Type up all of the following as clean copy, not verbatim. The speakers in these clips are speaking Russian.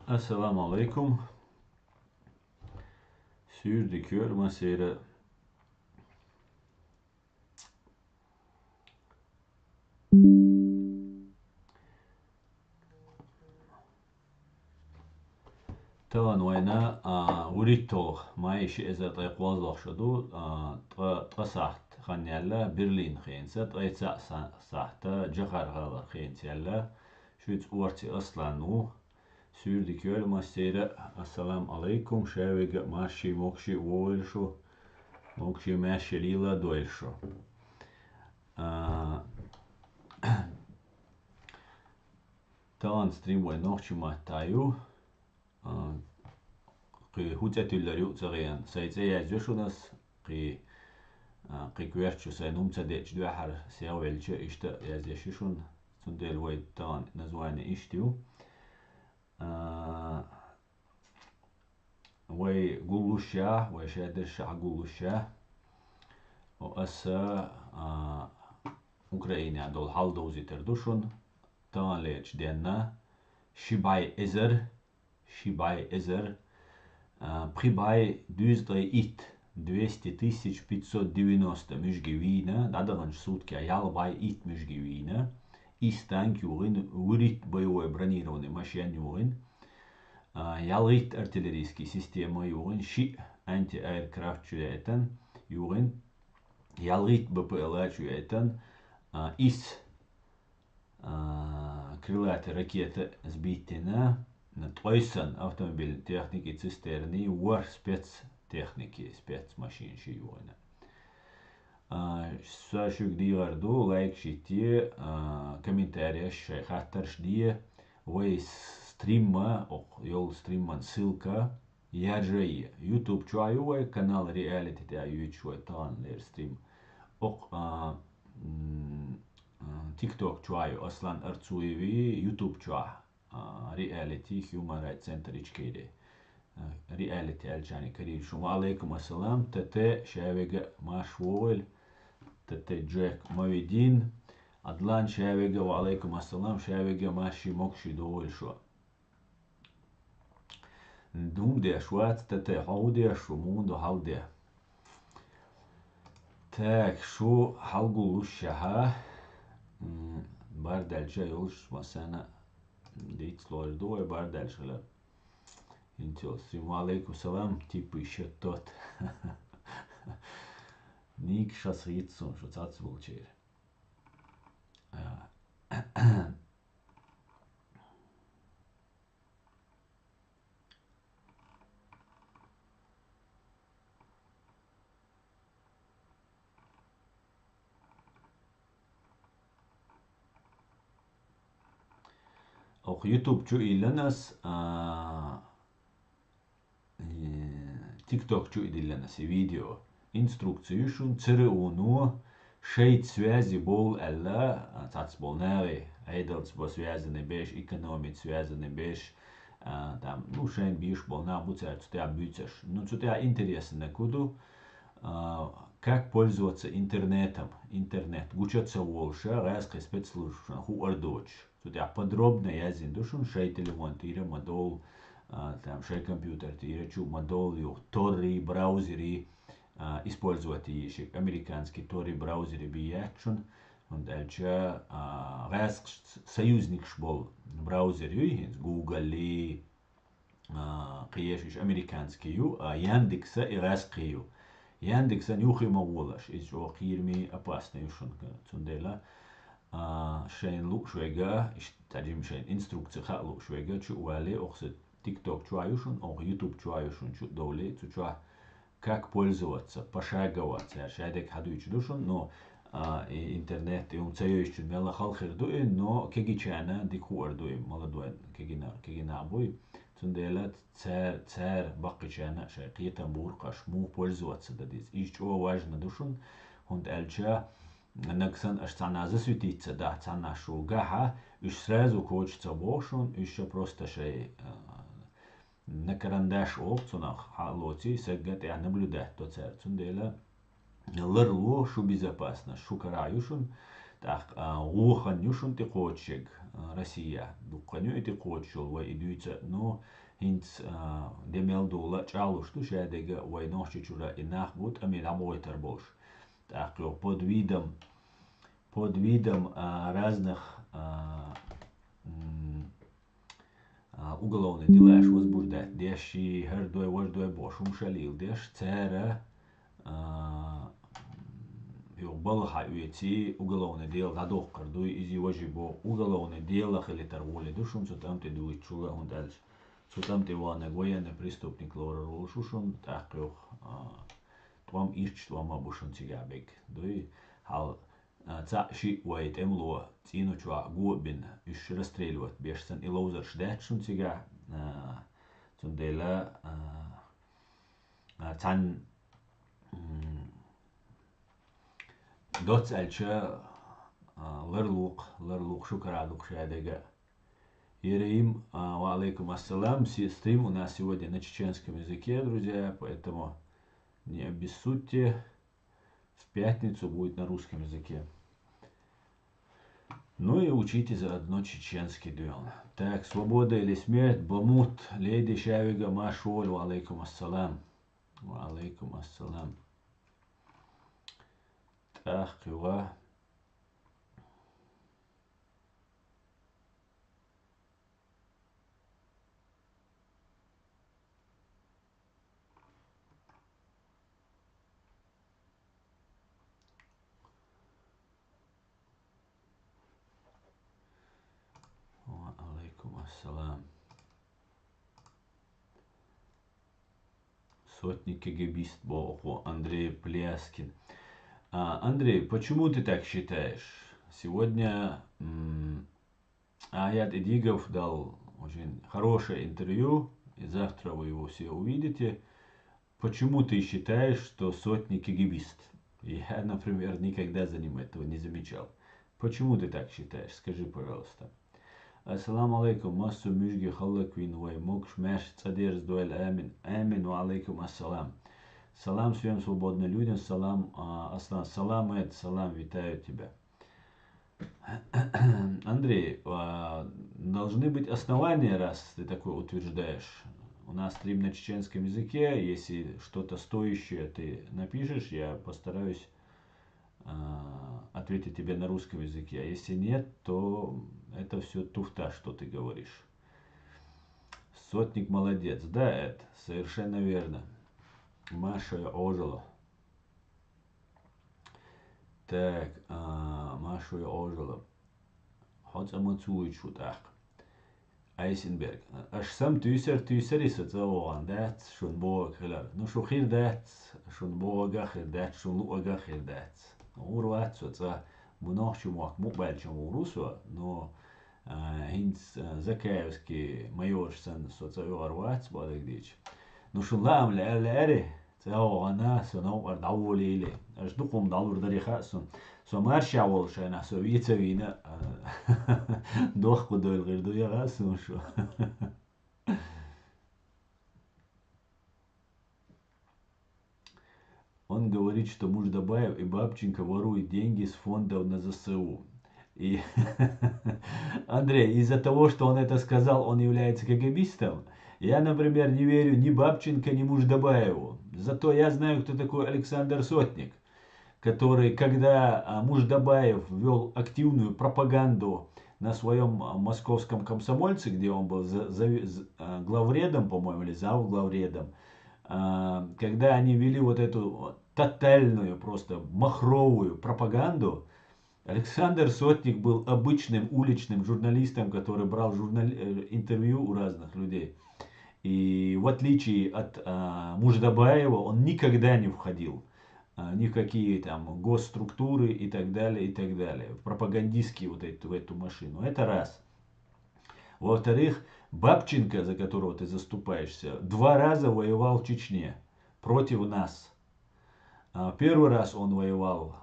Assalamu alaikum. Sürdüküyor masayı. طبعا وانا وريتو ما يشي إذا طيق وظلخ شدو تقصحت خنيالا برلين خينسة طيت ساحتا جخر غالا خينسيالا شويت أورتي أصلا نو sürdüküyor masayı. Assalamu alaikum. Şevge maşi mokşi oilşo. Mokşi maşi lila doilşo. طبعا ستريم ونوخشي ماتايو قي هوتاتيلر يوتسغيان سايتسي يازوشوناس قي كويرتشو ساينوم تديتش دوحر سياويلش اشتا يازيشيشون تنديل ويد طبعا نزواني اشتيو وي قولوشا وي شادرشا قولوشا وأسا أوكرانيا دول حال دوزي تردوشون طبعا ليش دينا Шибай Эзер прибай 200 590 мужгивина, дадаган сутки ялбай ит мужгивина, истанк юрин, урит боевой бронированный машин юрин, ялрит артиллерийский система юрин, ши анти-аэркрафт чуэтен юрин, ялрит БПЛА чуэтен, ис крылатые ракеты сбитена, Тойсон автомобиль техники цистерни, уар спецтехники, спецмашинши юрина. Сашук диарду, лайк шити, комментарий шайхаттарш дие, вей стрима, йол стриман ссылка, я же YouTube чуаю, канал реалити тя ючуай тан лер стрим, TikTok чуаю, аслан арцуеви, YouTube чуа. Reality Human Rights Center içkeydi. Reality elçani karir şuma aleykum assalam tete şevege maşvol tete Jack Mavidin adlan şevege ve aleykum assalam şevege maşi mokşi doğul şu. Dum de şuat tete havde şu mundo halde. Tak şu halgulu şaha bardelce yoluş masana Дить сложно, бар шла. Интересно, алейкум салам, типа еще тот. Ник сейчас рицун, что цац волчер. Auch YouTube şu illanas, TikTok şu illanas video. Инструкцию шун ЦРУ шейт связи бол элла тац бол нави айдалс бол связаны беш экономит связаны беш там ну шейн биш бол на буцер цутя бюцеш ну цутя интересно куду как пользоваться интернетом интернет гучаться волша раски спецслужб ху ардоч цутя подробно язин душун шей телефон тире модол там шей компьютер тире чу модол ю тори браузери использовать ищик американский тори браузер биячун und elche res союзник шбол браузер юхинс Google ли қиешиш американский ю Яндекса и рас қию Яндекса нюхи маволаш из жо қирми опасно юшун цундела шейн лук швега таджим шейн инструкция ха лук швега чу вале оксе TikTok чуаюшун ох YouTube чуаюшун чу доуле чуа как пользоваться, пошагово, шайдек хадуич душун, но интернет и умцаёйщу мела халхир дуи, но кегичана дикуар дуи, молодой кегина буй, цундела цер бакичана шайкита бурка шму пользоваться дадис. И что важно душун, und эльча наксан аж цана засветиться, да, цана шугаха, и сразу хочется бошун, еще просто шей на карандаш опцунах халоти сеггат я наблюдать то церцун дела лерло шу безопасно шу караюшун Так, ухан нюшун ты хочек Россия, дуканю ты хочел, вай идуйца, но хинц демел дула чалуш ту шадега вай ночи чура инах вот амин амойтер больш. Так, под видом разных уголовных дела возбуждать. Деши хердой вождой бошум шалил, деш цера балха уйти уголовное дело задох кардуй из его жибо уголовное дело или торговля душом сутам ты дует чуга он дальше сутам ты военный военный преступник лора рушушун так твам ищ твам абушун тигабек дуй хал ца ши уайт эмло тину чуа губин ищ расстреливать бешсан и лоузер ждать шун тига цундела цан دوتس ألشا لرلوق شكرا لوق شادقة Ирим, валейкум ассалам, стрим у нас сегодня на чеченском языке, друзья, поэтому не обессудьте, в пятницу будет на русском языке. Ну и учите заодно чеченский дуэл. Так, свобода или смерть, Бамут, леди Шавига, Машоль, валейкум ассалам. Валейкум ассалам. Так, кыва. Алейкум ассалам. Сотник КГБист был Андрей Пляскин. Андрей, почему ты так считаешь? Сегодня Аят Эдигов дал очень хорошее интервью, и завтра вы его все увидите. Почему ты считаешь, что сотник КГБист? Я, например, никогда за ним этого не замечал. Почему ты так считаешь? Скажи, пожалуйста. Ассаламу алейкум, массу мюжги халлаквин вай мокш мэш цадерс дуэль амин. Амин ва алейкум ассалам. Салам всем свободным людям, салам Аслан, салам Эд, салам, витаю тебя. Андрей, должны быть основания, раз ты такое утверждаешь. У нас стрим на чеченском языке, если что-то стоящее ты напишешь, я постараюсь ответить тебе на русском языке. А если нет, то это все туфта, что ты говоришь. Сотник молодец. Да, Эд, совершенно верно. Маша ожила. Так, Маша ожила. Хоть амацует шутах. Айсенберг. Аж сам тюсер и соцалован, дат, шун бога хилар. Ну шухир дат, шун бога хир дат, шун луага хир дат. Урват соца, мнох чумак, мукбаль чему русу, но хинц Закаевский майор сан соцавер ват, бодак дич. Ну шун лам лэри, цаоана, сонау ардаволи или. Аж дукум далур дарихаsun. Somar شاول شنا سويت وينا دوخ قدول غير دويا غاسون شو. Он говорит, что Муждабаев и Бабченко воруют деньги с фондов на ЗСУ. И Андрей, из-за того, что он это сказал, он является КГБистом. Я, например, не верю ни Бабченко, ни Муждабаеву. Зато я знаю, кто такой Александр Сотник, который, когда Муждабаев вел активную пропаганду на своем московском комсомольце, где он был главредом, по-моему, или завглавредом, когда они вели вот эту тотальную, просто махровую пропаганду, Александр Сотник был обычным уличным журналистом, который брал интервью у разных людей. И в отличие от Муждабаева, он никогда не входил ни в какие там госструктуры и так далее, пропагандистские вот в эту машину. Это раз. Во-вторых, Бабченко, за которого ты заступаешься, 2 раза воевал в Чечне против нас. Первый раз он воевал,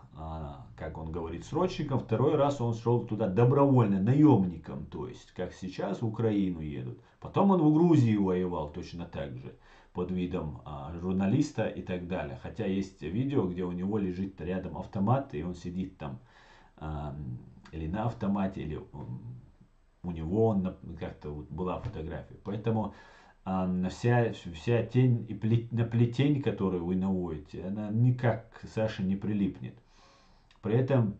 как он говорит, срочником, второй раз он шел туда добровольно, наемником, то есть, как сейчас в Украину едут. Потом он в Грузии воевал точно так же, под видом журналиста и так далее. Хотя есть видео, где у него лежит рядом автомат, и он сидит там или на автомате, или у него как-то вот была фотография. Поэтому вся тень и на плетень, которую вы наводите, она никак к Саше не прилипнет. При этом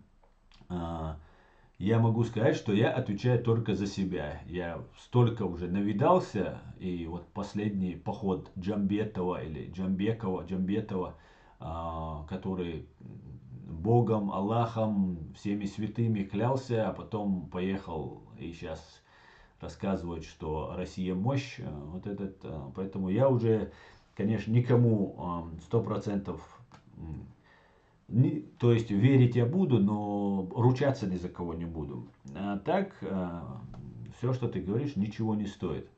я могу сказать, что я отвечаю только за себя. Я столько уже навидался, и вот последний поход Джамбетова или Джамбетова, который Богом, Аллахом, всеми святыми клялся, а потом поехал и сейчас рассказывает, что Россия мощь. Вот этот, поэтому я уже, конечно, никому 100%, то есть верить я буду, но ручаться ни за кого не буду. А так, все, что ты говоришь, ничего не стоит.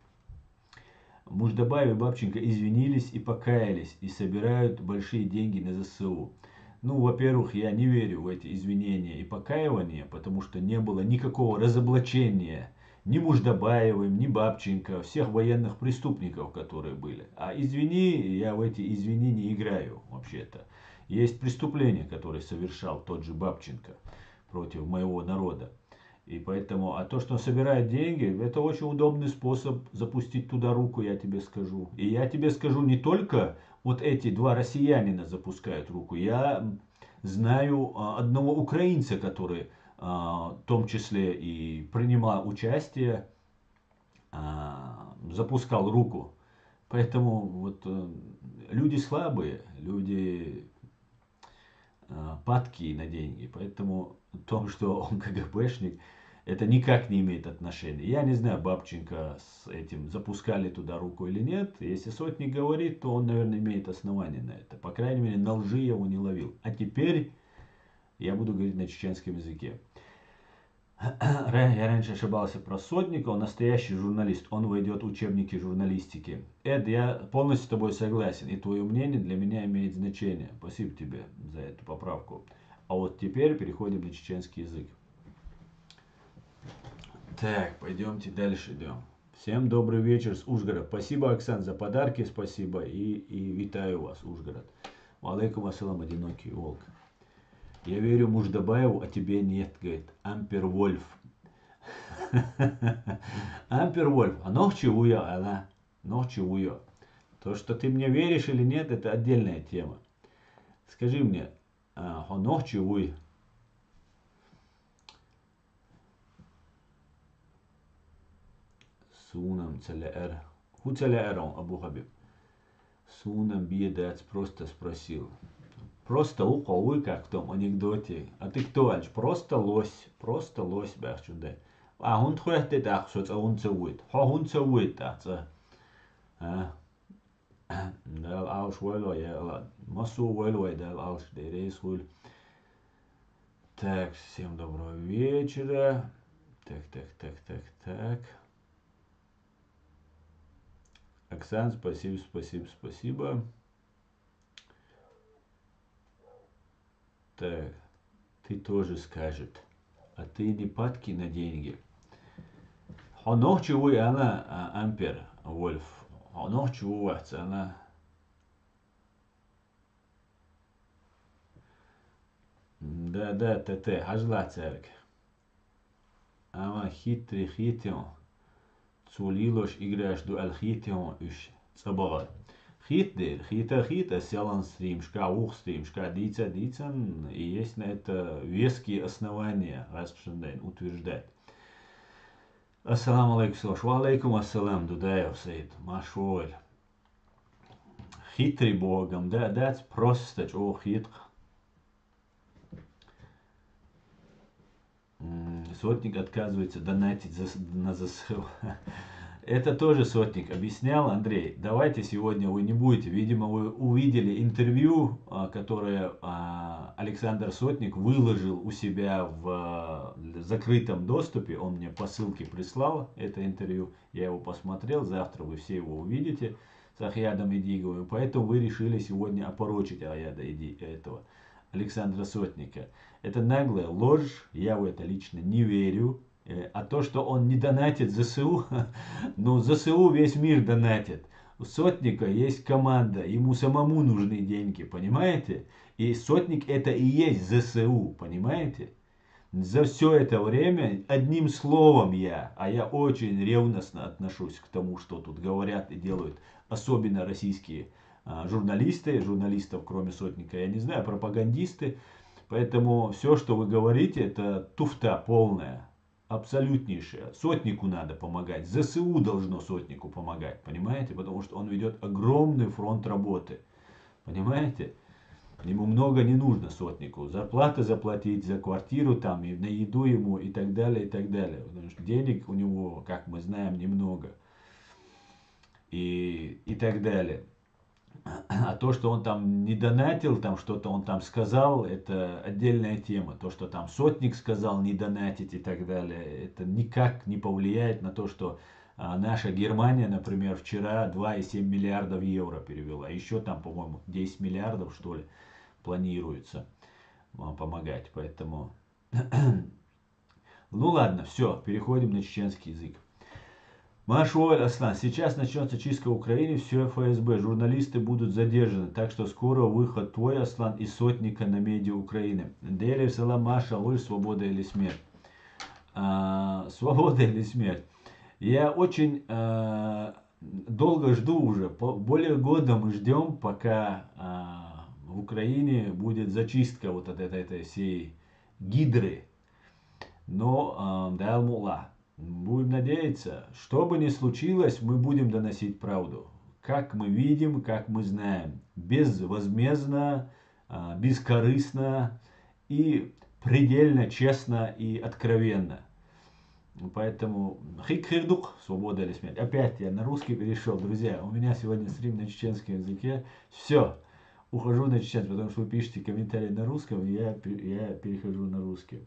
Муждабаев и Бабченко извинились и покаялись, и собирают большие деньги на ЗСУ. Ну, во-первых, я не верю в эти извинения и покаивания, потому что не было никакого разоблачения ни Муждабаевым, ни Бабченко, всех военных преступников, которые были. А я в эти извини не играю, вообще-то. Есть преступления, которые совершал тот же Бабченко против моего народа. И поэтому, а то, что он собирает деньги, это очень удобный способ запустить туда руку, я тебе скажу. И я тебе скажу, не только вот эти два россиянина запускают руку. Я знаю одного украинца, который в том числе и принимал участие, запускал руку. Поэтому вот люди слабые, люди падкие на деньги. Поэтому то, что он КГБшник, это никак не имеет отношения. Я не знаю, Бабченко с этим запускали туда руку или нет. Если Сотник говорит, то он, наверное, имеет основание на это. По крайней мере, на лжи я его не ловил. А теперь я буду говорить на чеченском языке. Я раньше ошибался про Сотника, он настоящий журналист, он войдет в учебники журналистики. Эд, я полностью с тобой согласен, и твое мнение для меня имеет значение. Спасибо тебе за эту поправку. А вот теперь переходим на чеченский язык. Так, пойдемте дальше идем. Всем добрый вечер с Ужгорода. Спасибо, Оксан, за подарки, спасибо. И витаю вас, Ужгород. Алейкум ассалам, одинокий волк. Я верю Муждабаеву, а тебе нет, говорит Ампер Вольф. Ампер Вольф, а нохчевую она, нохчевую. То, что ты мне веришь или нет, это отдельная тема. Скажи мне, нохчевую. Сунам целяэр. Ху целяэрон, Абу Хабиб. Сунам биедец просто спросил. Просто уховый, как в том анекдоте. А ты кто, Альч? Просто лось, бахчундай. А он тхуэхте так, что он цауит. Он цауит так, Дал ауш вэло, я массу вэло, дал ауш дерейс хуль. Так, всем доброго вечера. Так. Оксан, спасибо. Так, ты тоже скажет. А ты не падки на деньги. Хонохчевой она, Ампер, Вольф. Хонохчевой она. Да, ТТ, хажла церковь. Ама хитрый. Цулилош играешь ду алхитион уж цабагат. Хита, селан стримшка, ух стримшка, дицан, и есть на это веские основания, Распшендайн утверждать. Ассаламу алейкум, ва алейкум ассалам, Дудаев Саид, Машуэль. Хитрый богом, да, просто, хитр. Сотник отказывается донатить на ЗСУ. Это тоже Сотник объяснял, Андрей. Давайте сегодня вы не будете. Видимо, вы увидели интервью, которое Александр Сотник выложил у себя в закрытом доступе. Он мне по ссылке прислал это интервью. Я его посмотрел. Завтра вы все его увидите с Ахьядом Идиговым. Поэтому вы решили сегодня опорочить этого Александра Сотника. Это наглая ложь. Я в это лично не верю. А то, что он не донатит ЗСУ, ну ЗСУ весь мир донатит. У Сотника есть команда, ему самому нужны деньги, понимаете? И Сотник это и есть ЗСУ, понимаете? За все это время одним словом а я очень ревностно отношусь к тому, что тут говорят и делают, особенно российские журналисты, журналистов кроме Сотника, я не знаю, пропагандисты. Поэтому все, что вы говорите, это туфта полная, абсолютнейшая. Сотнику надо помогать, ЗСУ должно Сотнику помогать, понимаете? Потому что он ведет огромный фронт работы, понимаете? Ему много не нужно Сотнику. Зарплаты заплатить за квартиру там, и на еду ему и так далее, и так далее. Потому что денег у него, как мы знаем, немного. И так далее. А то, что он там не донатил, там что-то он там сказал, это отдельная тема. То, что там Сотник сказал не донатить и так далее, это никак не повлияет на то, что наша Германия, например, вчера 2,7 миллиардов евро перевела. Еще там, по-моему, 10 миллиардов, что ли, планируется вам помогать. Поэтому, ну ладно, все, переходим на чеченский язык. Машуаль Аслан, сейчас начнется чистка Украины, все ФСБ, журналисты будут задержаны, так что скоро выход твой, Аслан, и Сотника на медиа Украины. Дели салам, Маша, Оль, свобода или смерть? Свобода или смерть? Я очень долго жду уже, более года мы ждем, пока в Украине будет зачистка вот от этой всей гидры. Но дай Аллах. Будем надеяться, что бы ни случилось, мы будем доносить правду. Как мы видим, как мы знаем. Безвозмездно, бескорыстно и предельно честно и откровенно. Поэтому хик-хирдук, свобода или смерть. Опять я на русский перешел, друзья. У меня сегодня стрим на чеченском языке. Все, ухожу на чеченский, потому что вы пишете комментарии на русском, и я перехожу на русский.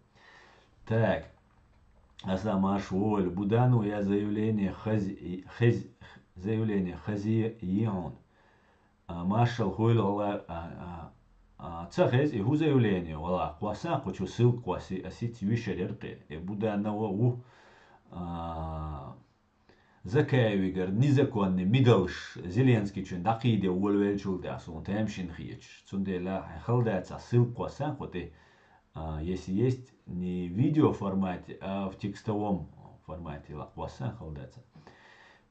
Так. Асамашволь, Будану я заявление хазион. Маршал хуйл цахез и ху заявление. Вала квасан хочу ссылку кваси асить вишерерки. И Буданова у Закаевигар незаконный мидалш Зеленский чун дакиде увольвельчул да сун тэмшин хич. Цундела халдается ссылку квасан хоты. Если есть не в видео формате, а в текстовом формате.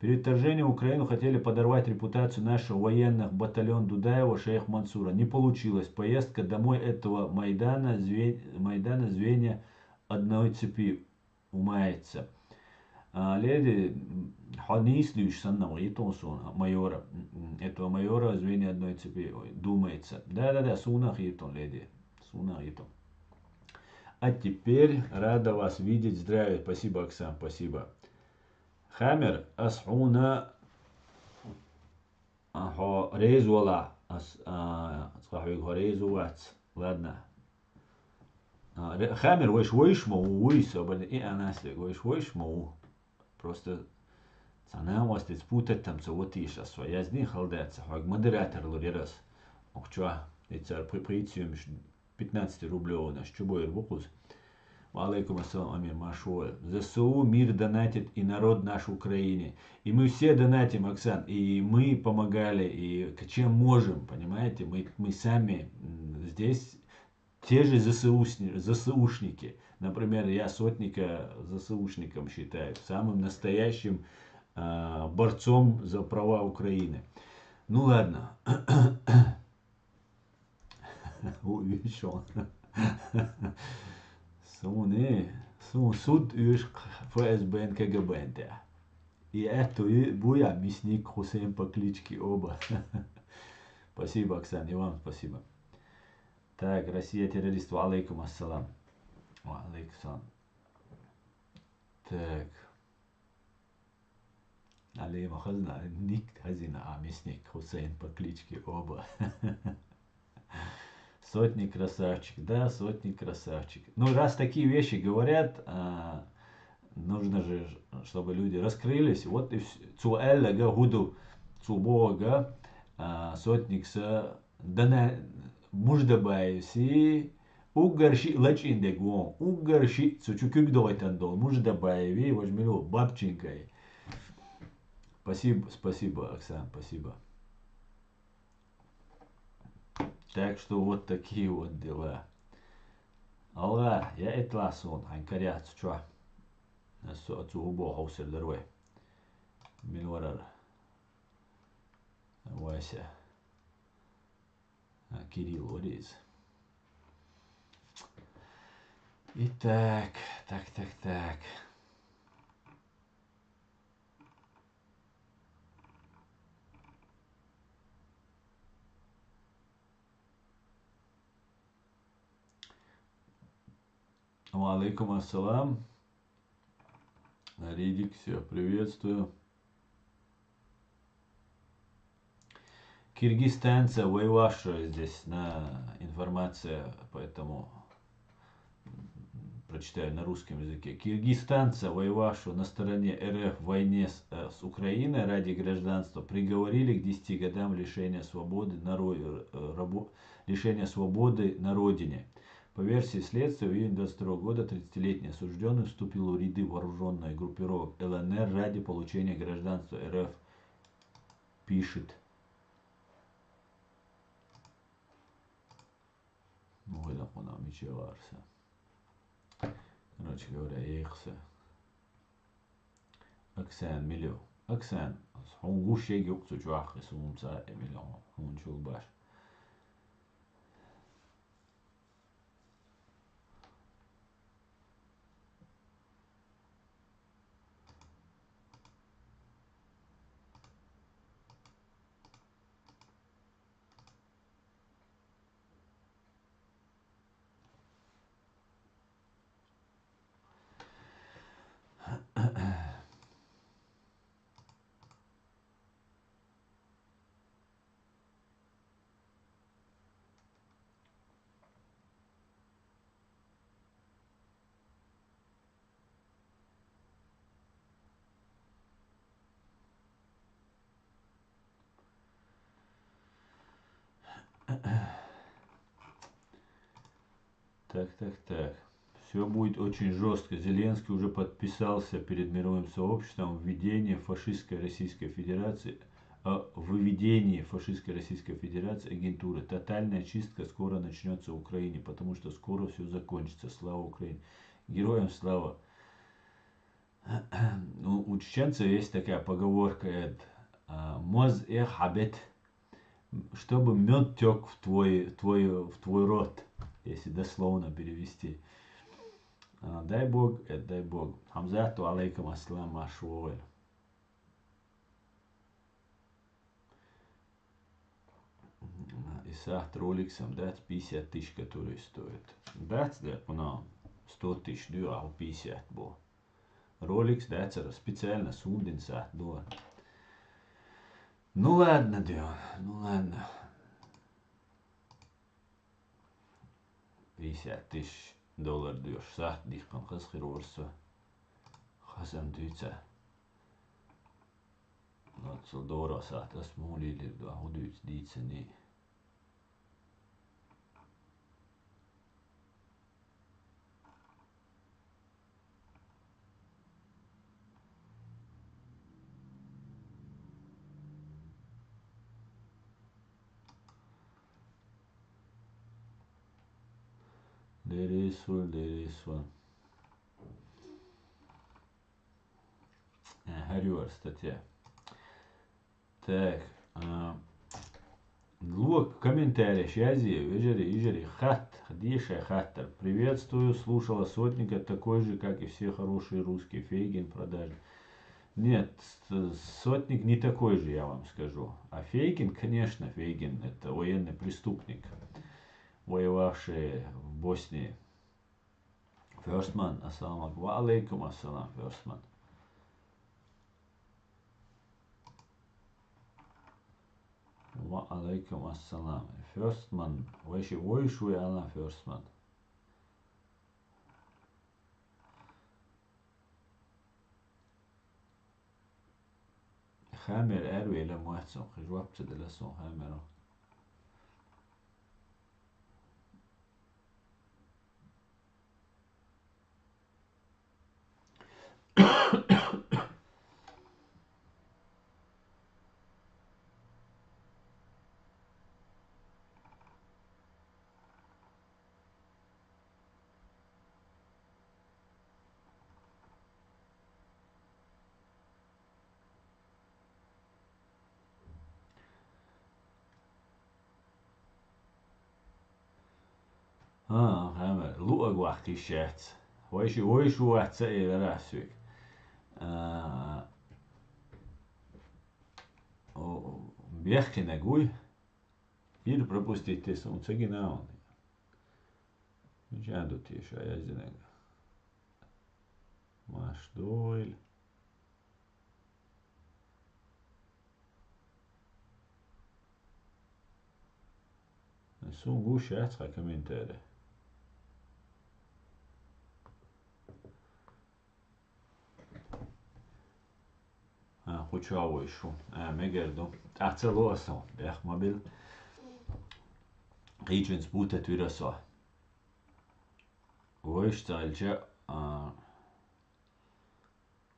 Перед вторжением в Украину хотели подорвать репутацию нашего военных батальон Дудаева Шейх Мансура. Не получилось. Поездка домой этого Майдана звенья одной цепи умается. Леди Ханислюш Саннам майора. Этого майора звенья одной цепи думается. Да, Сунах Итон, леди. Сунах Итон. А теперь рада вас видеть. Здравия. Спасибо, Оксан, спасибо. Хамер асхуна резуала резуац. Ладно. Хамер войш мау и анаслик войш мау. Просто цана вас тут спутать там цовотиша своя зни халдаться. Хаг модератор лорерас. Окча. Это припритием 15 рублей на щубой рбукус. Алейкум ассалам, амир, машуаль. ЗСУ мир донатит и народ наш в Украине. И мы все донатим, Оксан. И мы помогали, и чем можем, понимаете. Мы сами здесь те же ЗСУшники. Например, я Сотника ЗСУшником считаю. Самым настоящим борцом за права Украины. Ну ладно. Увещен. Суд ФСБ КГБ. И это буя мясник Хусейн по кличке оба. Спасибо, Оксана, и вам спасибо. Так, Россия террорист. Алейкум ассалам. Алейкум ассалам. Так. Алей Махазна, ник Хазина, мясник Хусейн по кличке оба. Сотник красавчик, да, Сотник красавчик. Ну, раз такие вещи говорят, нужно же, чтобы люди раскрылись. Вот и цуэллага гуду цубога Сотник с дана муждабаевси угарши лачиндегвон угарши цучукюк дойтандол муждабаеви возьмило бабченкой. Спасибо, Оксан, спасибо. Так что вот такие вот дела. Algar, ja etlasun, han karjat chua. Så att så bo hauser där då. Milwarar. Вася. Кирилл, what is? Итак, так. Алейкум ассалам. Ридик, все, приветствую. Киргизстанца, воевавшая здесь на информация, поэтому прочитаю на русском языке. Киргизстанца, воевавшего на стороне РФ в войне с Украиной ради гражданства, приговорили к 10 годам лишения свободы на родине. По версии следствия, в июне 22 года 30-летний осужденный вступил в ряды вооруженной группировок ЛНР ради получения гражданства РФ, пишет. Ну, это он намечался. Короче говоря, ехся. Аксан миллион. Аксан. Он гуще гюксу чуахи сумца миллион. Он чулбаш. Так. Все будет очень жестко. Зеленский уже подписался перед мировым сообществом о введении фашистской Российской Федерации агентуры. Тотальная чистка скоро начнется в Украине, потому что скоро все закончится. Слава Украине. Героям слава. Ну, у чеченцев есть такая поговорка: моз и хабет, чтобы мед тек в твой рот, если дословно перевести. Дай Бог, дай Бог. Хамзату алейкум ассалам машуэль. Исахт роликсом дать 50 тысяч, которые стоят. Дать, да, по 100 тысяч, да, а 50 был. Роликс дать специально сундин сахт, да. Ну ладно, да, ну ладно. 50 тысяч доллар diyor. Saat dihkan kız kırılırsa. Hasam duysa. Nasıl doğru saat asmulidir da o düz değilse ne? Дересван. Харьер статья. Так. Лук в комментариях связи, ижери, Хадиша, Хаттер. Приветствую, слушала Сотника, такой же, как и все хорошие русские. Фейгин продажи. Нет, Сотник не такой же, я вам скажу. А Фейгин, конечно, Фейгин это военный преступник, воевавший в Боснии. Ферстман, ассаламу алейкум, ассалам, Ферстман. Ва алейкум ассалам. Ферстман, войшуй ала Ферстман. Хамер эрви ile muhtsom, khijwabtse de la son hamero. Hammer. Luag wacht is shit. Hoje wat zei je rasuk. Бехки ногой. Или пропустите солнце генал. Джаду тиша, я знаю. Маш дойль. Sun gusha atra комментарий. Хоча вийшов. Мегерду. Це лосо. Бех мобіль. Річен спутет виросо. Вийш цальче.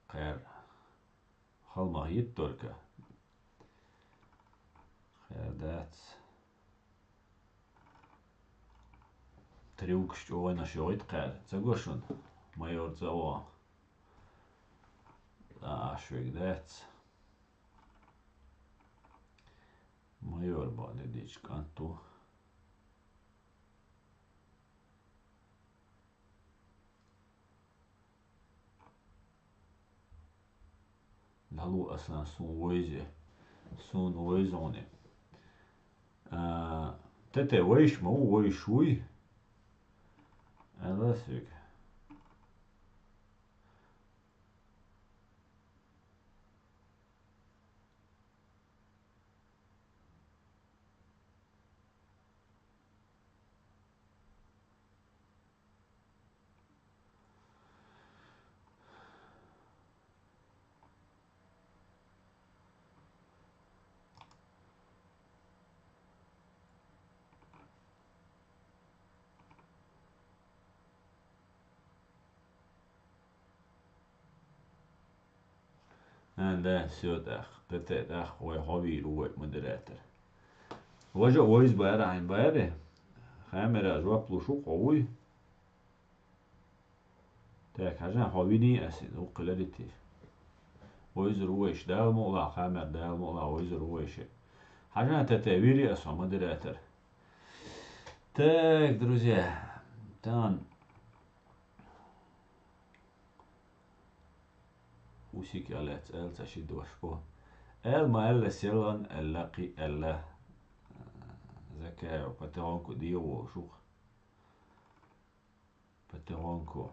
Хер. Халмагит только. Хер дац. Трюк что на шойт хер. Соглашен. Майор цао. Швик дац. Major Badedic Kanto. Lalu aslan sun oizone. Tete oish mo oishui. Elasik. ده سيوتاخ تتاخ وهوي روت مودراتر وجا ويز بار عين باره خامرا جواب شو قوي تاك عشان هويني اسيد وقلدتي ويز رويش دال مولا خامر دال مولا ويز رويش عشان تتاويري اسو مودراتر Так, друзья, там usik alet el tashid washpo el ma el selan el laqi el ذكاء وباترونكو ديو وشوخ باترونكو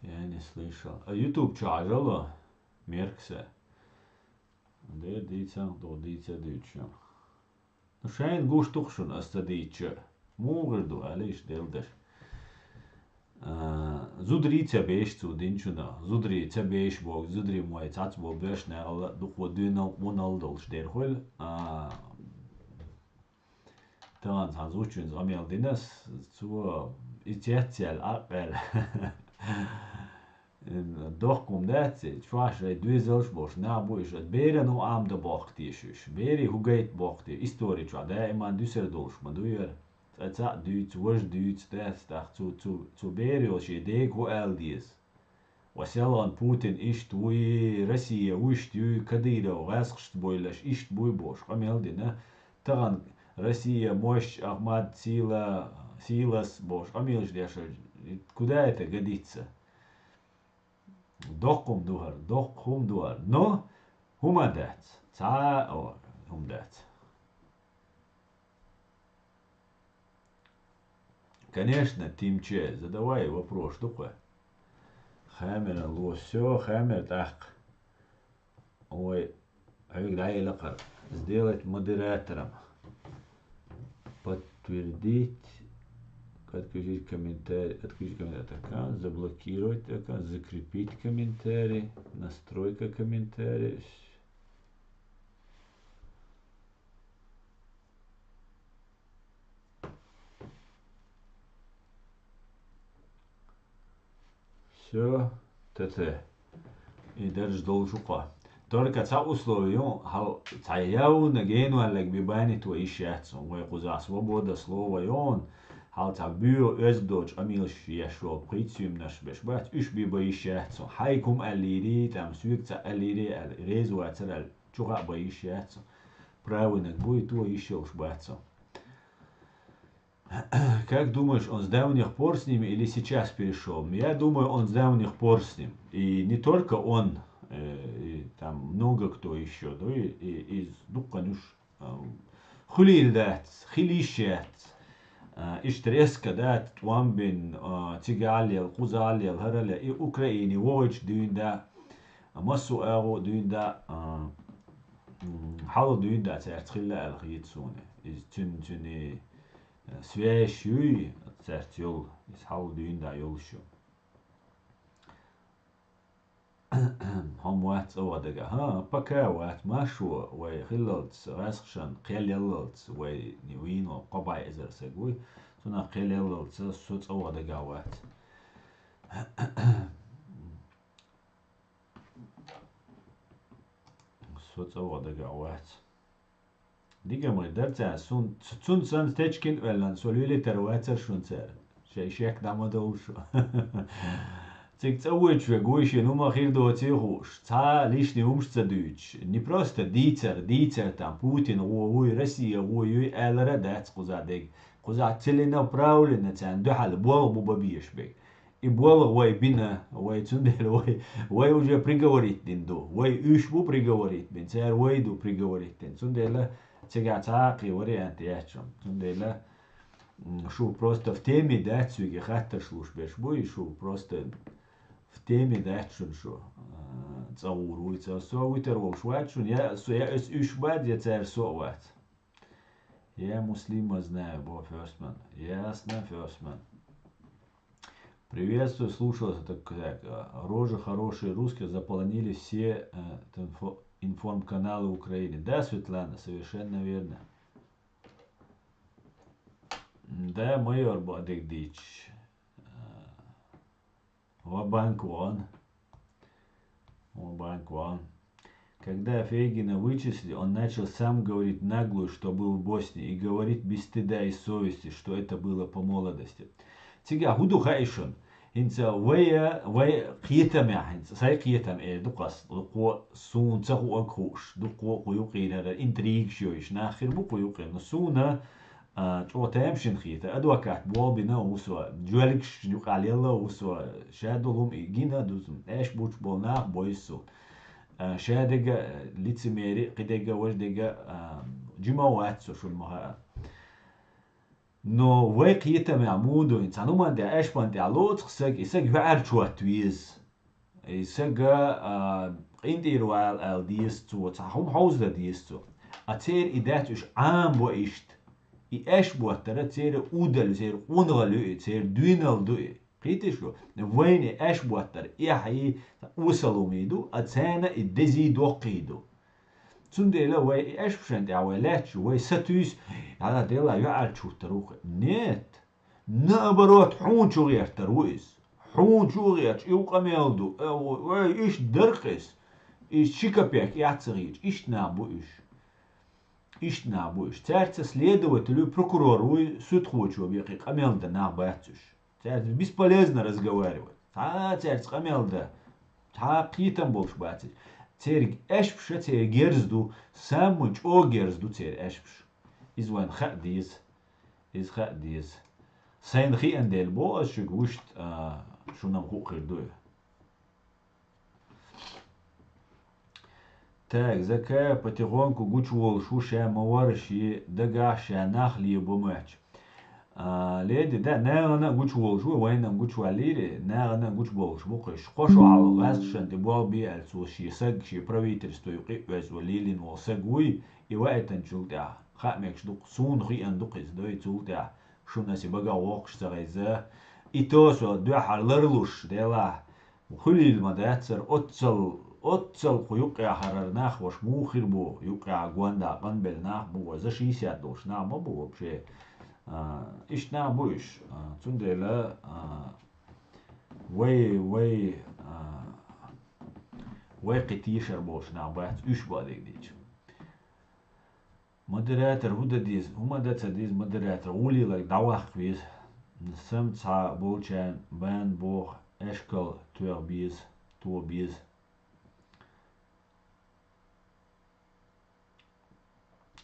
Я не слышал. YouTube чажало мерксе. Der dīcām to dīcā dīčām. Nu šeit gūš tukšun asta dīčā. Mūgurdu alīš deldaš. Zudrīcā bēšcu dinčuna. Zudrīcā bēšbog. Zudrī moja catsbog bēšne alla duko dūnal unaldolš derhol. Tāns hans učins amiel dinas. Zu izcēciel apel. Dokum deci, švašai dvizelš boš nabuiš, at bēra nu am da boktiešus. Bēri hugait bokti, istoričā, da man düsseldolš, man dujer, ca dūts, vož dūts, des, tak, cu bēri o šie dēg ho eldies. Vaselan Putin išt vui, Россия ušt jū, kadīda o vēskšt boilaš, išt bui boš, kam eldi, ne? Tagan Россия mošť, Ahmad Silas boš, kam elž deša, kuda это годится? Dokum duhar. Но humadac. Humadac. Конечно, Тимче, задавай вопрос, что такое? Хамер лосё, хамер так. Ой, когда я лакар. Сделать модератором. Подтвердить. Отключить комментарий, аккаунт, заблокировать аккаунт, закрепить комментарий, настройка комментариев. Все, ТТ. И даже должука. только ца условию, хал ца явно генуалек бибанит во ищется, вы куза свобода слова и он, хал ца бю эздоч амилш яшо прицюм наш бешбат, уж биба ищется, хайкум алири, там сюк ца алири, резу ацерал, чуга ба ищется, правильно будет то еще шбаться. Как думаешь, он с давних пор с ними или сейчас перешел? Я думаю, он с давних пор с ним. И не только он, и там много кто еще, да, и ну, конечно, хулилдат, хилищат, иштереска дат, твамбин, тигалил, кузалил, хараля, и Украине, войч дюнда, массу эго дюнда, حاول ديدا ترتخيل الخيتسونة إز تنتني سويشوي ترتيول إز حاول ديدا يولشو هم وات أودجا ها بكا وات ماشوا وخللت راسخشان قيل يللت ونيوين وقبع إزر سجوي سنا قيل يللت سوت أودجا وات سوت أودجا وات ديجا ما درت سون سان تشكين ولا سوليلي ترواتر شونتر شيك دامادوش Цик цауэчве гойши нума хирдо цехуш, ца лишний умшца дюч. Не просто дицер там Путин, ой, Россия, ой, элра дац кузадег. Кузад целина правлена цан духал бол бубабиеш бег. И бол ой бина, ой цундел, ой уже приговорит динду, ой ушбу приговорит бин, цер ой ду приговорит дин. Цундела цега цаки вариант ячом. Цундела шу просто в теме дацюги хатта шлуш бешбу и шу просто в теме дачун шо цауруйца со утервол швачун я эс ушбад я цер соват. Я муслима знаю, бо Фёстман. Ясно, Фёстман. Приветствую, слушался так. Рожи хорошие русские заполонили все информканалы Украины. Да, Светлана, совершенно верно. Да, майор Бадыгдич. Ва-банк вон. Когда Фейгина вычислили, он начал сам говорить наглую, что был в Боснии, и говорит без стыда и совести, что это было по молодости. Тига худу хайшон. Инца вая қиетамя, инца сай қиетам дукас, дуко сун цаху акуш, дуко куюқира, интриг шойш, нахир бу куюқира, суна تامشن خيتا أدوكات بوال بنا وسوا جوالكش يقال يلا وسوا شادلهم إجينا دوزم إيش بوش بولناق بويسو شادقة لتسميري قدقة وجدقة جماوات شو المها نو ويقيتا معمودو إنسانو ما دي إيش بانتي علوت خساق إساق فعر شوات تويز إساق إندي روال الديستو تحهم حوزة ديستو أتير إدات إش عام بو إشت I ešbuottara tsere udel tsere ungalu tsere duinaldu قيتشو وين ešbuottar إحي وصلوميدو أتسانا الدزيدو قيدو تنديلا وي ešبشنت عوالاتش وي ستويس على ديلا يعال شو تروخ نيت نابروت حون شو غير ترويس حون شو غير يوقع ميلدو وي إيش درقس إيش شيكابيك يعتغيج إيش نابو إيش إيش نابوش تعرف следователю прокурору и судхочу объекты камелда на батюш تعرف бесполезно разговаривать تعرف камелда какие-там больше батюш تعرف эшпш تعرف герзду самуч о герзду تعرف эшпш изван хадис из хадис сайн хи эндел бо шугушт шо нам хукирду. Так, закая потихоньку гучвол шуша маварши дагаша нахли бумач. Леди да нагана гучвол шу вайнам гучвалири нагана гучвол шмукыш кошу ал гасшан де болби ал суши саг ши правительство юqi вазвалилин волсагуй и вайтан чулда хамекш дук сун хи андук из дой чулда шуна си бага вокш загайза и то со дуахарларлуш дела хулил мадатсер أتصل يقع حررناخ وش موخر بو يقع جواندا قنبلناخ بو زشي سيادوش نعم بو بشي إيش نعم بوش تندلا وي وقتيشر بوش نعبات إيش بادك ديش مودراتر هو ديز هما ديز مودراتر ولي لك دعوة بيز نسمت سا بوشان بان بوخ اشكال تو بيز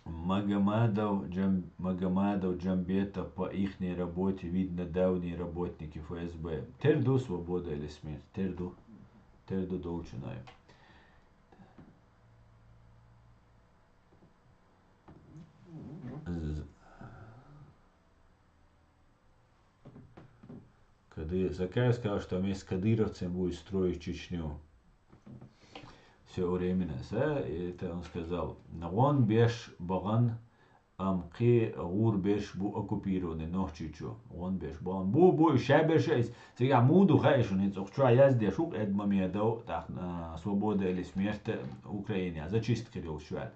Магомадов Джамбета по ихней работе видно давние работники ФСБ. Терду свобода или смерть? Терду долчинаю. Закаев сказал, что вместе с кадыровцем будет строить Чечню. Все временно, это он сказал. Он беш баган амки гур беш бу оккупированный нохчичу. Он беш баган бу шабеш. Сега муду хайшу не цохчу язде шук эдмамедов так свобода или смерть Украине. А зачистка релшваль.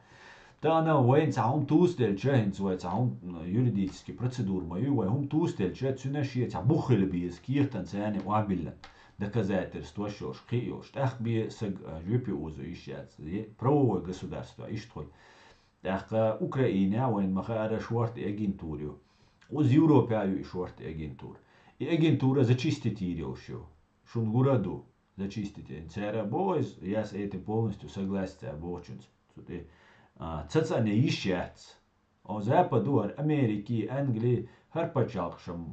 Да она воин цаум тустел чехин свой цаум юридический процедур мою воин тустел чех цунаши ца бухел биес киртан цане уабилла. Доказательства, что шкио, штах би саг жюпи узу ищец, правовое государство, и что? Так Украина, воин махара шорт и агентурию, уз Европею и шорт и агентур. И агентура зачистить ее еще, шунгураду зачистить. Цера бойз, я с этим полностью согласен, обочинс. Цаца не ищец. О Западу, Америки, Англии, Харпачалкшам,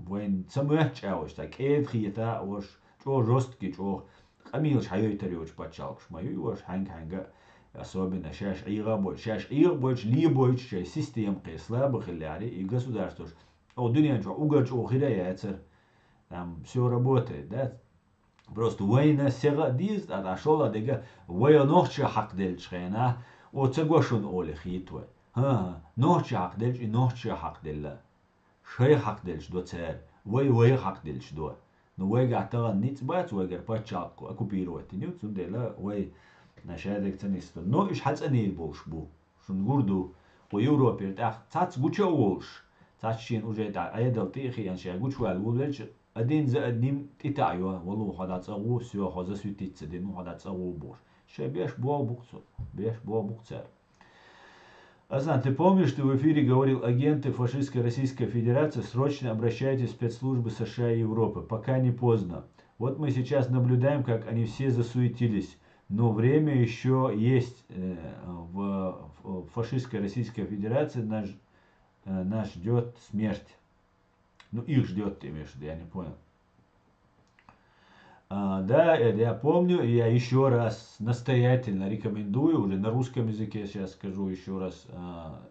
воин самуачауш, так эвхиета, ош, чо жесткий, чо камилш хайойтариоч пачалкш, мою ош ханга, особенно шаш ига больше, ли больше систем слабых или и государство. О дуня чо угач охиряется, там все работает, да? Просто война сега диз, а шола дега, военохча хак дельчхена, о цегошун оле хитве. نوچ حق دلش نوچ حق دل شای حق دلش دو تر وی حق دلش دو نو وی گعتا نیت باید وی گر پاچاق اكو بیروتی نیو تون دلا وی نشادك تنیست نو ايش حدث انيل بوش بو شون گردو و يوروبير تاخ تاتس گوچه وولش تاتس شين اوجه تا ايدل تيخي انشا گوچ وال وولش ادين زادنيم تيتايو والله خدا تصغو سيو خدا سويتيت دين خدا تصغو بوش شي بيش بو بوكسو بيش بو بوكسر. Азан, ты помнишь, что в эфире говорил агенты фашистской Российской Федерации, срочно обращайтесь в спецслужбы США и Европы, пока не поздно. Вот мы сейчас наблюдаем, как они все засуетились, но время еще есть в фашистской Российской Федерации, нас ждет смерть. Ну, их ждет, ты имеешь в виду, я не понял. Да, я помню, и я еще раз настоятельно рекомендую, уже на русском языке сейчас скажу еще раз,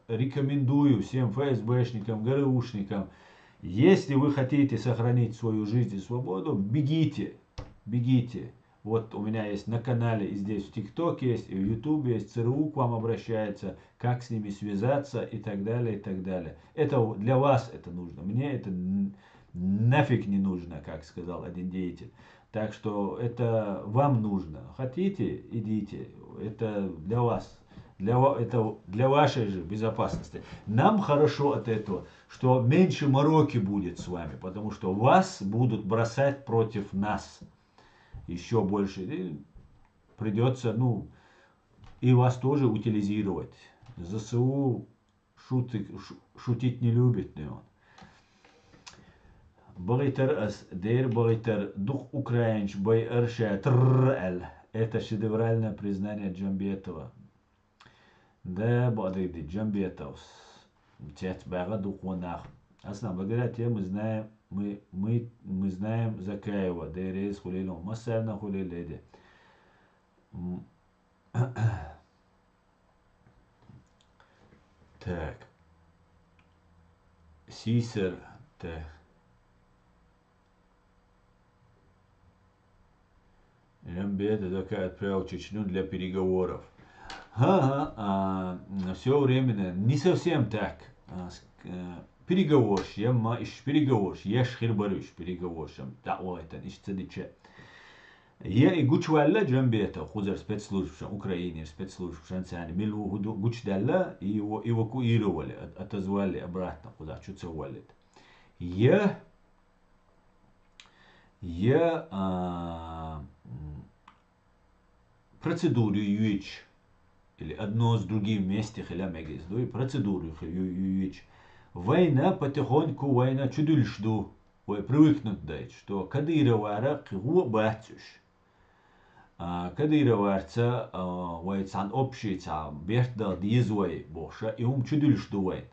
рекомендую всем ФСБшникам, ГРУшникам, если вы хотите сохранить свою жизнь и свободу, бегите, бегите. Вот у меня есть на канале, и здесь в ТикТоке есть, и в Ютубе есть, ЦРУ к вам обращается, как с ними связаться и так далее, и так далее. Это для вас это нужно, мне это нафиг не нужно, как сказал один деятель. Так что это вам нужно. Хотите, идите. Это для вас. Это для вашей же безопасности. Нам хорошо от этого, что меньше мороки будет с вами, потому что вас будут бросать против нас. Еще больше. И придется, и вас тоже утилизировать. ЗСУ шутить не любит, не он. Багитер дейр багитер дух украинч бай эрша трл. Это шедевральное признание Джамбетова. Да, бадыди Джамбетов. Тет бага дух ванах. Аслан, благодаря тебе мы знаем Закаева. Дейрез хулилом. Массарна хулиледе. Так. Сисер. Так. Джамбет такая отправил Чечню для переговоров. Все временно не совсем так. Переговорщ, переговорщ, я шхирбарыш переговорщам. Да, это ищ цедиче. Я и гучвалла Джамбета, хузар спецслужб в Украине, спецслужб в Шанцане, милу гучдалла и его эвакуировали, отозвали обратно, куда что цевалит. Я процедуру юич, или одно с другим вместе хилямегис, и процедуру юич. Война потихоньку, война чудульшду, ой, привыкнут дать, что Кадырова его батюш. Кадыроварца, ой, цан общий, бертал дизвой, боша, и чудульшду войн.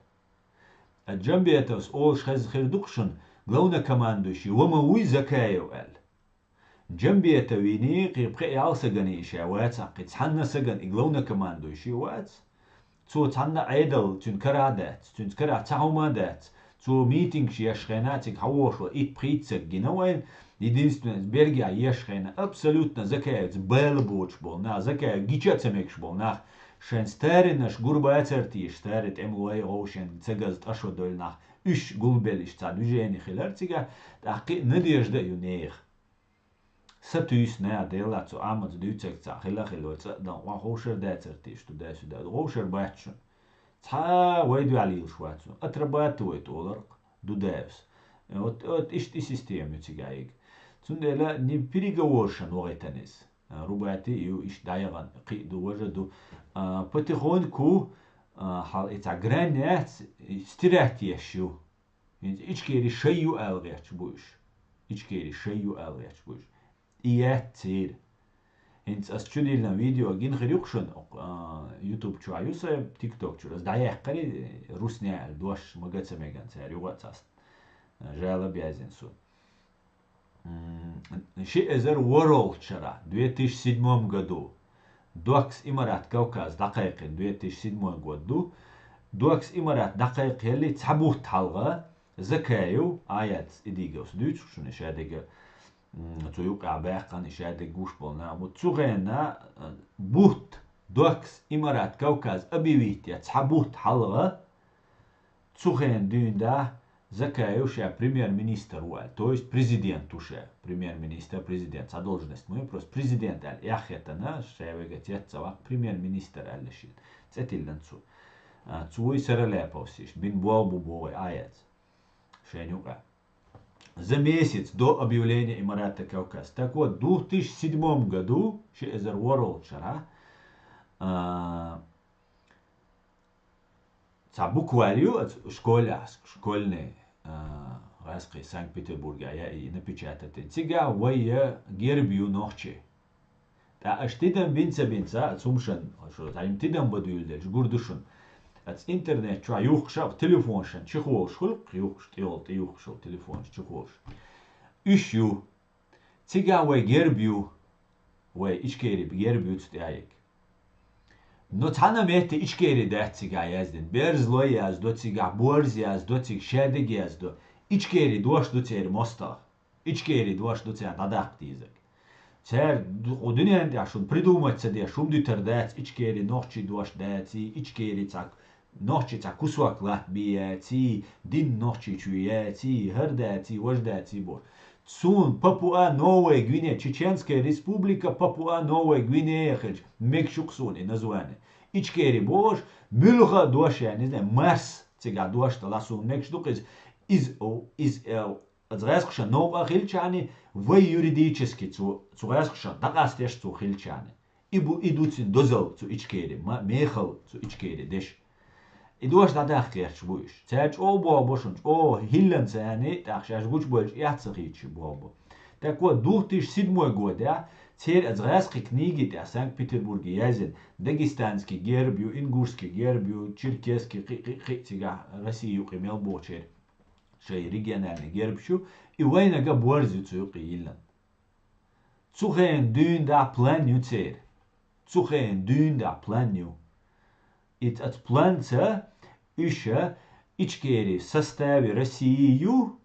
А Джамбетос, ол шхазхирдукшин, главнокомандующий, вомауи Закаев эл. Джамбета вини, قيبقى يالسجن إشاوات، قد حنا سجن إغلونا كمان دو إشاوات، تو تحنا عيدل تنكرادات، تنكراد تعومادات، تو ميتينج يشخينات يحوش وإيد بريتسك جنوين، единственное берега يشخينا абсолютно закаец белбоч бол, на закаец гичацемекш бол, на шенстеринаш гурбацертиш, стерит эмлуэй оушен цегазт ашодольнах, үш гулбелиш ца движение хилерцига, таки надежда юнех. Satüs ne adela zu amad dücek za hilachilotza dan wa hosher dacertish to da suda hosher batch ta waydu ali shwatsu atrabatu et olarq du devs ot ishti system utigaig tsundela ni переговоршан вогетанес рубати ю иш дайган қиду важаду потихоньку хал ица гранят стиратиешу ичкери шею алгяч буш ичкери шею алгяч буш تصير انت استشدي لنا فيديو اجين خريقشن يوتيوب شو عيوسا تيك توك شو دعيه قري روسنيا دوش مجات سمعان سعر يوقت أصلا جالا بيازين سو شيء زر ورول شرا 2007 году دوكس إمارات كوكاز دقائق 2007 году دوكس إمارات دقائق اللي تحبوت حلقة زكايو آيات إديجوس دوش شو نشادق تويوقع باقا إشادة جوش بولنا وتسوغينا بوت دوكس إمارات كوكاز أبيويت يتحبوت حلغة تسوغين دون دا زكايو شا بريمير منيستر وال то есть президент уже премьер министр президент за должность мы просто президент ал яхетана шевегет яцава премьер министр алшит цетилленцу цуй саралепосиш бин болбу бой аят шенюка за месяц до объявления Эмирата Кавказ. Так вот, в 2007 году, Шезер World Шара, букварью школьный раски Санкт-Петербурга и напечатать. Цига вая гербью ночи. Та аж тидам бинца, цумшан, что там тидам бадуилдеш, гурдушан. Het internet, tja, juchschap, telefoonschen, tjechoolschul, juchschtilt, juchschul, telefoons, tjechoos. Usju, tiga we gerbiu, we iskeri gerbiu tstiaik. No tana mete iskeri dat tiga yazdin, berzloy yazdo, tiga borz yazdo, tig şedig yazdo. İçkeri duaş do ter mostah. İçkeri duaş do ter dadak dizek. Ter o dünyanın ya şun придумать себе шум дитerdats, içkeri nohçi duaş datsi, içkeri tak nohçi tak kuswak lahbiyati, din nohçi çüyati, herdati, wajdati bor. Sun Papua Новая Гвинея, Чеченская республика, Papua Новая Гвинея, Мекшуксун и название. İçkeri boş, mülga duaş yani, не знаю, Марс, тига дуаш таласун Мекшук из Азрайскша нового хильчани в юридически цугайскша дагастеш цу хильчани. Идут дозел цу ичкери, мехал цу ичкери деш. Идуаш дадах керч буш. Цач о бошун, о хиллен цани, такшаш гуч больш яцрич бобо. Так вот, 2007 год, да, цер Азрайской книги, да, Санкт-Петербурге язен, дагестанский гербью, ингушский гербью, черкесский, тига Россию имел бочер. شيء ريجينال جربشو إيوانا جاب ورزي تسوقي يلان تسوخين دون دا بلانيو تسير تسوخين دون دا بلانيو ات بلانتا إيشا إيشكيري سستاوي Россию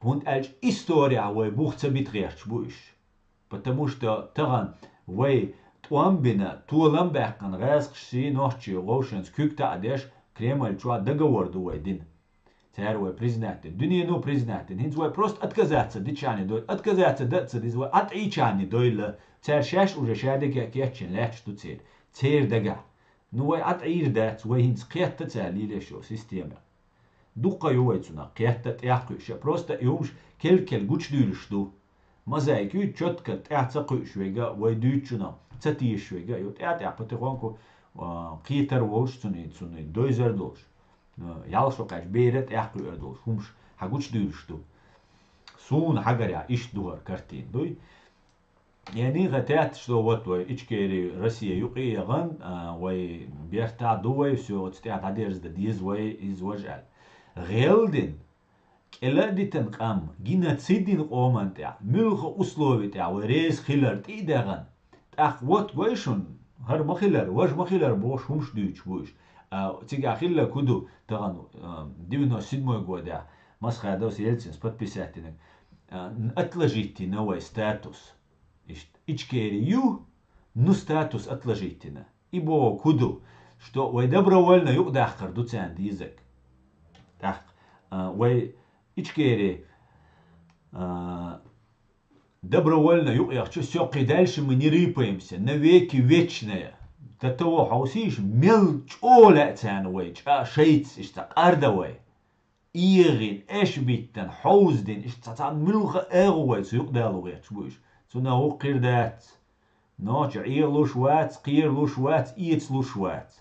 und als история вой бухца битрешч буш потому что таган вой туамбина туаламбакан разкши ночи рошенс кюкта адеш Кремль чуа договор дуэдин Царь признатель. Дунья ну признатель. Хинзуай просто отказаться, дичани дой, отказаться, даться, дизвай, отичани дойла. Царь шаш уже шадега кечин леч ту царь. Царь дага. Ну вай отир дать, вай хинз кетта царь лилешо система. Дука юай цуна, кетта тяхкуша. Просто юмш кель гуч дюльшту. мозаику четко тяцаку швега вайдучуна цати швега ют я потихоньку китер волш цуни дойзер долш ялшо каш берет яхку долш хумш хагуч дюршту сун хагаря иш дугар картин дуй يعني غتات شلو وتوي إشكيري روسيا يقيغن وي بيرتا دوي سو تستعد عديرز ديز وي إز وجال غيلدين كلا ديتن قام جينا تسيدين قومان تاع ملخ أسلوبي تاع وريز خيلر تيدغن تاخ وات ويشون هر مخيلر واش مخيلر بوش همش ديوش بوش تيجا خيلر كودو تغن ديونا سيدمو جودا مسخ هذا يلتسن подписатинг отложите новый статус Ичкерию, ну статус отложительно. Ибо куду, что вы добровольно юдахкар дуцан язык. Так, вы ичкери добровольно юдахчу все дальше мы не рыпаемся, навеки вечное. До того хаусиш мелчоля цан вейч, шейц ишта ардавай. Ирин, эшбиттен, хауздин, ишта милха эруайц юдалугеч буш. Цуна هو قردات نوش عير لوشوات قير لوشوات إيتس لوشوات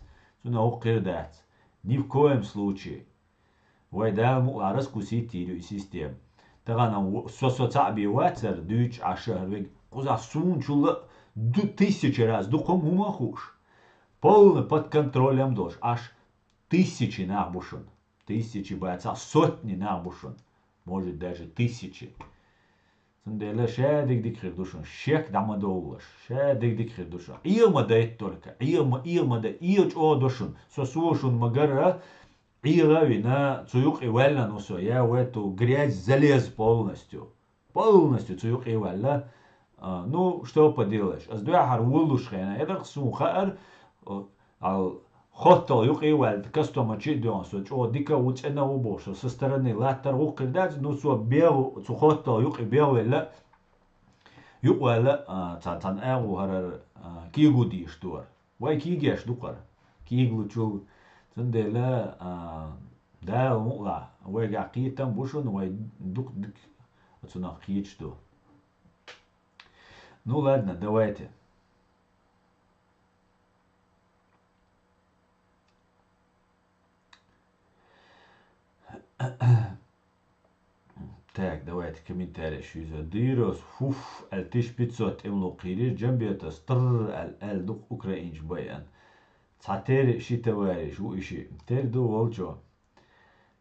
цуна هو قردات ни в коем случае ويدا مقارس كوسيتي لو سيستم تغانا соцаби ватер дюч ашервег куза сун чула 1000 раз духом ума хуш полный под контролем дож аж 1000 набушен 1000 бойца сотни набушен может даже 1000 Сандела шадик дикрир душон шек дамадолаш шадик дикрир душон ирма дает только ирма да ирч о душон сосушун магара ирави на цуюк и вэлла ну со я в эту грязь залез полностью цуюк и вэлла ну что поделаешь аз дуя хар вулуш хена эдер сун хар ал хотто юк и вэлл кастома чидон со о дика уцена убошо со стороны латар укрдать ну со бел цу хотто юк и бел вэлла юк вэлла цан эгу хар кигуди штуар вай кигеш дукар киглу чул цандела да мула вай гакитам бушон вай дук цуна хичту ну ладно давайте Так, давайте комментарий еще из Дирос. Фуф, аль 1500 имлу қириш, джамбията стр аль дух украинч баян. Цатери ши товарищ, у иши. Теперь до волчо.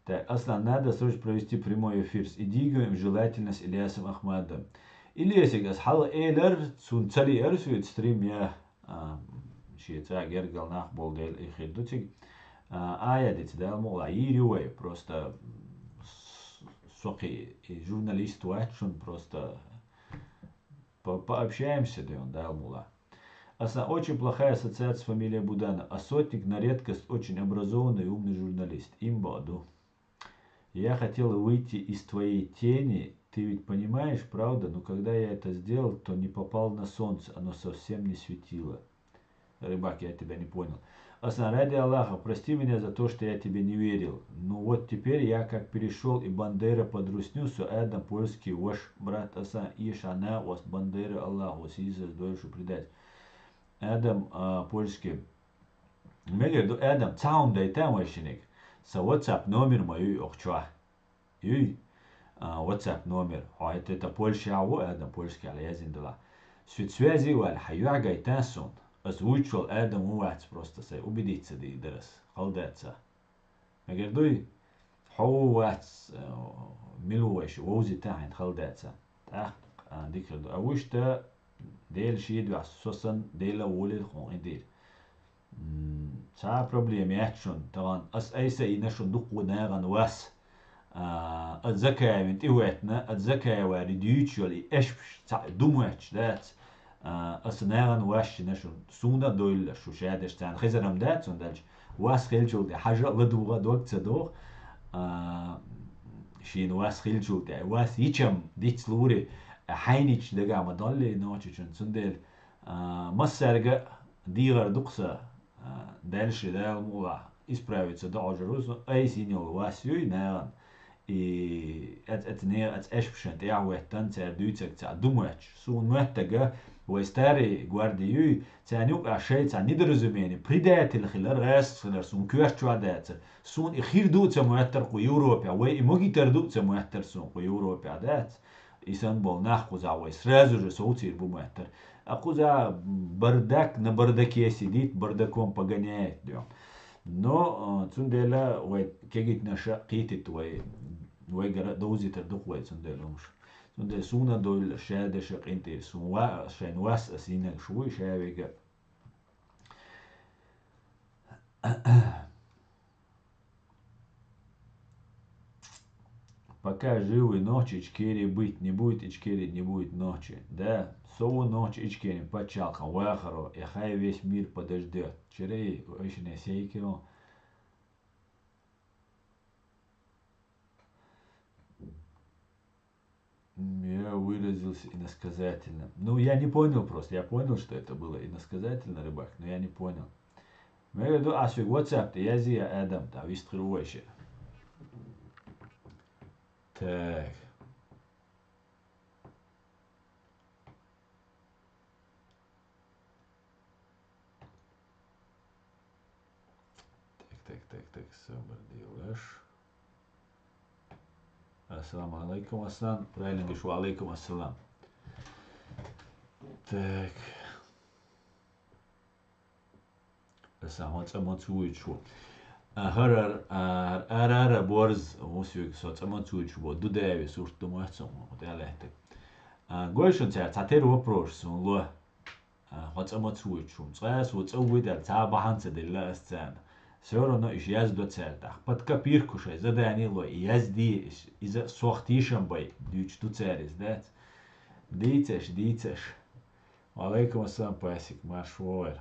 Так, Аслан, надо срочно провести прямой эфир с Идигом, желательно с Ильясом Ахмадом. Ильясик, асхал эйлер, цун цали эрсует стрим я, шиеца гергал нах болдел и хидутик. Аядец, да, мол, аирюэй, просто соки и журналист уачун, просто пообщаемся, да, он дал мула. Очень плохая ассоциация с фамилией Будана, а Сотник на редкость очень образованный и умный журналист. Имбаду. Я хотел выйти из твоей тени, ты ведь понимаешь, правда? Но когда я это сделал, то не попал на солнце, оно совсем не светило. Рыбак, я тебя не понял. Асан, ради Аллаха, прости меня за то, что я тебе не верил. Ну вот теперь я как перешел и Бандера подрусню, со Эдам польский ваш брат Асан, Ишана, вас Бандера Аллаху, сиза дольше предать. Эдам польский. Мегер, Эдам, цаум дай там вашиник. Со WhatsApp номер мою охчуа. И WhatsApp номер. А это Польша, а Эдам польский, але я зиндала. Связи, валь, хаюа гайтан сон. Озвучивал Эдам Уац просто сай убедиться да и дырас халдаться. Мегердуй хау Уац милуэш воузи тахин халдаться. Так дикерду. А вышта дейл шиид вас сосан дейла улил хон идир. Та проблем ячун таван ас айса инашун дуку наган вас. الذكاء من تيوتنا الذكاء وارديوتشولي ايش دوموتش ذات أصنعاً واش نشون سونا دويل شو شادش تان خزرم دات سندلش واس خيل شو ده حاجة لدوغا دوغ تصدوغ شين واس خيل شو ده واس يشم ديت سلوري حينيش دقا مدلي نوتشون سندل مسرقة ديغر دقسة دالش دال مولا исправиться должен أي синел васюй наверное et neer et espschent wettan cer duitsek ca dumwech sun wettega wo stari guardiu ca nuk a sheit ca niederzumeni pridetil khilar rest khilar sun kuerchwadet sun ikhir du ca muetter ku Europa we imogiter du ca muetter sun ku Europa dat isan bol nach ku za we сразу же соуцир бу muetter акуза бардак на бардаке сидит бардаком погоняет но цундела we kegit nasha qitit we gara doziter duq we цунделумш цундел суна дол шаде шaqinti sunwa shen was asina шуй шавега пока живы ночи ичкери быть не будет ичкери не будет ночи да сову ночь ичкери почалкам вахаро и хай весь мир подождет черей очень сейкино. Я выразился иносказательно. Ну, я не понял просто. Я понял, что это было иносказательно, рыбак, но я не понял. Я говорю, а свой WhatsApp, я зия Адам, там, вистрывайся. Так. Так, собор делаешь. Ассаламу алейкум, ассалам. Правильно говоришь, алейкум ассалам. Так. Самоцамоцуичу. Арара борз мусюк соцамоцуичу. Дудаеви сурту муэцум. Утялехтек. Гойшун цатер вопрос сун ло. Хоцамоцуичу. Цэс уцауида цаабаханца дилла асцана. Все равно иш язду цертах. Под копиркушай заданило и язди из сохтишем бай дючту церис, да? Дицеш. Алейкум ассалам пасик, машвоер.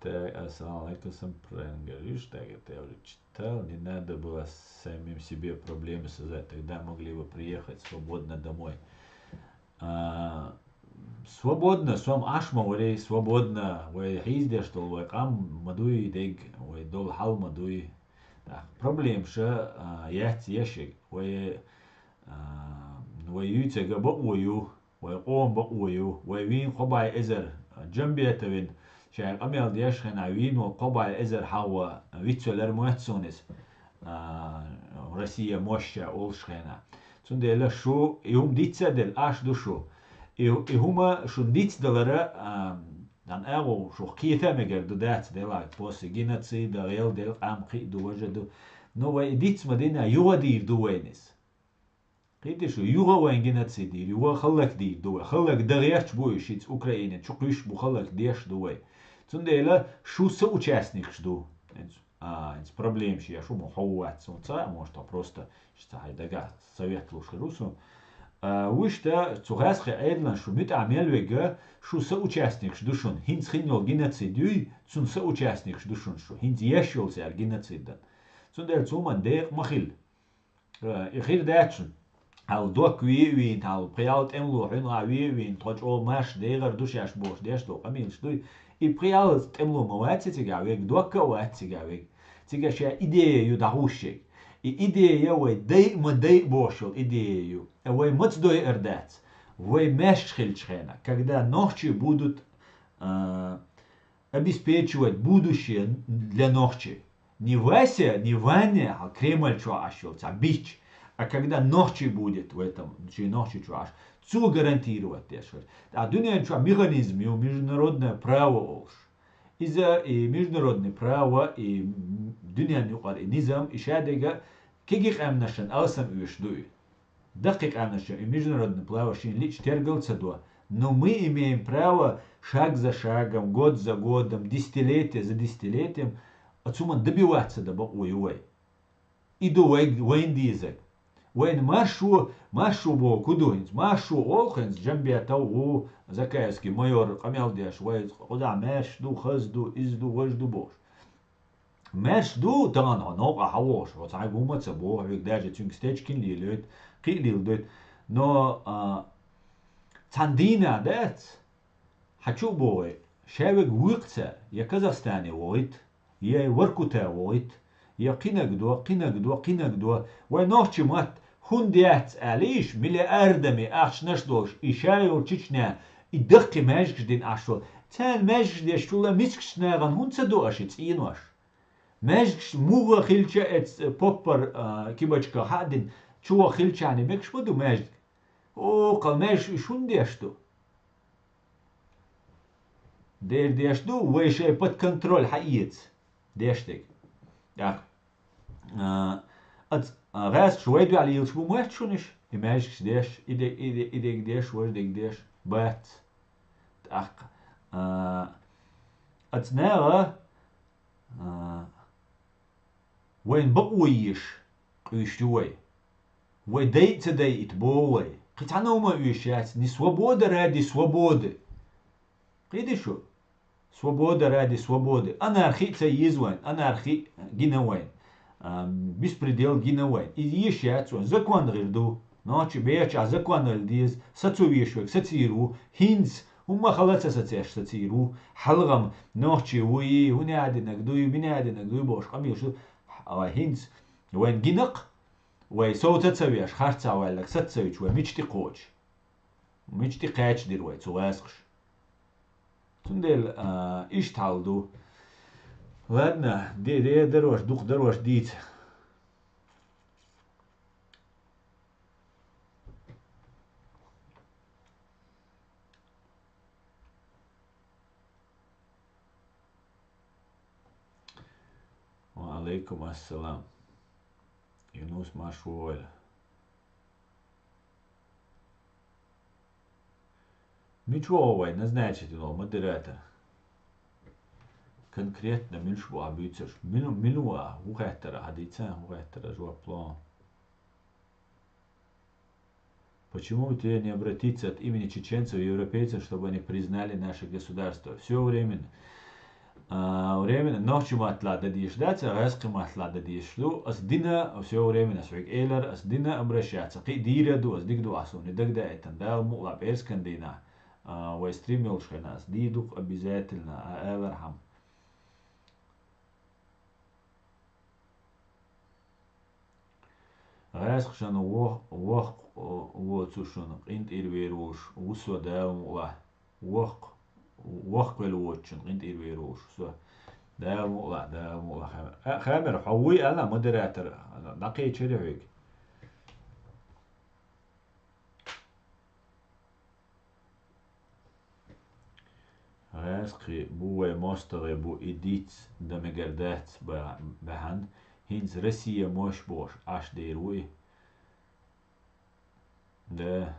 Так, ассалам алейкум сам правильно говоришь, так это я уже читал. Не надо было самим себе проблемы создать, тогда могли бы приехать свободно домой. Свободно, сом ашма варей свободно, вай хизде что вай кам мадуи дег, вай дол хал мадуи. Проблем ше яхт яшек, вай юйце габа ую, вай ом ба ую, вай вин хобай эзер джамбиета вин, шай амел яшхена вин вай хобай эзер хава витцелер муэтсонис, Россия моща олшхена. Цунделя шу иум дитцедел аш душу. И хума шундиц далара дан эго шу киета мегер дудат дела после геноцида рел дел амхи дуwajadu но ва диц мадина юадир дуэнис قيدش يوغا وين جناتسيد يوغا خلك دي دوي خلك دغياч боюшиц Украине чукриш бу خلك деш дуэй цундела шу соучастник жду инс проблем ши я шу мохауат цунца может просто что хайдага совет луш русу Вышта цугасхе эдлан шу mit амелвега шу соучастник жду шун хинц хинол геноцидуй цун соучастник жду шун шу хинц ешолся геноцидан цундел цуман дех махил ихир дачун Al dok wien al prialt emlo hun la wien toch all mash deger dushas bosh desto amin stui I prialt emlo mawatiga weg dokka watiga weg tiga sha ideeyu dahushik I ideeya we day maday boshol ideeyu we мацдой эрдат we mesh khilchkhena когда ночи будут обеспечивать будущее для ночи не Вася не Ваня а Кремль что ашился бич А когда ночи будет в этом, ночи чуаш, цу гарантировать тешвер. А дуня чуа механизм, и международное право олш. Из-за и международное право, и дуня нюкар, и низам, и шадега, кегих амнашан, алсам уешлуй. Дакик амнашан, и международное право, шин лич тергал цадуа. Но мы имеем право шаг за шагом, год за годом, десятилетие за десятилетием, отсюда добиваться до бакуй. И до вейндизек. وين ماشو بو كدوينز ماشو أولخنز جنبيته و زكايسكي مايور قميل ديش ويز قدع ماش دو خز دو إز دو وش دو بوش ماش دو تغانا نوقع حواش وطعي بوما تسبوه ويك داجة تنك ستيج كين لي لوت قي لي لوت نو تاندينا دات حتشو بوي شاوك ويقتا يا كازاخستاني وويت يا وركوتا وويت هي قينك دو ونوحش مات هنديات عليش ملي أردمي أخش نشدوش إشايو تشنا إدقي ماجكش دين أشتو تان ماجكش دي أشتولا ميسكش ناغن هون تسدو أشيت إينوش ماجكش موغا خيلشا ات بوبر كيباجكا حادين شو خيلشا يعني ماكش بدو ماجك او قال ماجك شون دي أشتو دير دي أشتو ويشي بات كنترول حقيقت دي أشتك يا غاز شوي دو على يلش بموت شونش ماجكش ديش إيدك ديش وردك ديش بات أخ أتناغا وين بقويش قيشتوي وديت ديت بوي قيت عنو ما يشات ني свобода ради свободы قيدي شو свобода ради свободы анархия يزوين анархия جنوين беспредел جنوين يشات закон غيردو نوچ بيچ закон الديز ساتويشوك ساتيرو هينز هما خلاص ساتيش ساتيرو حلغم نوچ وي هنا عاد نقدوي بنا عاد نقدوي باش قمي شو هينز وين جنق وي صوت تسويش خارتا ولا ستسويش وميشتي قوش وميشتي قاش دير وي تواسخش تندل ايش تعالدو ладно دي دروش دوق دروش ديت وعليكم السلام يونس مشغول Мичуовай назначительного модератора. Конкретно мильшву объяснишь. Минуа угеттера, адица угеттера, жуа план. Почему бы тебе не обратиться от имени чеченцев и европейцев, чтобы они признали наше государство? Все временно. Временно ночью матла дадишь дать, резко матла дадишь ду, аздина все временно свек эйлер, аздина обращаться. Ки диряду, аздигду асу, не дагда это, да, мула перскандина. ويستريميلش нас ديدوك обязательно أверхам غاسخشان وق وتشون قنت إيروش وسوا داوم وق الوتشون قنت إيروش سوا داوم خامر حوي أنا مودراتر دقيقة شريك Raskri boe mostere bo edit de megardat behand hins Russia moshbosh ash de rui de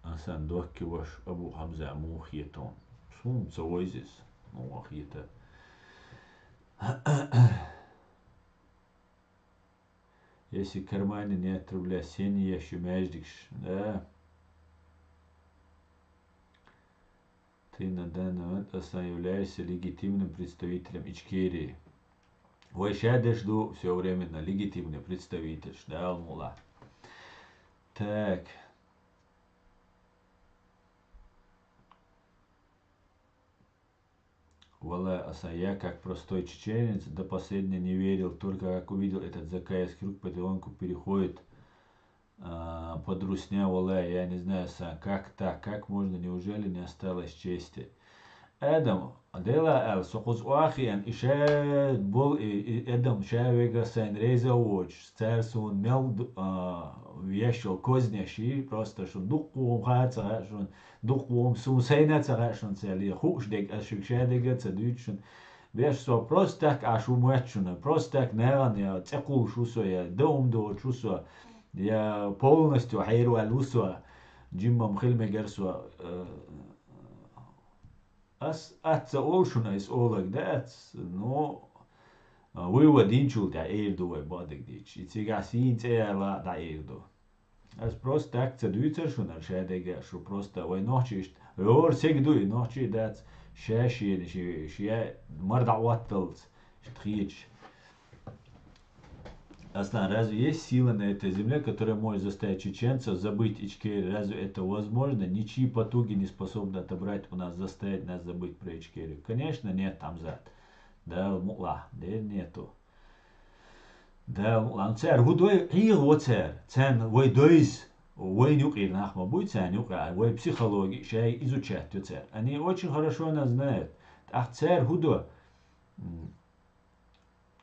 أنسان دوكي وش أبو حمزة موخيتون شو مسويزس موخيته Если в кармане нет рубля, сени еще мяждикш, да? Ты на данный момент являешься легитимным представителем Ичкерии. Вы щадешь ду все временно легитимный представитель, да, Алмула. Так. Вала, я как простой чеченец до последнего не верил, только как увидел этот закаевский круг потихоньку переходит под русня, вала, я не знаю сам, как так, как можно, неужели не осталось чести? Эдам, дела эл, сокуз уахиан, ишед был, эдам шавега сайн реза уоч, царсун мел вещал кознящий, просто что духу хаца, что духу сумсейна цара, что цели хушдек, ашикшадега, цадючн. Веш со просто так ашумуэтчуна, просто так неран, я цекул шусо, я дом до шусо, я полностью хайру алусо, джиммам хилме герсо. At all shuna is all like that. No, we were dinchul da eerdo e badig dich. It's gasin la da eerdo. As prost tak te duiter shuna shadega shu prosta we noch ist. Or seg du noch that shashi she marda wattelt. Strich. Аслан, разве есть сила на этой земле, которая может заставить чеченцев забыть Ичкерию? Разве это возможно? Ничьи потуги не способны отобрать у нас, заставить нас забыть про Ичкерию. Конечно, нет, Амзат. Да, мула, да нету. Да, мула, царь, гудой, его царь, царь, вой дойз, вой нюкир нахма, будет царь нюкир, вой психологи, шай изучать, царь. Они очень хорошо нас знают. Ах, царь, гудо.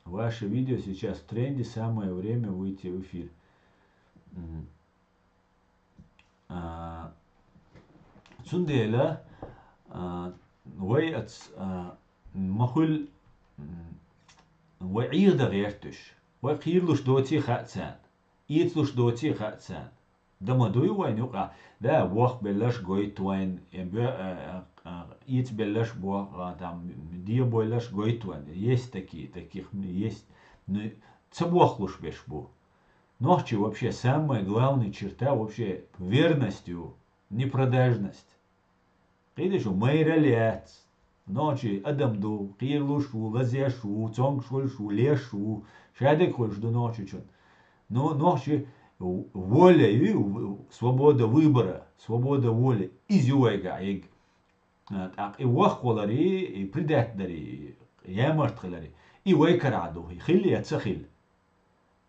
Ваше видео сейчас в тренде, самое время выйти в эфир. Цундела, вой от махуль, вой ирда гертуш, вой хирлуш доти хатсан, итлуш доти хатсан. Да мадуй вой нюка, да вох белаш гой туайн, ит белаш бо там dia белаш гой туайн. Есть таких есть, но цабохлуш беш бо. Ночи вообще самая главная черта вообще верностью, непродажность. Видишь, мейралец. Ночи адамду, кирлушу, лазешу, цонгшульшу, лешу, шадекхульшу ночи чон. Но ночи воля и свобода выбора, свобода воли изюэга иг. Так и вахолари, и предатель, ямартхлари, и вейкараду, и хилли ацахил.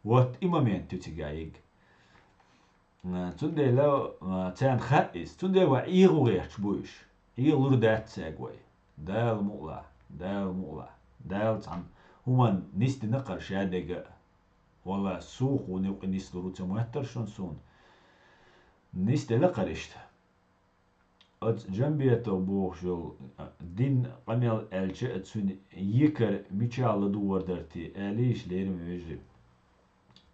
Вот и момент у тебя иг. Цунде ла цан хатис, цунде ва игу герч буиш. Игу лурдат сегвай. Дал мула, дал мула, дал цан. Уман нисти нақар шадега. Вала сух ونق نسل روت مهتر شون سون نست لقرشت ات جنبيته بوخجل دين قمل الچ اتسون يكر ميچال دور درتي اليش ليرم ويجي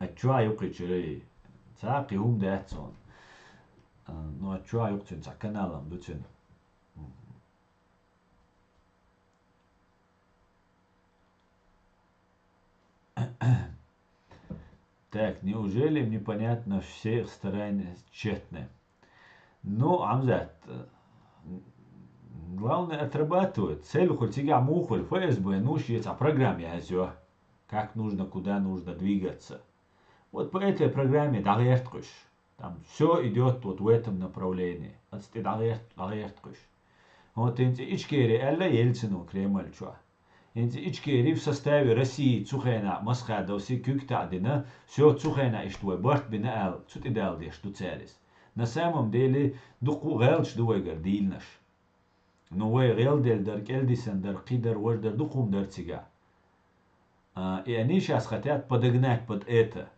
اتشوا يقچري ساقي هم داتسون نو اتشوا يقچن سكنالم دوتن. Так, неужели непонятно все старания тщетны? Ну, Амзат, главное отрабатывать. Цель хоть и мухоль, ФСБ, научиться о программе все. Как нужно, куда нужно двигаться. Вот по этой программе дагертkuш. Там все идет вот в этом направлении. Отсты дагертkuш. Вот эти ичкери, элла Ельцину, Кремль, чё. Эти ичкери в составе России, Цухена, Москва, Доси, Кюктадина, все Цухена и что, Барт Бинал, Цутидал, что целис. На самом деле, дуку гелч дуэгер дильнаш. Но вы гелдель дар кельдисен дар кидар вож дар духум дар цига. И они сейчас хотят подогнать под это.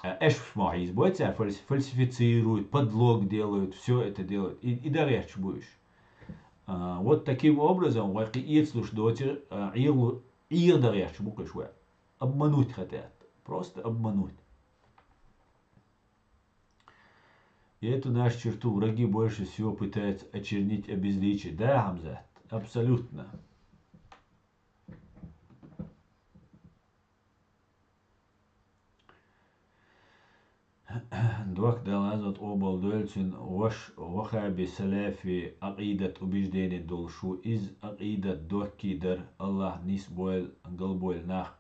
Эш шмаиз, бойца фальсифицируют, подлог делают, все это делают. И дарьяч будешь. Вот таким образом, обмануть хотят. Просто обмануть. И эту нашу черту враги больше всего пытаются очернить, обезличить. Да, Хамзат? Абсолютно. Дуак далазот обал дольцин ваш вахаби салафи акидат убеждений долшу из акидат дуаки дар Аллах нис бойл галбойл нах.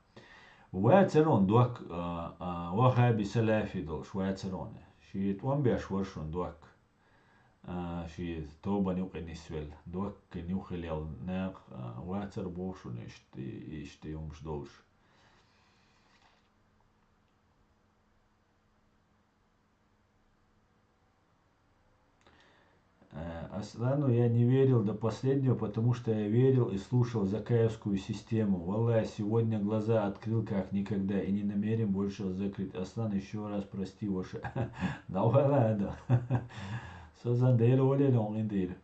Вацерон дуак вахаби салафи долш вацерон. شيت وان بيش ورشون دوك شيت توبا نيوك نسول دوك نيوك ليل ناق واتر بوشون اشتي يومش долж. Аслану я не верил до последнего, потому что я верил и слушал закаевскую систему. Валлай, сегодня глаза открыл как никогда и не намерен больше закрыть. Аслан, еще раз прости ваше. Да ладно. Созан дейр оле лонгин дейр.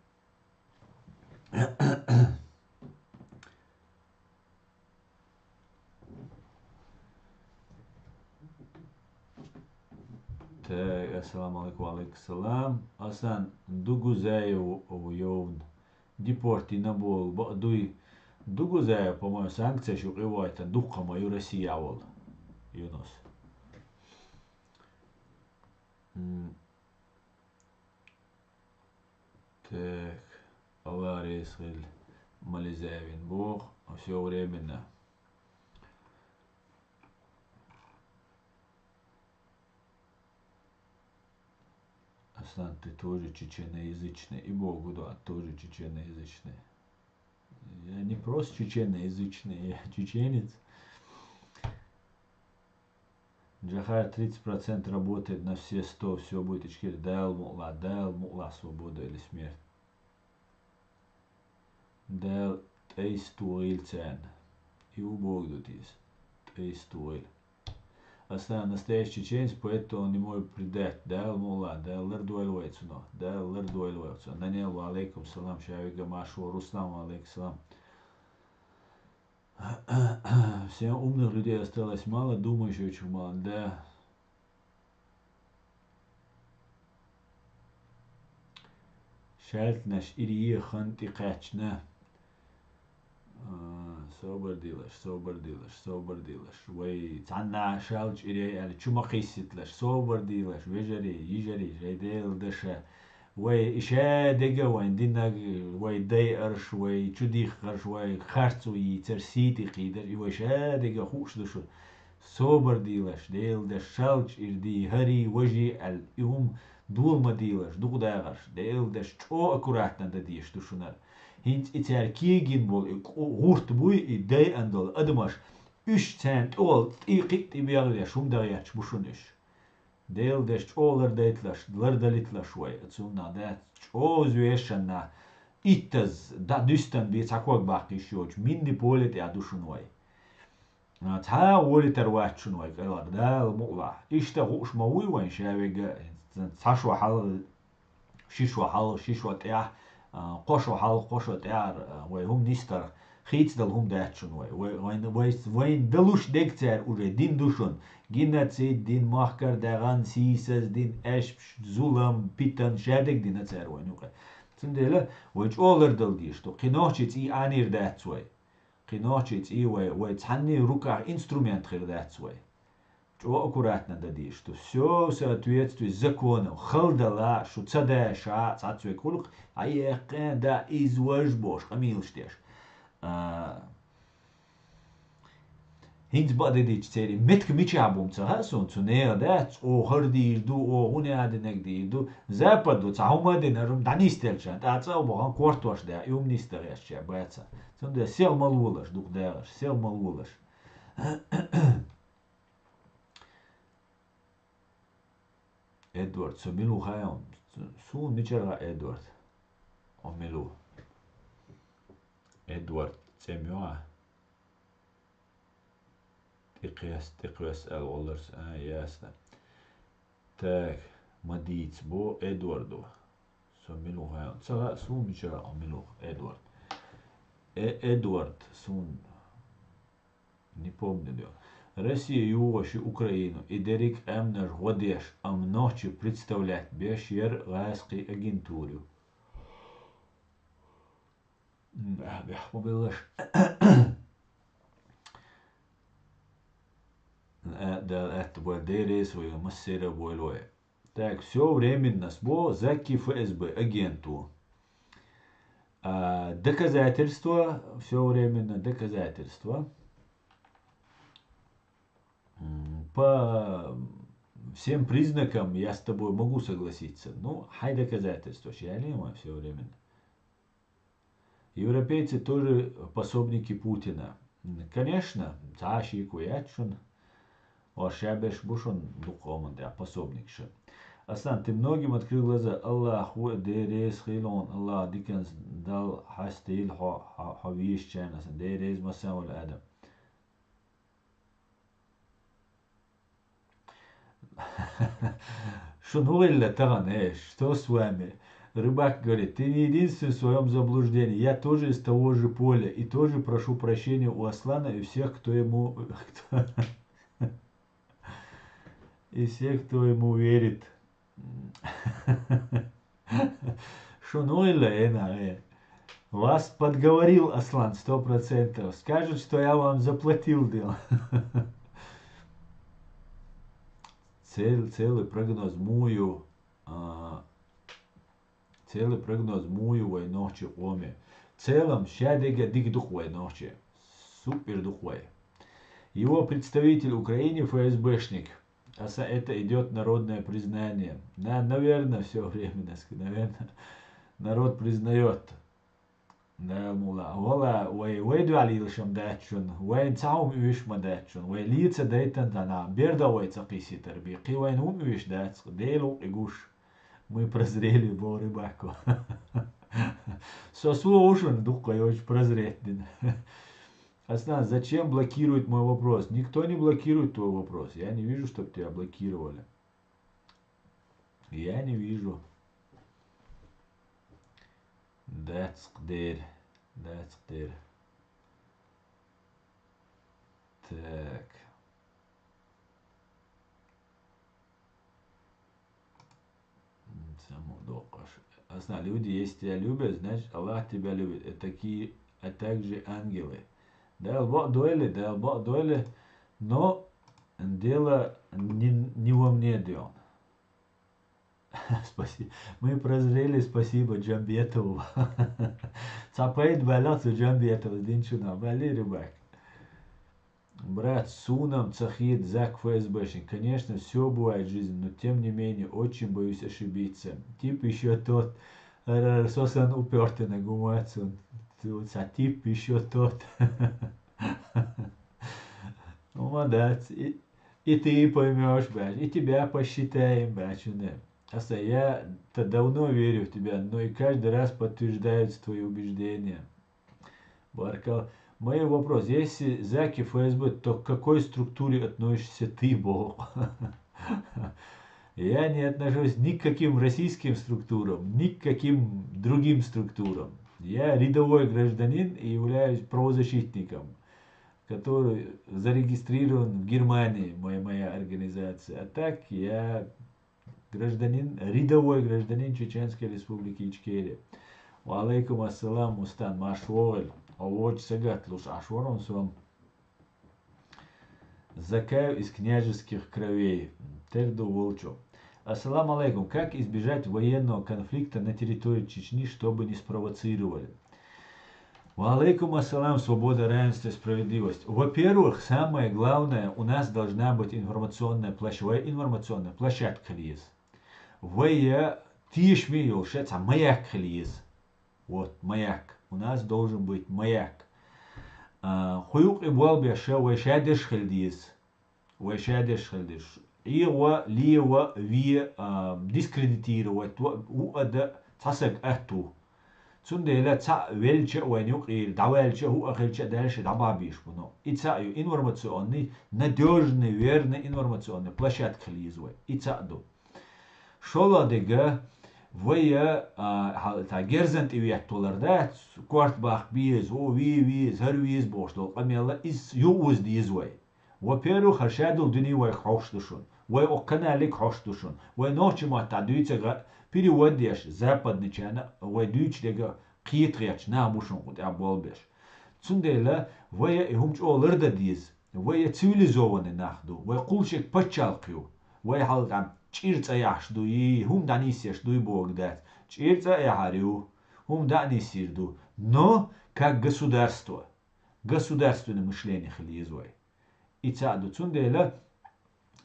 Так, ассаламу алейкум, алейкум салам. Асан, дугузаеву овьёвн. Депорти на бол, дуй. Дугузаев, по-моему, санкция шукивайта, духа мою Россия вол. Юнос. Так, авария Исраиль, Мализавин Бог, все временно. Аслан, ты тоже чеченоязычный. И Богу, да, тоже чеченоязычный. Я не просто чеченоязычный, я чеченец. Джахар 30% работает на все 100, все будет Ичкерия. Дал мула, свобода или смерть. Дал эйстуэль цен. И у Бога тут есть. Эйстуэль. Аслан настоящий чеченец, поэтому он не может предать. Дал мула, дал лердуэльвайцу, дал лердуэльвайцу. Нанелу алейкум салам, шавига машу, руслам алейкум салам. Всем умных людей осталось мало, думающих очень мало. Да. Шальтнаш ирие ханти качна. Собор дилаш. Вай цанна шалч ирие али чума киситлаш. Собор дилаш. Вежари, жайдел даша. Вай иша дега вайн динаг вай дай арш вай чудих арш вай харцу и церсити кидаш. И вай ша дега хуш душу. Собор дилаш. Дел даш шалч ирди хари важи ал иум дулма дилаш. Дугдагаш. Дел даш чо аккуратно дадиш душунар. Hint iter kiegin bol gurt bui I day andol admash üç cent ol iqit ibiyalia shumdariach bushunish del des oler deitlash lardalitla shway atsuna dat o zueshana ittaz da dustan bi takwag baqi shoch minni polet ya dushunway ta woliter wachunway qalar dal mu'la ishta ghush mawi wan shavega tashwa hal shishwa tya قشوا حال قشوا تعر وهم نستر خيت دل هم داتشون وين دلوش دكتر وجه دين دوشون جنات سيد دين ماخكر دغان سيسز دين اشبش زولم بيتن شادك دين تسر وين وقع تندله ويج اولر دل ديشتو قناچيت اي انير داتسوي قناچيت اي وي تحني ركع инструмент خير داتسوي جو аккуратно дадишь, что все соответствует закону. Халдала, что цадаша, цацве кулук, а екен да изважбош, хамилштеш. Hint badedich цери, метк мичабум цахасун, цунея дац, о хардирду, о хунеаденек дирду, западу, цахумаденарум, данистелчан, таца обохан квартуаш да, и умнистеряща, баца. Цунде сел малулаш, дух дагаш, сел малулаш. Edward, så milu hajon, su ničera Edward, o milu. Edward, semjoa. Tiqves el ollers, jasne. Tak, madic, bo Edwardu, så milu hajon. Saga, su ničera o milu, Edward. Edward, su, не помню, Россия юваши Украину и Дерик Эмнер Годеш ночи представлять бешер гайской агентуру. Это был дерес свою массера бойлое. Так, все временно сбо заки ФСБ агенту. Доказательства, все временно доказательства. По всем признакам я с тобой могу согласиться. Ну, хай доказательства, я не знаю, все временно. Европейцы тоже пособники Путина. Конечно, Цаши Куячун, Ошабеш Бушон Духован, да, пособник шо. Аслан, ты многим открыл глаза. Аллах, дерез хилон, Аллах, диканс дал хастил хавиш чан, дерез масамул адам. Шунули таганеш, что с вами? Рыбак говорит, ты не единственный в своем заблуждении, я тоже из того же поля, и тоже прошу прощения у Аслана и всех, кто ему верит. Шунули, вас подговорил Аслан 100%. Скажет, что я вам заплатил дело. Целый прогноз мую вой ночи оме. Целом шадега дик духвай ночи. Супер духвай. Его представитель Украине ФСБшник Это идет народное признание. Наверное, все время, наверное, народ признает. Да, мула. Вала, вейду алилшам датчун, вейн цаум юшма датчун, вей лица дейтан тана, берда вейца писитер би, кивайн юш датск, дейлу и гуш. Мы прозрели по рыбаку. Сосу ушен, духа, я очень прозретен. Асна, зачем блокирует мой вопрос? Никто не блокирует твой вопрос. Я не вижу, чтобы тебя блокировали. Я не вижу. That's there. That's there. Так. Асна, люди, если тебя любят, значит Аллах тебя любит. А также ангелы. Да, дуэли, но дело не во мне, Дион. Спасибо. Мы прозрели, спасибо Джамбетову. Цапает баляцу Джамбетову, динчуна, бали рыбак. Брат, сунам, цахид, зак, ФСБшник. Конечно, все бывает в жизни, но тем не менее, очень боюсь ошибиться. Тип еще тот, сосан упертый на гумацию. Тип еще тот. Молодец. И ты поймешь, бач, и тебя посчитаем, бачуне. Аса, я-то давно верю в тебя, но и каждый раз подтверждаются твои убеждения. Баркал. Мой вопрос, если заки ФСБ, то к какой структуре относишься ты, Бог? Я не отношусь ни к каким российским структурам, ни к каким другим структурам. Я рядовой гражданин и являюсь правозащитником, который зарегистрирован в Германии, моя организация. А так я рядовой гражданин Чеченской Республики Ичкерия. Ва алейкум ассалам, Мустан, машволь. Овоч сагат луш ашворон сом. Закаю из княжеских кровей. Терду волчу. Ассалам алейкум. Как избежать военного конфликта на территории Чечни, чтобы не спровоцировали? Ва алейкум ассалам, свобода, равенство, справедливость. Во-первых, самое главное, у нас должна быть информационная площадка лиз. Вая тишми елшец, а маяк лиз. Вот, маяк. У нас должен быть маяк. Хуюк и буалбеша вайшадеш хельдиз. Вайшадеш хельдиш. Ива, лива, ви дискредитировать. Уада цасак ахту. Цундела ца велче вайнюк и давельче хуахельче дальше дабабиш буно. Ицаю информационный, надежный, верный информационный площадка лизвай. Ицаду. Шоладега Вая герзент и вяттуларда квартбах биз, виз, хервиз боштол, амела из юуз дизвай. Во-первых, хашадул дневай хоштушун, вай оканалик хоштушун, вай ночима тадуйца переводишь западный чана, вай дучдега китреч на бушун вот аболбеш. Цундела вая и хумч оларда диз, вая цивилизованный нахду, вай кулшек пачалкю, вай халгам Чирца яшду и хум данисешду и Бог дать. Чирца яхарю, хум данисирду. Но как государство. Государственное мышление хлизвай. И цаду цундела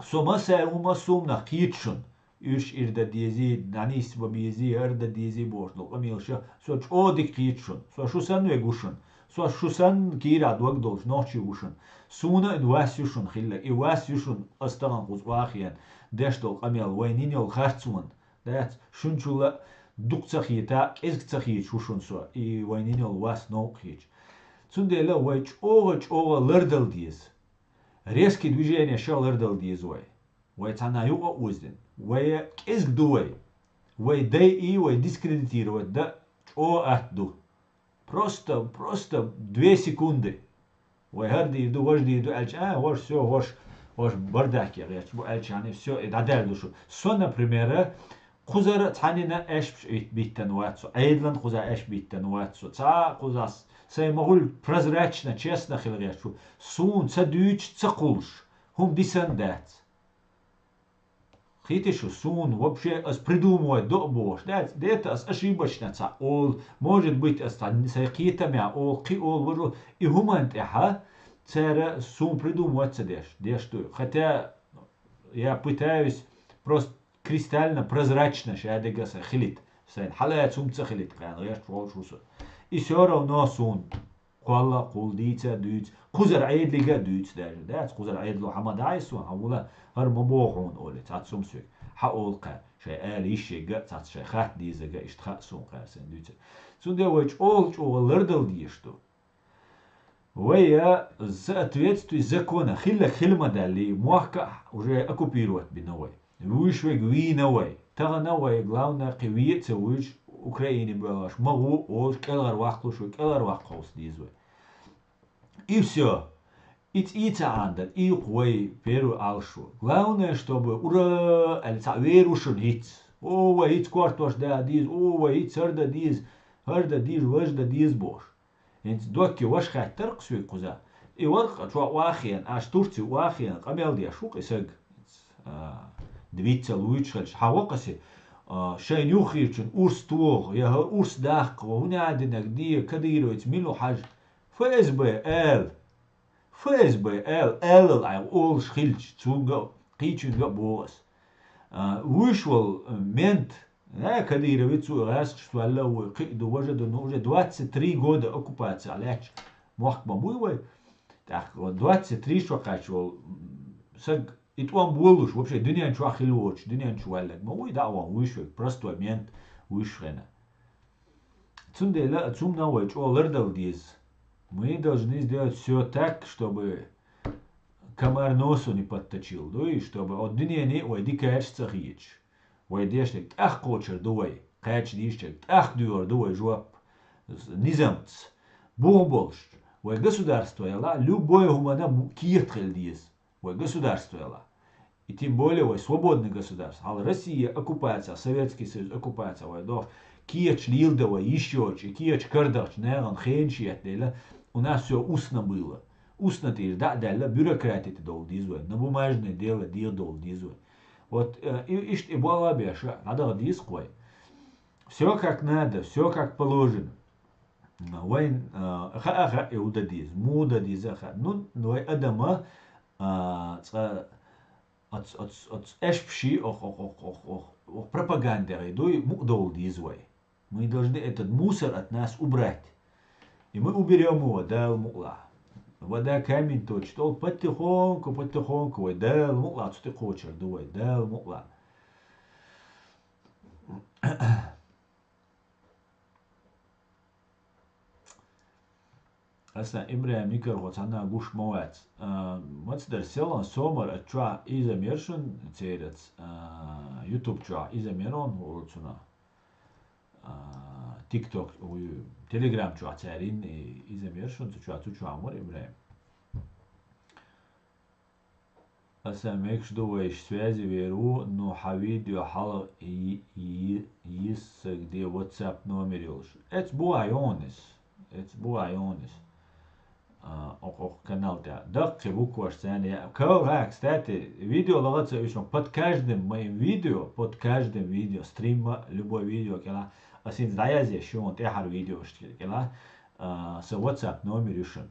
сома саума сумна китшун. Üç irde dizi, danis babizi, irde dizi boşluk. Amilşa, soç odik kitşun. So şusan ve guşun. So şusan kira dog dolş, noçi guşun. Suna invasyuşun xilla. İvasyuşun astagan kuz vaxiyen. Deştol amel vaynin yol xarçun. Dat şunçula dukça xita, ezgça xit şuşun so. I vaynin yol vas no xit. Цундела вай чога лырдал диз. Резкие движения шел лырдал диз вай. Вай цана юга узден. Вай кезг дуай. Вай дай и вай дискредитировать. Да о ахду. Просто 2 секунды. Вай харди иду, вожди иду, альча, вож все, вож бардак я, альчане все, и дадел душу. Со, например, кузара цанина эш биттен ватсо. Эйдлан куза эш биттен ватсо. Ца кузас. Сей могul прозрачно, честно хилгачу. Сун, ца дюч, ца кулш. Хум дисандец. Хитишу сун вообще придумывать до бош. Это ошибочно. Может быть, с какими ол и гумант эха цера сун придумывать деш. Хотя я пытаюсь просто кристально прозрачно шадегаса хилит. Сайн халая цумца хилит кан я шолшуса. И все равно сун والله قول ديتا دوت خزر عيد لقى دوت داج خزر عيد لو حمد عايسو هولا هر مبوخون اولي تاع سمسك حقولقا شي آل يشي قا تاع شي خات ديزا قا اشتخاء سون قاسن دوت سون دي ويج اول لردل ديشتو ويا соответствует закона خلك خلمة دالي موحكا уже оккупировать بنوي ويش وي نوي تغا نوي главное قوية ويش Украине балаш могу олш келар вахлушу келар вахлус дизwe. И все. Ица андер, и хуй перу алшу. Главное, чтобы ура, альца верушен хиц. О, хиц квартош да диз, о, хиц херда диз вожда диз бош. Инц доки ваш хаттер ксуй куза. И ворк чва вахиан, аш турци вахиан, камел дия шук исег. Двица луичхальш, хавокаси. شاين يخيرشن أورس توغ يا أورس داق وهنا عندنا قدية كديرويت ميلو حاج فاز بي آل العيو أول شخيلش تونغا قيتشن بوغس ويشوال منت لا كديرويت سو غاس شتوالا وقيدو وجدو نوجد 23 года оккупация علاش موحك بابوي так 23 شوقاشوال سج итван болуш вообще дуньян чуа хилуоч дуньян чуалек ма уй даван уйшвек просто мент уйшвена цундела цумна уй чуалердал диз мы должны сделать все так чтобы комар носу не подточил и чтобы от дуньяни уй дикач цахич уй дештек ах кочер дуй кач диштек ах дюр дуй жуап низамц бухболш уй государство яла любое гумана киетрел диз уй государство яла. И тем более свободное государство. А Россия оккупация, Советский Союз оккупация. Киеч Лилдова, еще Киеч Кардач, Неран, Хенчи, у нас все устно было. Устно ты да, бюрократия ты дол дизвой, на бумажное дело дир дол дизвой. Вот и была беша, надо дисквой. Все как надо, все как положено. Вайн ха иуда диз, муда дизаха. Ну, адама от эшпши ох пропагандеры дуй мудол дизвой. Мы должны этот мусор от нас убрать. И мы уберем его, дал мула. Вода камень точит, ол потихоньку, ой, дал мула, что ты хочешь, дуй, дал мула. Аса Ибраим Никер Хоцана Гуш Моэц. Мацдер селан сомар ачва изамершун церец YouTube чва изамерон улцуна. TikTok Telegram чва церин изамершун чва амор Ибраим. Аса мекш дуэш связи веру, но хавидео хала есть где WhatsApp номер юлш. Эц буайонис. Канал да. Дак букваш цене. Как, кстати, видео лагаться еще под каждым моим видео, стрима, любое видео, кела, асин заязе, что он техар видео, кела, с WhatsApp номер решен.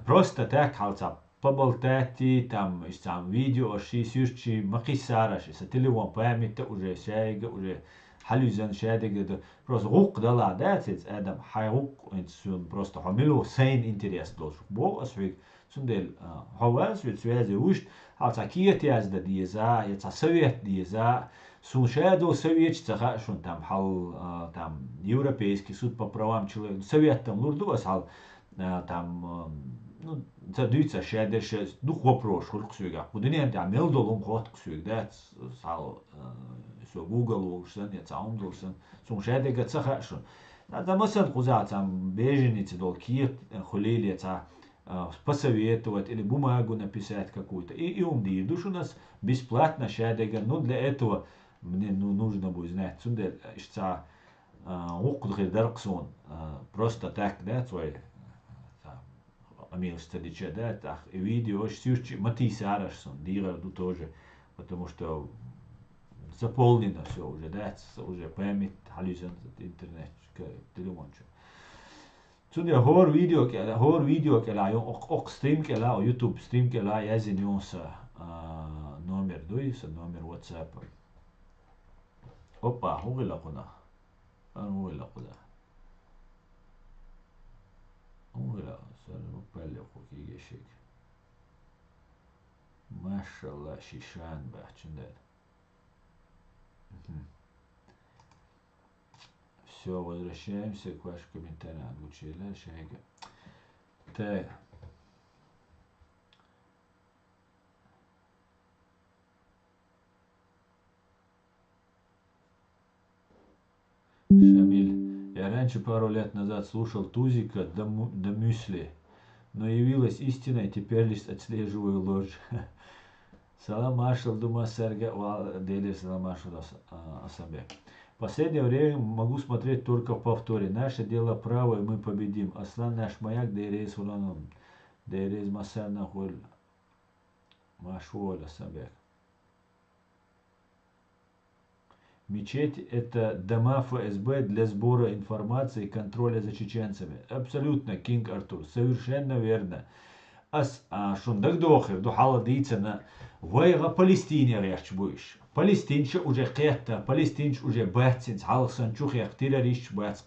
Просто так, халца, поболтати, там видео, сюрчи, макисараши, с телефон память, уже шайга, уже حلوزن شادق ده просто غوق دلا داتس ادم حيغوق انسون просто حملو سين انتريس دوش بو اسويك سندل هواس ويتسوازي وشت حالتا كيت يازدا ديزا يتا سويت ديزا سون شادو سويت تخا شون там حل там европейский суд по правам человека совет там лурдуас хал там ну задуется шадеш ну вопрос хурксуга уденен там мелдолун хотксуг да сал so Google улшен jetzt аумдулшен сун шадега цаха шон да مثلا خذا там беженец дол киет холели это посоветовать или бумагу написать какую-то и умди душ у нас бесплатно шадега но для этого мне нужно будет знать сунде что уқдгир дарксон просто так да свой амилста дича да так и видео сюрчи матисарашсон дира ду тоже потому что заполнено все уже, да, уже память, халюзен, интернет, телефон. Цундя хор видео кела, ок стрим кела, YouTube стрим кела, язин юнса номер дуйса, номер WhatsApp. Опа, угла куда? Угла куда? Угла, сразу палеку кигешик. Машалла, шишан бахчундет. Все, возвращаемся к вашим комментариям. Озвучили, шайка. Так. Шамиль, я раньше пару лет назад слушал Тузика до Мюсли, но явилась истина, и теперь лишь отслеживаю ложь. Салам Ашал Дума Серга Дели Салам Ашал Асабек. В последнее время могу смотреть только в повторе. Наше дело право, и мы победим. Аслан наш маяк, Дейрейс Вуланом. Дейрейс Масар Нахуль Машуоль Асабек. Мечеть – это дома ФСБ для сбора информации и контроля за чеченцами. Абсолютно, Кинг Артур, совершенно верно. Шундак дохер, духала дийцена, вайга Палестине речь будешь. Палестинча уже кета, палестинч уже бацинц, халсан чухех, террорист бац,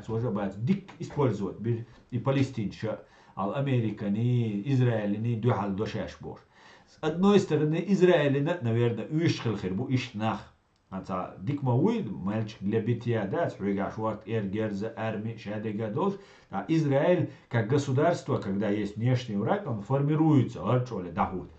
уже бац, дик использовать, и палестинча, ал американи, израилини, духал дошаш бош. С одной стороны, израилина, наверное, уишхил хербу, ишнах. Дик мауид, мальчик для битья, да, швигашварт, герза, армии, шадега долж. А Израиль, как государство, когда есть внешний враг, он формируется, ларчоли, дахут.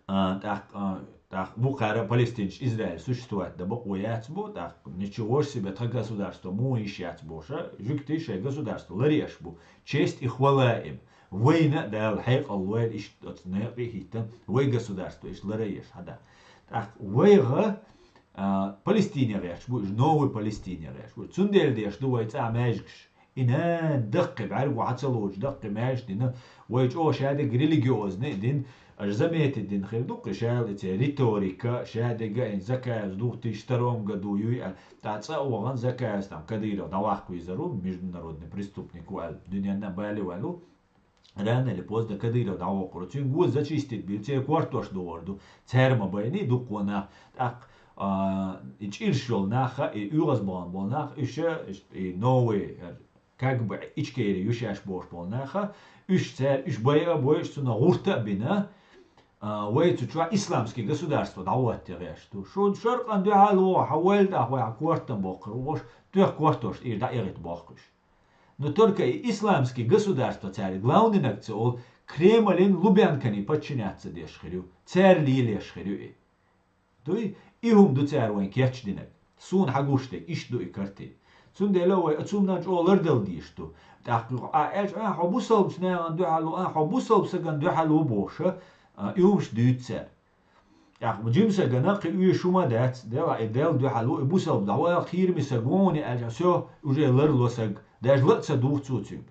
Так, Бухара, палестинч, Израиль существует, да бог уяцбу, так, ничего себе, это государство, му ищацбу, жуктейшее государство, ларешбу, честь и хвала им. Война, да, алхайк, аллуэль, иш, вой государство, иш, ларееш, хада. Так, войга, Палестине реш, новый Палестине реш. Цундел деш, дуайца амэжгш. Ина дقة بعرف وعتصلوش دقة ماش دينا ويج أو شهادة ريليجيوزني دين أجزميت دين خير دوق شهادة ريتوريكا شهادة جاين زكاة دوق تشترون قدو يوي تعتصا وغن زكاة там كديرة دواحكو يزارون международный преступник وال دنيا نبالي والو рано или поздно кадыров давал короче гуз зачистить бил те квартош дорду церма байни дукона так ич иршол наха и юрасбан болнах еще и новый как бы ичкери юшаш бош болнаха үш цер үш бая бош суна гурта бина ويتو شو إسلامسكي государство давать тебе что шо шаркан дехало хавел да хва квартан бокр вош трех квартош и да ирит бокрш. Но только и исламские государства царь главный накциол Кремлин Лубянкани подчиняться дешхерю царь лилешхерю. То и хум до царь вон кечдинек сун хагуште ишду и карти. Сун деловой отцум нач олардел дишту. Так эш хабусал сна духалу хабусал саган духалу боша يومش ديتسر يعني بجيمسا جناقي يو شوما دات دلا إدال دو حلو إبوسا بدعوة خير مسجوني أجاسو وجه لرلو سج داج لقصة دوخ تسوتيب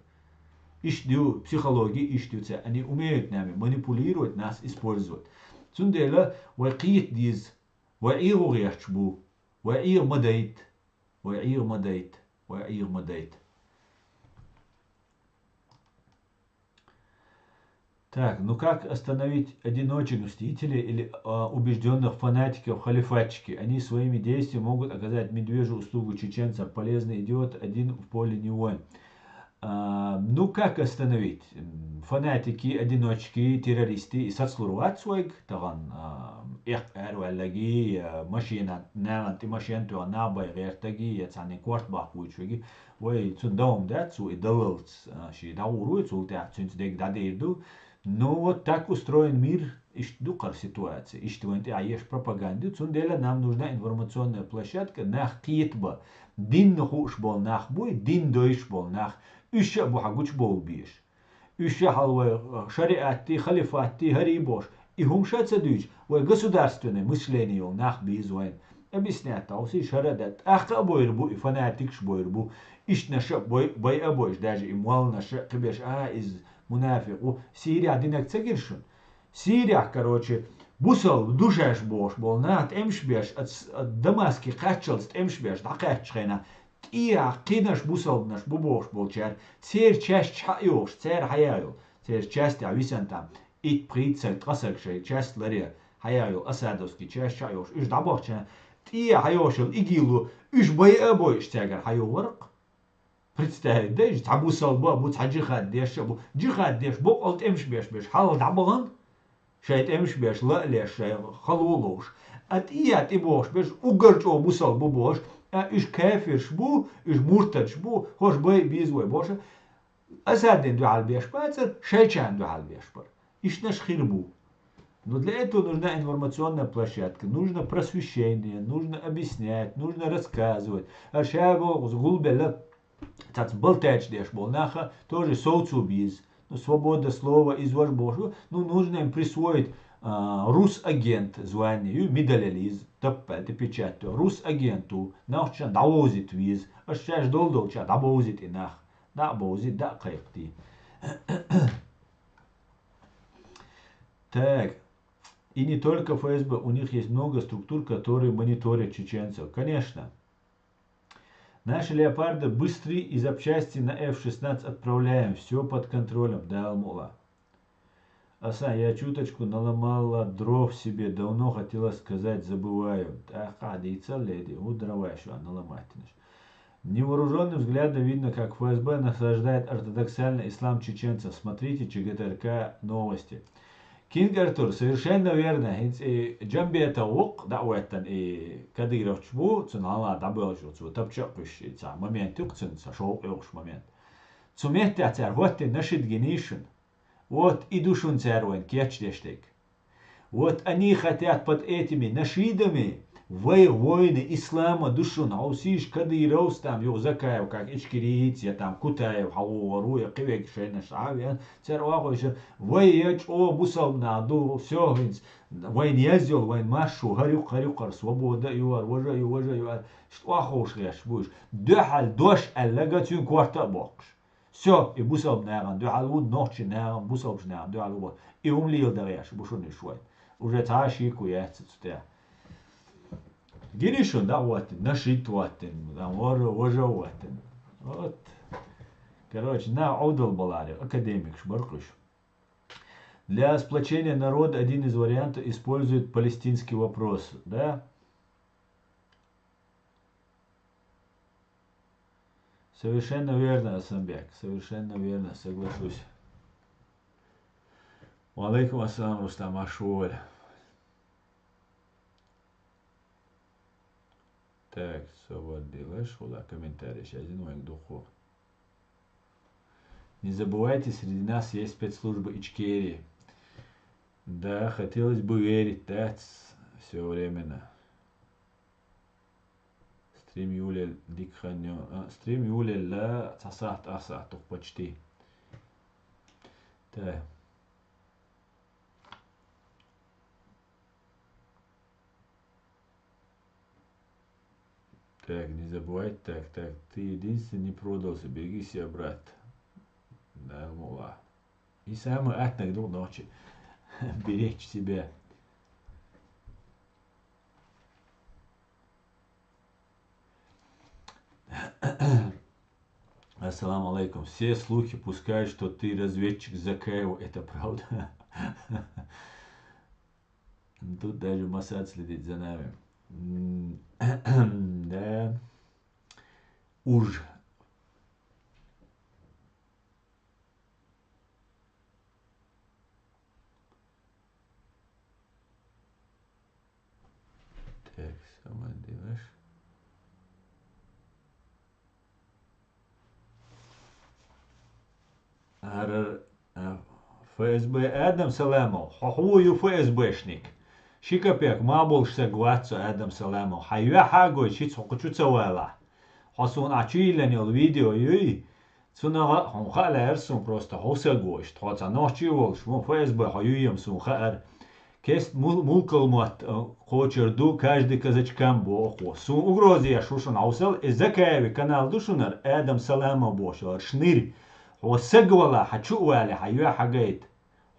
إيش ديو психологии إيش ديو تسا أني أميت نامي манипулировать нас использовать تندلا وقيت ديز وعيرو غيرشبو وعير مديت وعير مديت وعير مديت. Так, ну как остановить одиночек мстителей или убежденных фанатиков халифатчики? Они своими действиями могут оказать медвежью услугу чеченцам. Полезный идиот один в поле не воин. Ну как остановить? Фанатики, одиночки, террористы и соцлурват свой таган эрваллаги машина нанти машин то набай вертаги яцани кварт бахуичуги вой цундом да цу и давлц ши дауру цу та цунцдег дадирду. Но вот так устроен мир, дукар ситуация. И что ты аешь пропаганду, цундела нам нужна информационная площадка нах китба. Дин нахуш бол нах бой, дин дойш бол нах. Ища бухагуч бол биш. Ища халва шариатти, халифатти, харибош. И хумшаца дюч, вой государственное мышление нах бизвайн. Объяснять тауси шарадат. Ахка бойрбу и фанатикш бойрбу. Ищ наша бой обойш, даже и муал наша кибеш из منافق سيريا دينك تسجلشون سيريا كروتشي بوصل دوشاش بوش بولنات امش بيش دماسكي قاتشلست امش بيش دقاتش خينا تيا قيناش بوصل ناش بوبوش بولشار تسير تشاش حيوش تسير حيايو تسير تشاستي عويسان تام it pritsel trasakşe çestleri hayayo asadoski çeşayoş üç dabakçı tiye hayoşul igilu üç bayı abo işteger hayovarık представляешь табу салба бу таджиха деш бу джиха деш бу олт эмш беш хал дабаган шайт эмш беш ла леш халулош ат ият ибош беш угарчо бу салбу бош üç kafir bu üç murtad bu hoş bay bizvay boşa asadin du hal beş пацер шайчан du hal beş пар ишнаш хирбу. Но для этого нужна информационная площадка, нужно просвещение, нужно объяснять, нужно рассказывать. А шабо гулбела так болтач деш болнаха тоже соцубиз. Ну, свобода слова извож бошу. Ну, нужно им присвоить рус-агент звание, медалялиз, таппати печатто, рус-агенту, нахча давозит виз, а сейчас долдолча давозит и нах, давозит, да кайфти. Так, и не только ФСБ, у них есть много структур, которые мониторят чеченцев. Конечно. Наши леопарды быстрые и запчасти на F-16 отправляем, все под контролем, да, Алмула. Аса, я чуточку наломала дров себе, давно хотела сказать, забываю. Так, адица, леди, дрова еще наломать. Невооруженным взглядом видно, как ФСБ насаждает ортодоксальный ислам чеченцев. Смотрите ЧГТРК новости. Кинг Артур, совершенно верно. Джамби это ук, да, уэттан, и кадыров чбу, цунала, да, был что, топчакуш, и ца, момент, юкцин, сошел, юкш момент. Цумехте ацар, вот ты нашит генишен. Вот и душун царвен, кечдештек. Вот они хотят под этими нашидами войны ислама душун, аусиш кадыров там, ю закаев, как ичкирит, я там кутаев, хауару, я кивек шейна шавян, царваху еще, воеч, о, бусал наду, все, войн ездил, войн машу, харюкар, свобода, юар, юар, что ахуш леш, будешь, дехаль, дош, аллагатюн кварта бокш. Все, и бусал наган, дехаль вуд ночи наган, бусал наган, дехаль вуд, и умлил даряш, бушун и швай. Уже ташику яйца цутя. Гиришун, да, вот, нашит вот, там, уже вот. Вот. Короче, на аудал баларе, академик шбаркуш. Для сплочения народа один из вариантов использует палестинский вопрос, да? Совершенно верно, Асамбек, совершенно верно, соглашусь. Алейкум ассалам, Рустам Ашуаль. Так, свободилась, хула, комментарий, сейчас один духу. Не забывайте, среди нас есть спецслужбы Ичкерии. Да, хотелось бы верить, да, все временно. Стрим Юля Дикханё. Стрим Юля ла цасат асат, почти. Так. Так, не забывайте, так, ты единственный не продался, береги себя, брат. Да, мула. И самое атное до ночи. Беречь себя. Ассаламу алейкум. Все слухи пускают, что ты разведчик Закаева. Это правда? Тут даже Масад следит за нами. Да. Уж. Так, сама делаешь. ФСБ Адам Саламов. Хохую ФСБшник. Шикапек мабулш сагвацо Адам Саламов. Хайва хагой чит хокучу цавала. Хосун ачиланил видео юй. Цунага хонхала эрсун просто хосагош. Тхоца нохчивол шмо ФСБ хаюем сунхар. Кест мулкалмат хочерду каждый казачкам бохо. Сун угрозия шушун аусал Закаеви канал душунар Адам Саламов бошо. Шнир. وسجولا حشوالي حيوا حاجات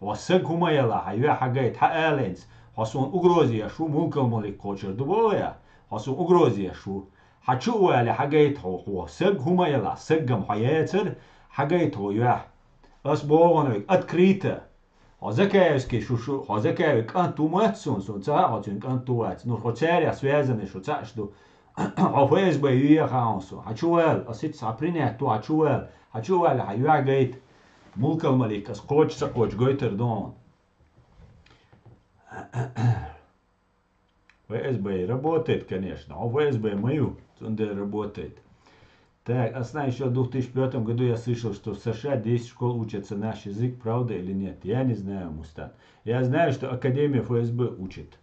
وسجهما يلا حيوا حاجات حالينز حسون أجروزيا شو ممكن ملك كوتشر دبويا حسون أجروزيا شو حشوالي حاجات هو سجهما يلا سجم حياتر حاجات هو يا أسبوعنا أتكريتا Закаевский шушу, Закаевый канту матсун, сон цаатун канту ат, ну хоцеря связаны, что цашту, ФСБ юехаунсу, хачуэл, асит сапринет ту хачуэл, хаюагайт, мулкал малик, скотч сакоч, гойтер дон. ФСБ работает, конечно, а ФСБ мою, он работает. Так, а знаешь, еще в 2005 году я слышал, что в США 10 школ учатся наш язык, правда или нет? Я не знаю, Мустан. Я знаю, что Академия ФСБ учит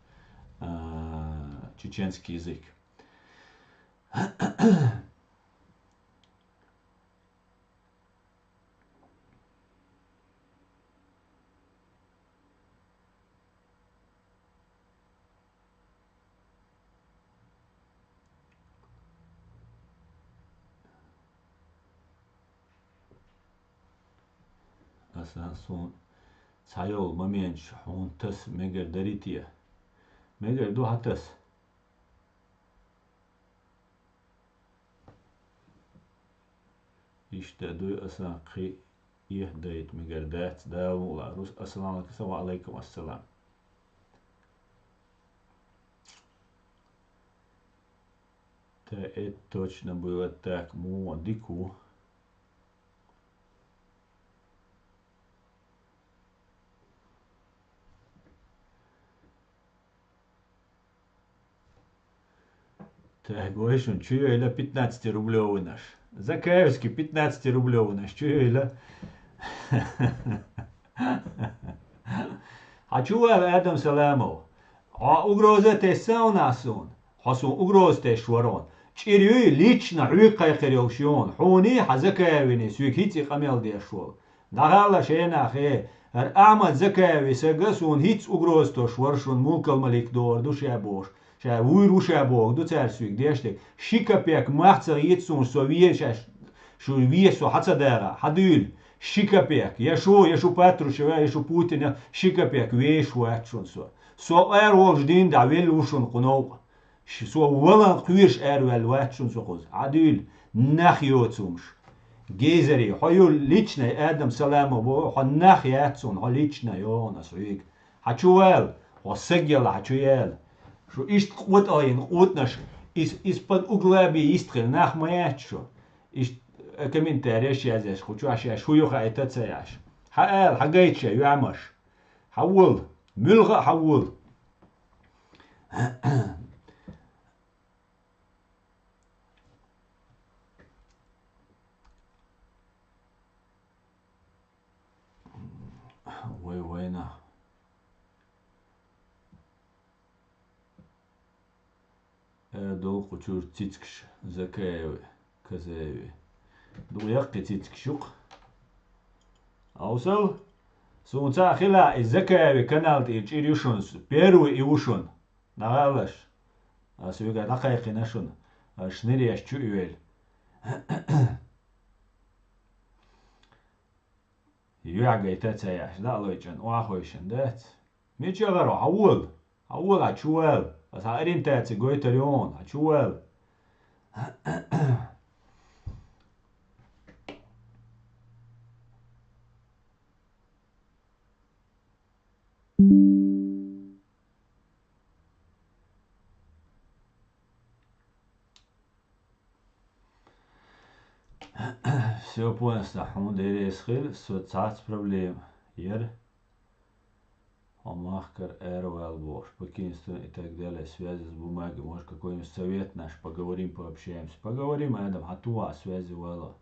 чеченский язык. Asasun sayol момент хунтас мегер дарития. Мегер ду хатас. İşte duy asan ki ихдайт мегер дац давула. Рус ассаламу алейкум ассалам. Это точно было так. Модику. Так, говоришь, он чую или 15-рублевый наш. Закаевский 15-рублевый наш. Чую или... Хочу Адам Саламов. А угрозы саунасон. Хасун угрозы шворон. Чирюй лично рюкайхерилшион. Хуни хазакаевини сюкхити камел дешвол. Дагала шена хе. Ахмад Закаеви сагасун хиц угрозы шворшун мулкал малик дор душе бош. Шай уйруша бог до царсвик деште шикапек махцар йецун совиешаш шу виесо хацадера хадюл шикапек яшу патрушева яшу путиня шикапек вешу атшунсо со эрвол ждин да велушун кунов со валан квирш эрвел ватшунсо хоз адюл нахиоцумш гейзери хойул личный Адам Саламов хон нахиатсун холичный йонас рик хачуэл хосегел хачуэл Что ist gut ein gut наш из-под угла би истрел нах маячо. Ist комментарий сейчас хочу аш шуюха это цяш. Хаэл хагайча юамаш. Хавул мюлга хавул. Ой, война. Дол кучур цицкш Закаевы Казаеви. Дуяк цицкшук. Аусал сунца хила из Закаеви канал тирюшун первый и ушун. Нагалаш. Асвига накайки нашун. Шныряш чуюэль. Юагай тацаяш. Да лойчан. Уахойшан дат. Мичагаро хавул. Хавул ачуэл. Was oriëntatie goitarion, achouel. Все понятно, он дересхил, соцац проблем. Ер Махкар РВЛ Бош, покинство и так далее, связи с бумагой, может какой-нибудь совет наш, поговорим, пообщаемся. Поговорим, Адам, хатуа, связи вало.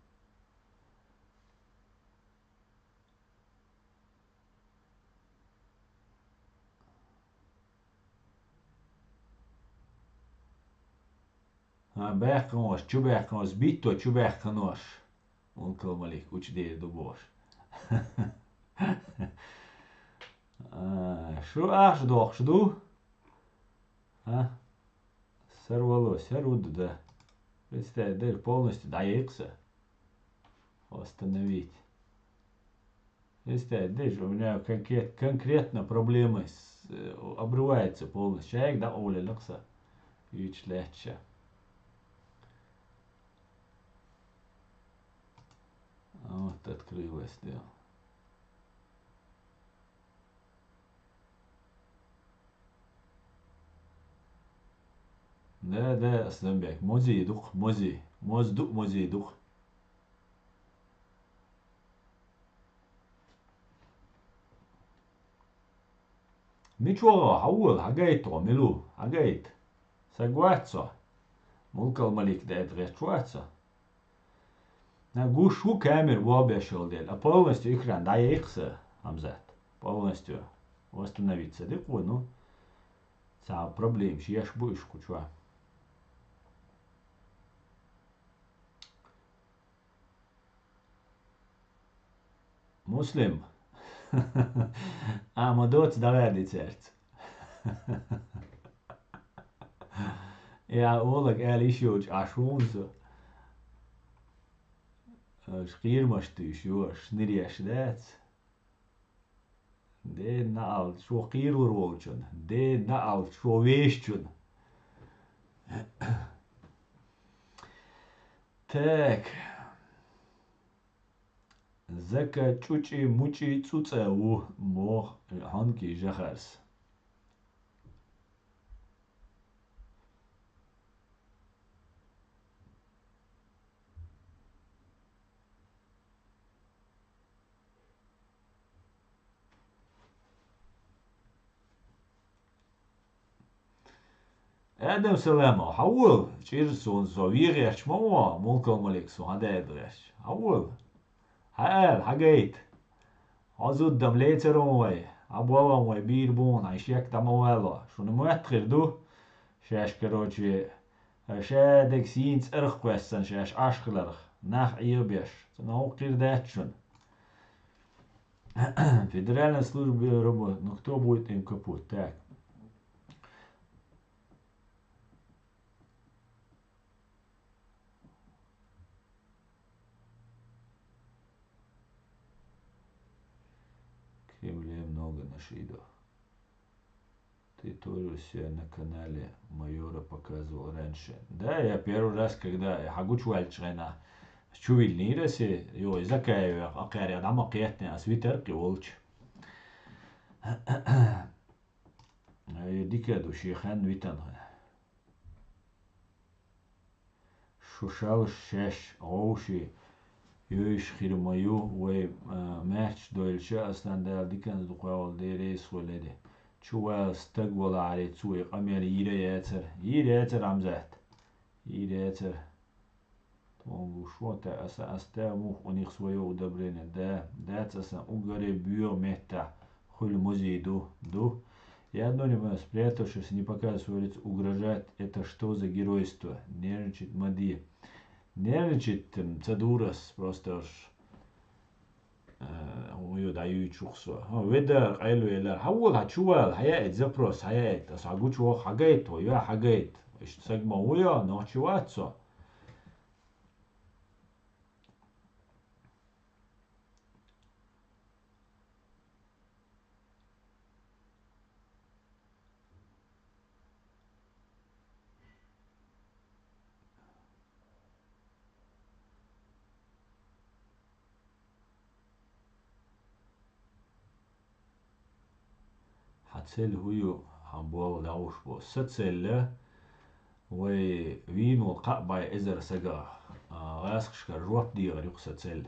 Бехканош, чубехканош, битто, чубехканош. Он калмалик, учдея до Бош. Что аж дох, жду? Сорвалось, оруду, да. Представь, даже полностью доехался. Остановить. Представь, даже у меня конкретно проблемы обрывается полностью. Человек да оля лакса. Вич легче. Вот открылось, да. ده أصلا بيك موزي يدخ موزي موز دق موزي يدخ. نيشو حول حاجات عملوا حاجات سجواتسا ملك الملك ده اتغيرتواتسا نقول شو كامل وابع شغل أبولنستو يكران دا يخسر همزات أبولنستو وست النبي تصدق ونو سا بروبليم شي يشبو يشكو شو مسلم ما دوت da radiceert. Ja, oorlijk isjots asjonse. Schiermastuus, joh, snirjes dat. De na al zo kierroodjen. De na al zo weestjen. Tak. Zaka chuchi muchi tsutsa wo mo hanki jachars. Adam Salama, حول شيرسون زويريش مو ممكن ملك سو هذا يدريش حول هال حقيت عزود دم ليترون أبوالله وبير بون عيشيك تموالا شنو موتخر دو شاش كروجي شادك سينس ارخ كويسن شاش اشخلرخ ناخ ايوبيش تنو قير داتشن فيدرالنا службы работы ну кто будет им капут так Кремле много нашидов. Ты тоже у себя на канале майора показывал раньше. Да, я первый раз, когда я хагуч вальчрена, чувил нираси, йо, изакая, акари, адама киятне, а свитер киволч. Дикаду шейхан витан. Шушал шеш, оуши, يوش خير مايو و ماتش دويلشا أصلا دا ديكان دقاول دي ريس ولده شو استقبل عليه تسوي قمير يرياتر عمزات يرياتر تونغو شو تا أستا موخ ونيخ سويو ودبرين دا تسا أغاري بيو مهتا خل музей до. Я одно не понимаю, спрятавшись, не показывает, угрожать, это что за геройство? Нервничает Мади. Нервничает Цадурас, просто уж ويدعيو يشخصوا وده قالوا إلى حول هتشوال حياة زبروس حياة أصعقوش هو حاجات ويا حاجات إيش تسمع ويا نوتشوات صا حتسل هو حبوا لعوش بو ستسل وين والقبع إزر سجا غاسخش كروت دي غريق ستسل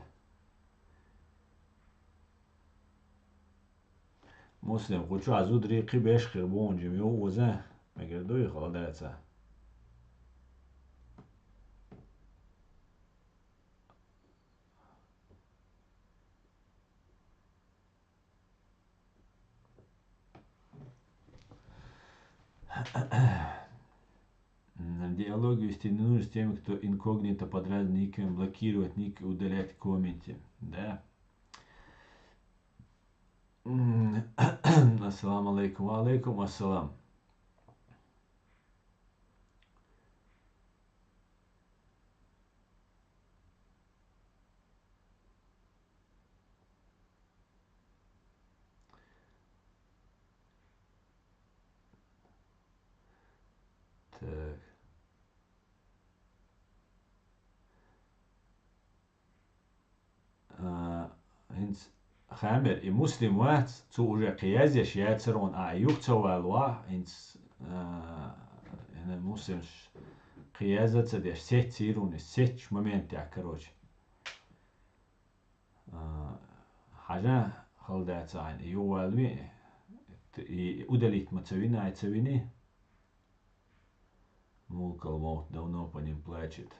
مسلم قلت عزود ريقي باش خربون جميو وزان ما قردو يخلداتها Диалоги вести не нужно с теми, кто инкогнито под разными никами блокировать ник и удалять комменты. Да. Ассаламу алейкум. Ва алейкум ассалам. Так. خامر مسلمات تو уже قياز يشياترون أعيوك توالوا إنس мусимш қиязаться деш сеть сируни сеть момент я короче حاجة خلدات عين يوالوي удалить мацевина и цевини мулкал мот давно по ним плачет.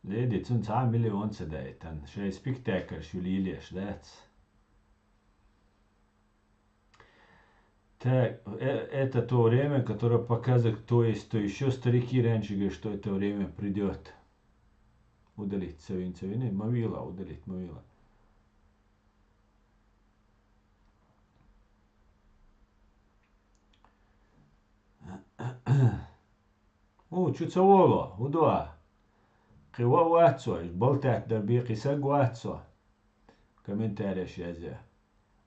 Ledi цун 2 миллион седайтан шей спектакль шулилеш дать. Так, это то время, которое показывает, кто есть, то еще старики раньше говорят, что это время придет. Удалить цевини, мовила, удалить мовила. Чуцаволо, удуа. Кива ватсо, болтать дарби саг ватсо. Комментарий шазя.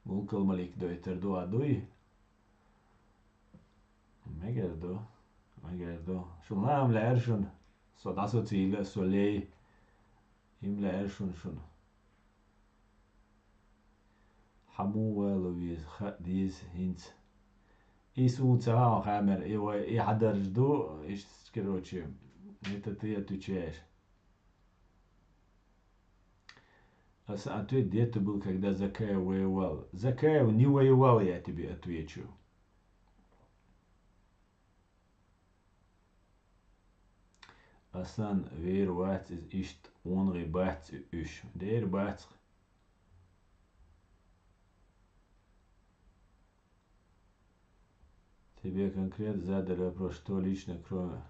Мулкал малик дойтер дуа дуи. Megerdő. Schon nem leer schon. So das so Ziele, so lei. Im leer schon. Hamu Louis dies hints. Исуца хамер, и хадер жду, и короче, это ты отвечаешь. А ответ где ты был, когда Закаев воевал? Закаев не воевал, я тебе отвечу. Asan weer wat is onre bat us. Der bat. Тебе конкретно задали вопрос, что лично кроме.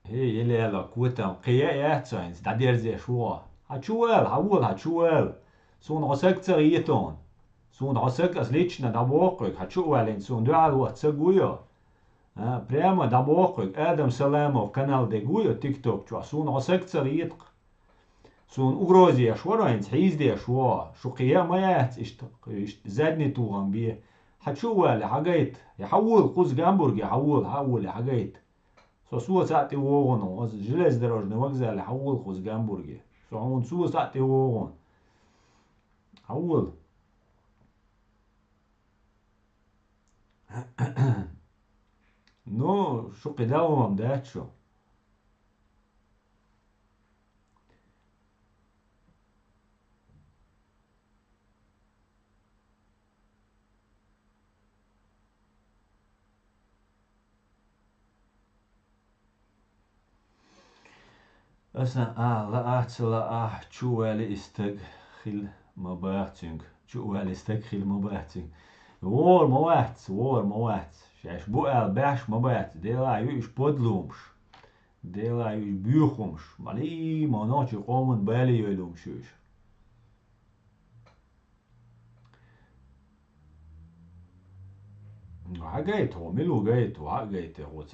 هي اللي لا كوتا قيا ساينس تعدير زي شو هتشوال هتشوال سون عساك تريتون سون عساك أصليتشنا دابوقك هتشوال سون دوال واتساقويا прямо дабоқик Адам Саламов канал дегуя тикток чуа сун عساك تريت سون угрозия швараинс حيزدي شوا شو قيامات اشت زادني توغن بيه هتشوال حاجات يحول قوس جامبورج يحول حاجات سو ساعتي وغن железнодорожный вокзал حول قوس جامبورج سو ساعتي وغن حول Ну, шо кидало вам, да, чо? Asna la chuali istag khil mabating. Chuali istag khil mabating. War moat. Šeš buel baš mobat. Delaju iš podlumš. Delaju iš buchumš. Mali monoči qomun bali yolumšuš. حاجاته ملو جايته حاجاته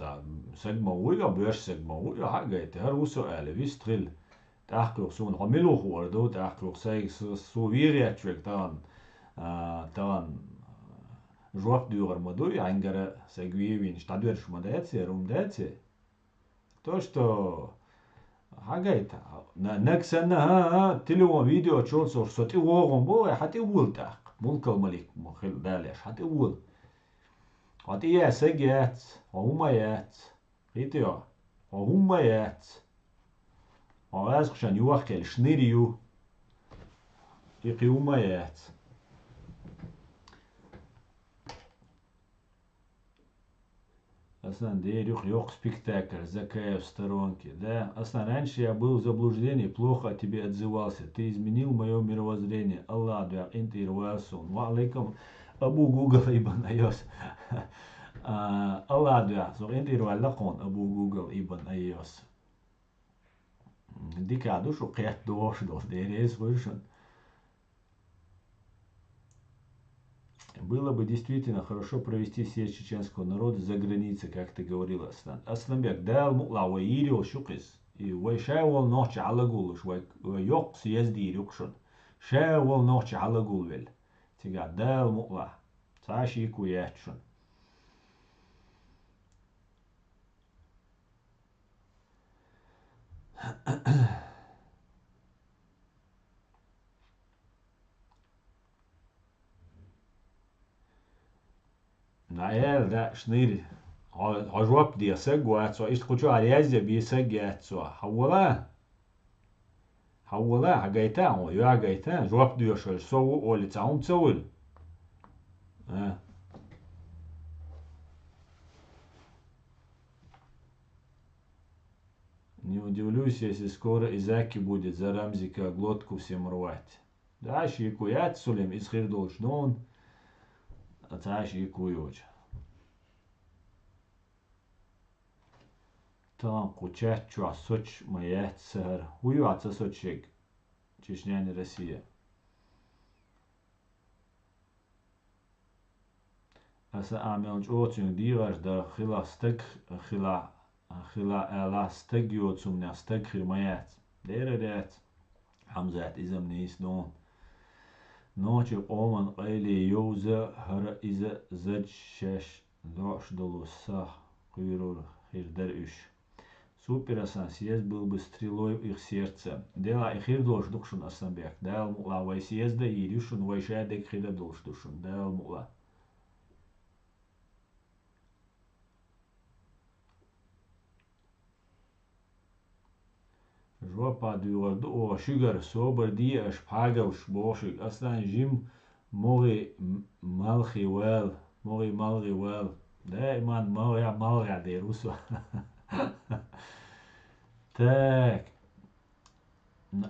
سجموية بيش سجموية حاجاته هرو سؤال فيستريل تحقق سون عملو خوردو تحقق سوفيريا تشوك طبعا جواب دور مدوي عنجرة سجويين штадвер шмадается румдается то что حاجاته نكسنا تلو فيديو تشوف صوتي وغم بو حتى ولتاق ملك الملك مخل بالش حتى ول Wat är säget? Och hon ät. Vet jag. Och hon ät. Och jag ska ju åka snirju. Hon ät. Аслан, Дерюх, ёх спектакль, Закаев в сторонке. Да, Аслан, раньше я был в заблуждении, плохо о тебе отзывался. Ты изменил мое мировоззрение. Аллах, да, инти руасун. Ва алейкум. Abu Google ibn ayos. Allah da, so inti ruallaqon Abu Google ibn ayos. Дикаду, что кэт дошло, дерез вышен. Было бы действительно хорошо провести съезд чеченского народа за границей, как ты говорил, Аслан. Асланбек, дал мукла ваирио шукис. И вайшавал ночь алагулуш, вайок съезди рюкшун. Шавал ночь алагулвель. Тига дал мукла. Саши куячун. Na er, da schnell. Hajwap dia segwat so ist kuchu ariazia bi segat so hawala hagaita o yo hagaita jwap dia shol so o li taum tsawil. Не удивлюсь, если скоро Изаки будет за Рамзика глотку всем рвать. Дальше и куят сулем из хирдол ждон, а дальше и куют. Там кучат чуа соч маят сэр, уюатся сочек, Чечня не Россия. Аса амелч очень диваш да хила стек хила эла стек йоцум на стек хирмаят. Дерет Hamzat изам нис дон. Ночи оман qayli yowza hara iza zaj shash dosh долуса куйрор хирдар уш. Супер асансиес был бы стрелой в их сердце. Дела их хирдош душун асамбек. Дел мула вайсиезда и душун вайшадек хирдош душун. Дел мула. Жопа дюрду о шугар собер ди аш пагауш бошик. Аслан жим мори малхи вел. Да, иман малга де русу. Так.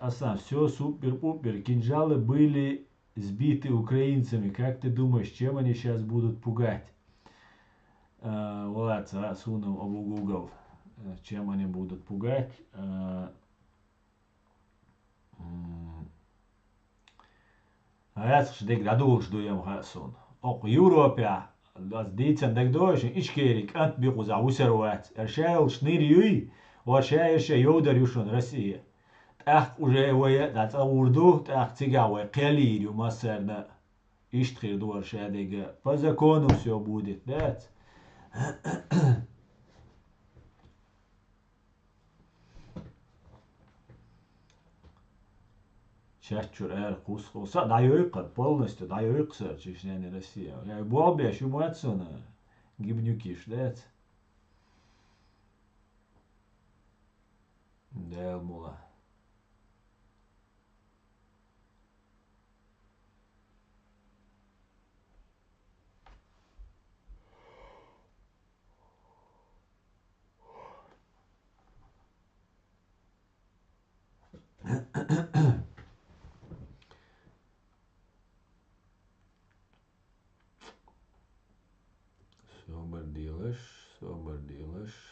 Асан, все супер-пупер. Кинжалы были сбиты украинцами. Как ты думаешь, чем они сейчас будут пугать? Вот, сунул об Google. Чем они будут пугать? Hayat dek dadulş duyam hasun. Ok Европа, das dicen dek deutschen içkerik ant bir kuza uservat. Erşayl şniriyui, وشاير يودر يشون Россия. تأخ уже ويا دات أوردو تأخ تيجاوي قليل وما سرنا يشتخير دور شاديجا فزكونو все будет, دات. Чачур эр кускуса дайойкат полностью дайойксер Чечня не Россия. Я болбе шумацуна гибнюкиш, дат. Дел мула. Собор делаешь.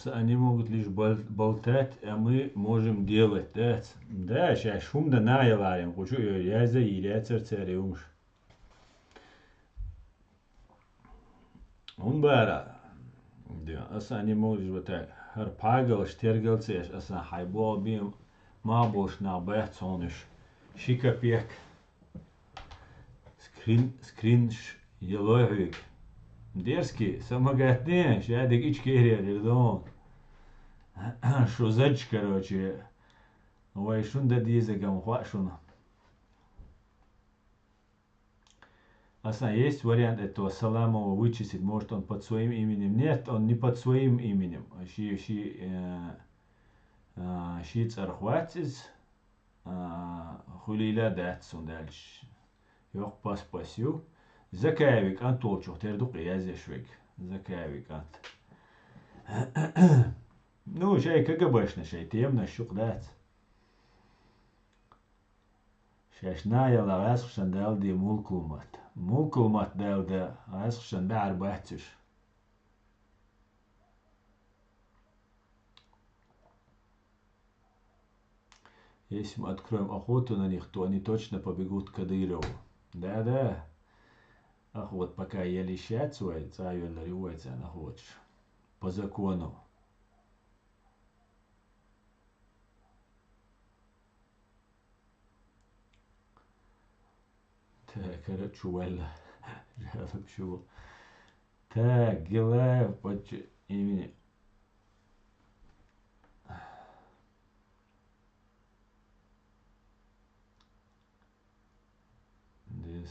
Они могут лишь болтать, а мы можем делать, да? Да, сейчас шум да наяваем, хочу я за иля церцериумш. Он бара, да, они могут вот так, пагал, штергелцеш, хайбол бим, мабош на бэцониш, шикапек, скринш, елоевик. Дерзкий, самогатный, шадик ичкерия, рядом. Шузач, короче. Ой, шунда дизагам, хвашуна. Есть вариант этого Саламова вычислить, может он под своим именем. Нет, он не под своим именем. Ши цархватис, Hulila Datsun Delch. Yok paspasyu. Zakayvik Antolçuk terduk yazешвик. Zakayvik Ant. Ну, şey kagabaşna şey tiyemna şuk dat. Şaşnayalar asqşan daldi mulkulmat. Mulkulmat dalda asqşan ba'ar bahtüş. Если мы откроем охоту на них, то они точно побегут к Кадырову. Да-да. Ах, вот пока еле щацует, цавельно ревуется на хочешь. По закону. Так, короче, валла. Жалоб чего. Так, Гилаев, имени.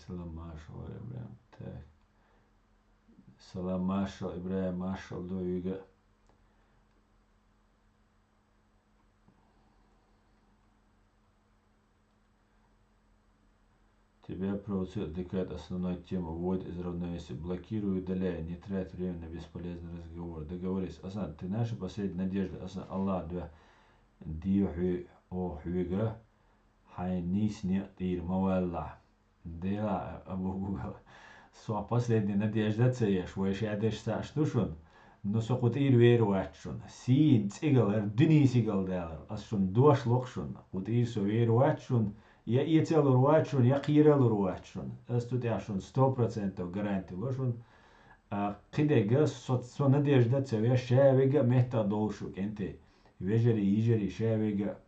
Салам Машал Ибраим. Так. Салам Машал Ибраим Машал до Юга. Тебя провоцирует, отвлекает основной тему, вводит из равновесия, блокируй, удаляй, не трать время на бесполезный разговор. Договорись. Асан, ты наша последняя надежда. Асан, Аллах, да, диху о хуига, хай нисни тир мавалла. Да, Абу Гугл. Sua последняя надежда цееш, войш ядеш саштушун. Но сокут ир веруатшун. Син цигал, дни сигал дал. Асшун дуаш локшун. Кут ир со веруатшун. Я ицел руатшун, я кирел руатшун. Астут яшун 100% гарантия лошун. Кидега со надежда цееш шевега мета долшук. Энте вежери ижери шевега.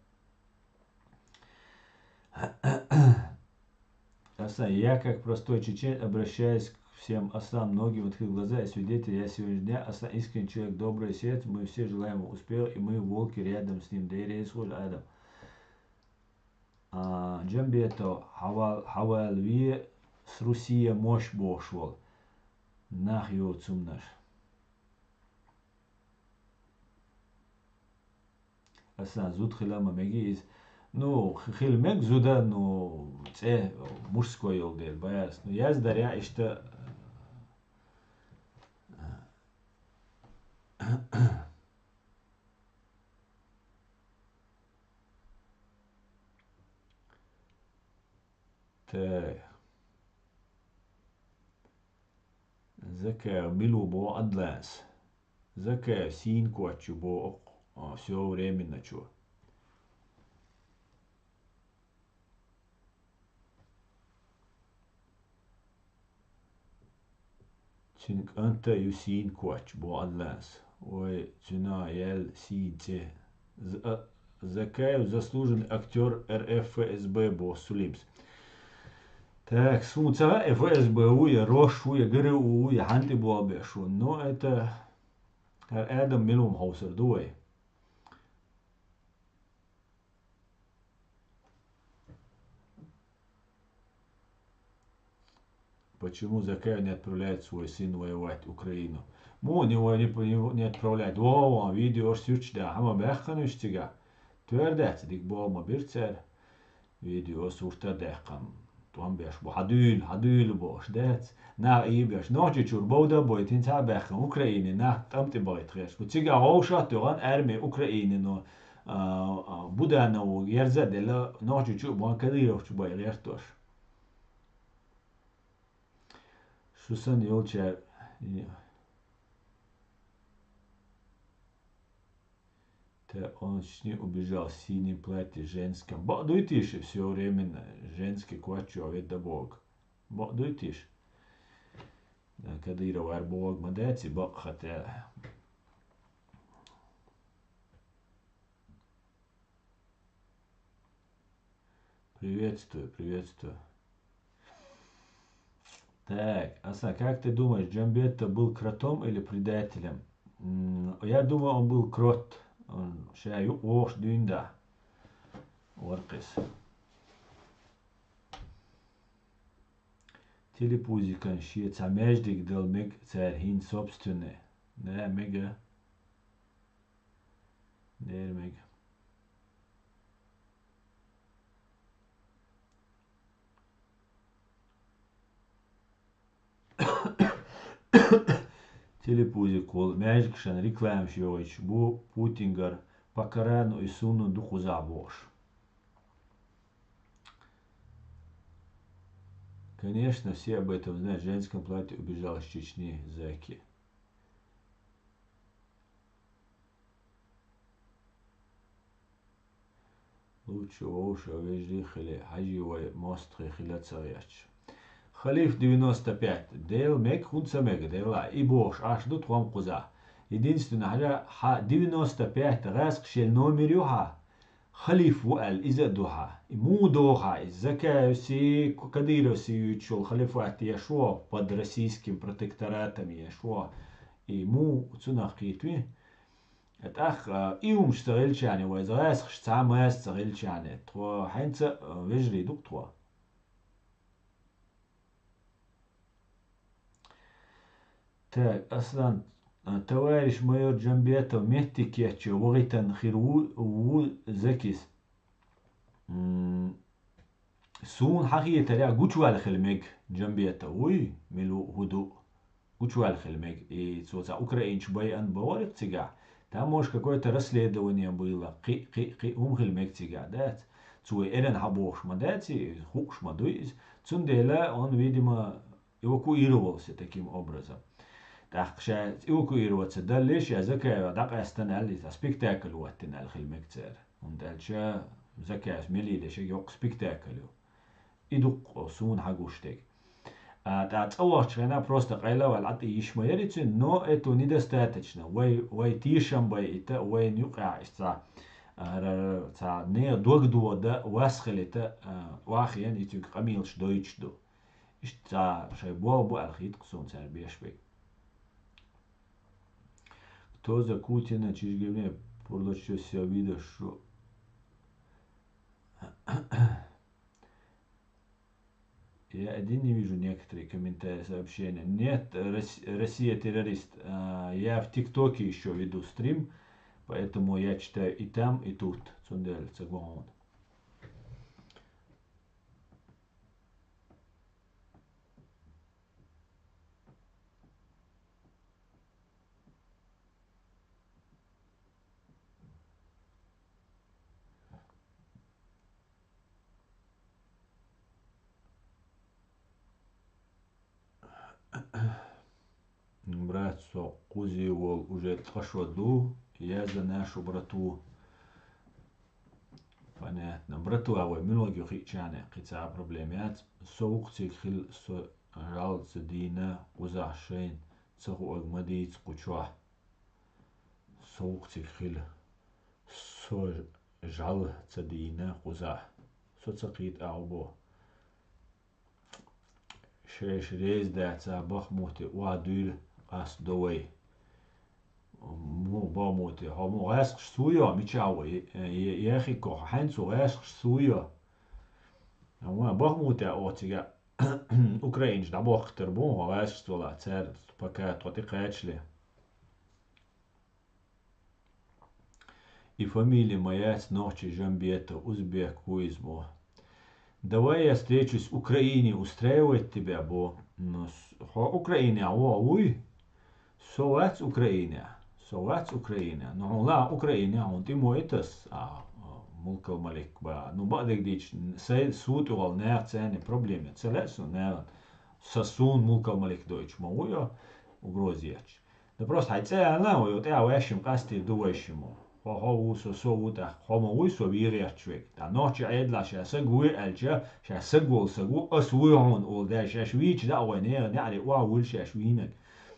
Я, как простой чечен, обращаюсь к всем ослам, многим открыл глаза и свидетель, я сегодня дня ослам, искренний человек, доброе сердце, мы все желаем ему успеха, и мы волки рядом с ним, да и рейсхуль адам. Джамбето хавалви с Русия мощь бошвол, нах его цумнаш. Ослам, зуд хилама мегиз, ну, хилмек зуда, ну, це мужской елдер, баяс. Ну, я здаря, и что... Так. Закая милу бо адлас. Закая син квачу бо все временно чё. Цинк анта ю син квач бо адлас. Ой, цена ел синте. Закаев заслуженный актер РФ ФСБ бо Сулимс. Так, сумца ФСБ уя рош уя гыры уя ханти бо абешу. Но это Адам Милум Хаусер дуэй. Почему Закаев не отправляет свой сын воевать в Украину? Му него не отправляет. Во, видео сючда. Хама бэххан үштига. Твердät dik bolma birtser. Video surta dähkam. Tuhan bäш bo hadül bo shdät. Na i bäš nochi chur boda boitin ta bähkam Ukraini na tamti boitresh. Kutiga hawsha turan erme Ukraini no budana o yerzedela nochi chur bo Kadyrov chu boy yertosh. Susan Yolcher. Он с ней убежал в синем платье женском. Бадуй тише все время женский квачу, а ведь да бог. Бадуй тише. Кадыров ар бог мадати, бог хотя. Приветствую, приветствую. Так, Аса, как ты думаешь, Джамбетта был кротом или предателем? Я думаю, он был крот. شايو وش ديندا ورقس Телепузикан щит самеждик дел миг цархин собственне. Не мига. Дер миг. Телепузикул, мяжикшан реклам шьёич, бу Путингар, покарану и суну духу забош. Конечно, все об этом знают. В женском платье убежал из Чечни зэки. Лучше уши веждихили, хаживай мостри хиляцаряч. Халиф 95. Дейл мек хунца мега дейла. И бош, аж тут вам куза. Единственное, 95 раск шел номерюха. خليف وقال إذا دوها مو دوها الزكاة كديروسي يتشول خليفات يشوا под российским протекторатом يشوا и му цунахкитви это ах иум штарельчане وإذا شتعمل штарельчане то ханца вежли дуктва так أصلا товарищ майор Джамбетов мехтикечо вогитан хиру زكيس سون حقيقة لا جوتشوال خلمك جنبيته وي ملو هدوء جوتشوال خلمك и соца Украин чбай ан баварик тига там может какое-то расследование было қи хилмек тига да цуй эрен хабош мадати хуш мадуис цундела он видимо эвакуировался таким образом. Так что эвакуироваться дальше, я закаю, так остановились, а спектакль вот ты на хилмекцер. Он дальше закаю, смели, что yok спектакль. Иду сун хагуштек. Так овощ, она просто кайлавал от ишмаерицу, но это недостаточно. Вай тишам бай, это вай нюкаиста. Та не догдуа да васхелета вахиен итюк камилш дойчду. Ишта шайбуа бу алхит ксун цар бешбек. Кто за Путина чижгивне подлочил себя вида, что я один не вижу некоторые комментарии, сообщения. Нет, Россия террорист. Я в ТикТоке еще веду стрим, поэтому я читаю и там, и тут. Цундель, цагон. Братцо, Кузи вол уже тхашоду, я за нашу брату. Понятно. Брату, а вы многие хичане, хица проблемят. Соукти хил со жал цедина, узашейн, цаху агмадиц кучва. Соукти хил со жал цедина, уза. Соцакит аубо. شيش ريز داتا بخموتي وادول قاس دوي مو باموتي هو غاسق سويا ميتشاوي يا اخي كو حنسو غاسق سويا هو بخموتي اوتيغا اوكراينج да бохтер бо غاسق стола цер пока тоти качли и фамилия моя с ночи Жамбета узбек куизмо. Давай я встречусь в Украине, устраивает тебя, бо Украине, уй, совать Украине, но ла Украине, он ты мой тас, мулкал малик ба, ну бадек дич, суд угол не цены проблемы, целесу не сосун мулкал малик дойч, мауя угрозияч. Да просто хайце она, вот я вешим касти дуешему. هو سووتا خموي سويريا تشويك دا نوتش عيدلا شا سغوي الجا شا سغول سغو اسويون اول دا شا شويچ دا وينير نعري واول شا شوينك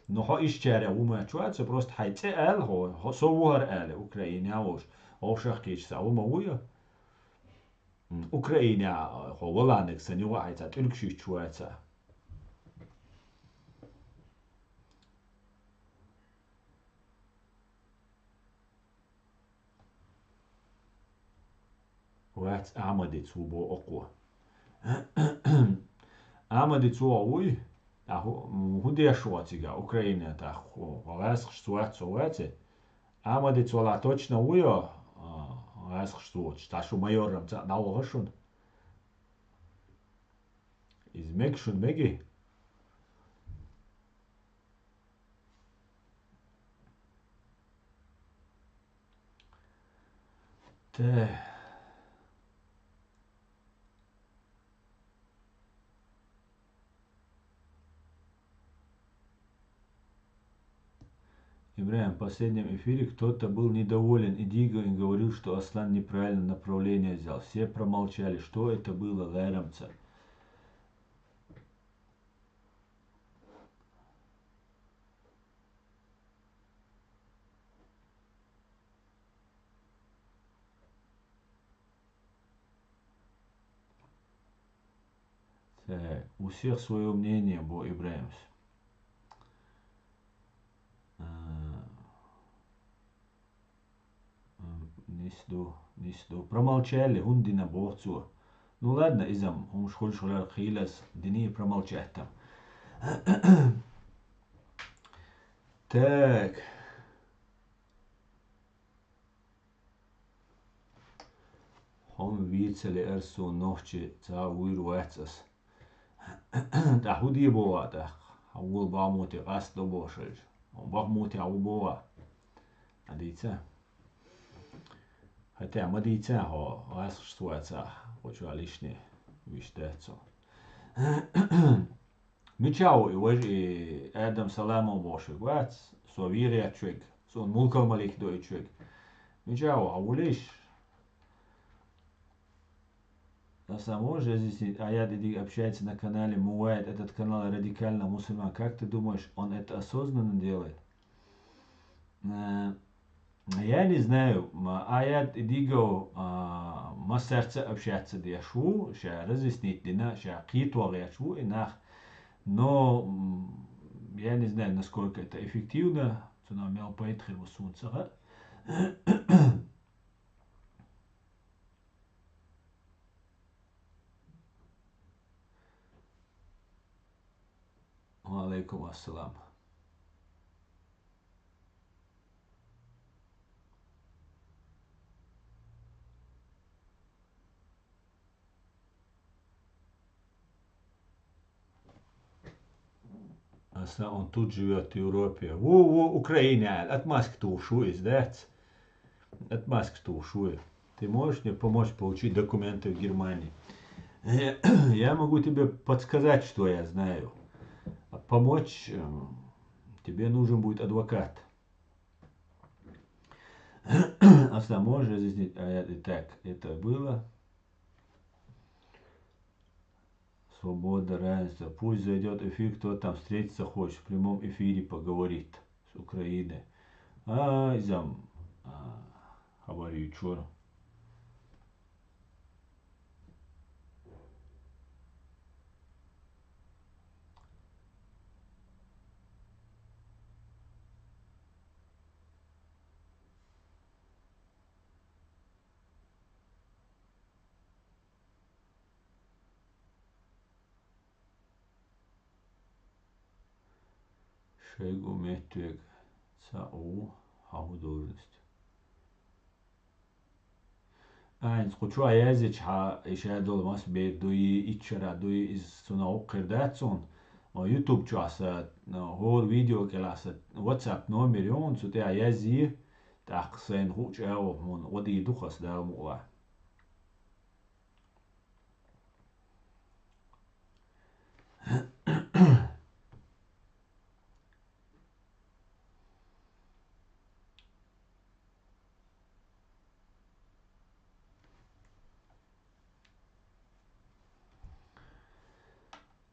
نو هو اشترى وما تشوات بروست حيتال هو سوور ال اوكرانيا وش او شخيش ساو مويا اوكرانيا هو ولانك سنيوا حيتا تلكشي تشواتا وات أعمدت سوبو أقوى أعمدت سووي هو دي شواتيجا أوكرانيا تاخو غاسخ شوات سواتي أعمدت سولا точно ويا غاسخ شوات تاشو майором داوغشون إزمك شون مجي Te. Ибраим, в последнем эфире кто-то был недоволен Идиго и говорил, что Аслан неправильно направление взял. Все промолчали. Что это было, Лайрамца? Так, у всех свое мнение, бо Ибраимс. Не сду. Промолчали, хунди на борцу. Ну ладно, изам, он шхоль шхоляр хилас, дини промолчать там. Так. Хом вицели эрсу нохчи ца уир вацас. Да худи боа да. Хавул бамути гас до бошель. Он бахмути ау боа. Адица. Хотя мадица хо гас штуаца. Хоча лишний виштецо. Мичау и вожи Адам Саламов бошель. Вац. Со вирия чвек. Сон мулкал малик дой чвек. Мичау, аулиш. Можно здесь Аят Иди общается на канале Муайт, этот канал радикально мусульман. Как ты думаешь, он это осознанно делает? Я не знаю. Аят Идиго сердце общаться дешу, ша разъяснить дина, ша китва решу инах. Но я не знаю, насколько это эффективно. Цунам мяу поэтхи вусунцага. Алейкум ассалам. Он тут живет в Европе. Во, Украине. Отмазк ты ушуй, сдать. Отмазк ты ушуй. Ты можешь мне помочь получить документы в Германии? Я могу тебе подсказать, что я знаю. Помочь тебе нужен будет адвокат. Аслан, можешь разъяснить? Так, это было. Свобода, равенство. Пусть зайдет эфир, кто там встретиться хочет. В прямом эфире поговорит с Украиной. Изам. How are you, чур? Шейгу меттуек. Цау. Хау должность. Нсқучу аязич ха ишадол мас бе дуи ичара дуи из сунау қирдатсон. YouTube часа хол видео келаса WhatsApp номер yon суте аязи тақсен хуч ау мон оди духас да муа.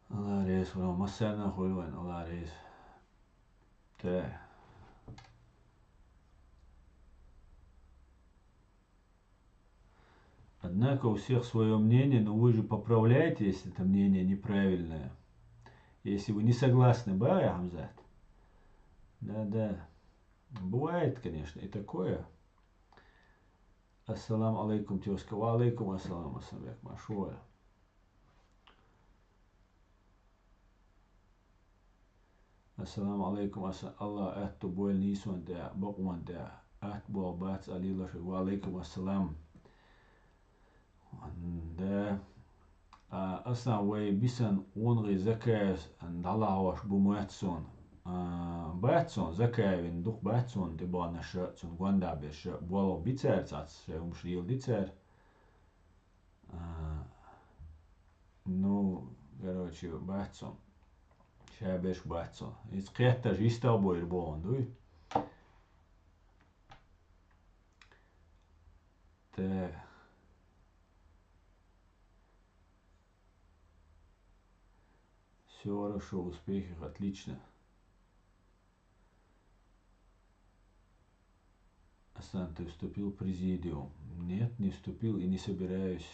Allah reis вона масана хуйлан Allah reis. Те. Однако у всех свое мнение, но вы же поправляете, если это мнение неправильное. Если вы не согласны, бая Хамзат. Да. Бывает, конечно, и такое. Ассалам алейкум, тезка. Ва алейкум ассалам, ассамбек, машуа. Ассалам алейкум, Аллах ахту бойл нисуан да, бакуан да, ахт бол бац алилаши. Ва алейкум ассалам. Да. Аслан вай бисан онри заказ далаваш бумуатсон. Bätson, Zakäivin duh Bätson, tibana šötsun Guandabir Bolo Bicercats, Šrīl Dicer. Nu, короче, Bätson. Šēbeš Bätson. Iz Kietaž istābo ir bondu. Te. Все хорошо, успехов, отлично. Асан, ты вступил в президиум? Нет, не вступил и не собираюсь.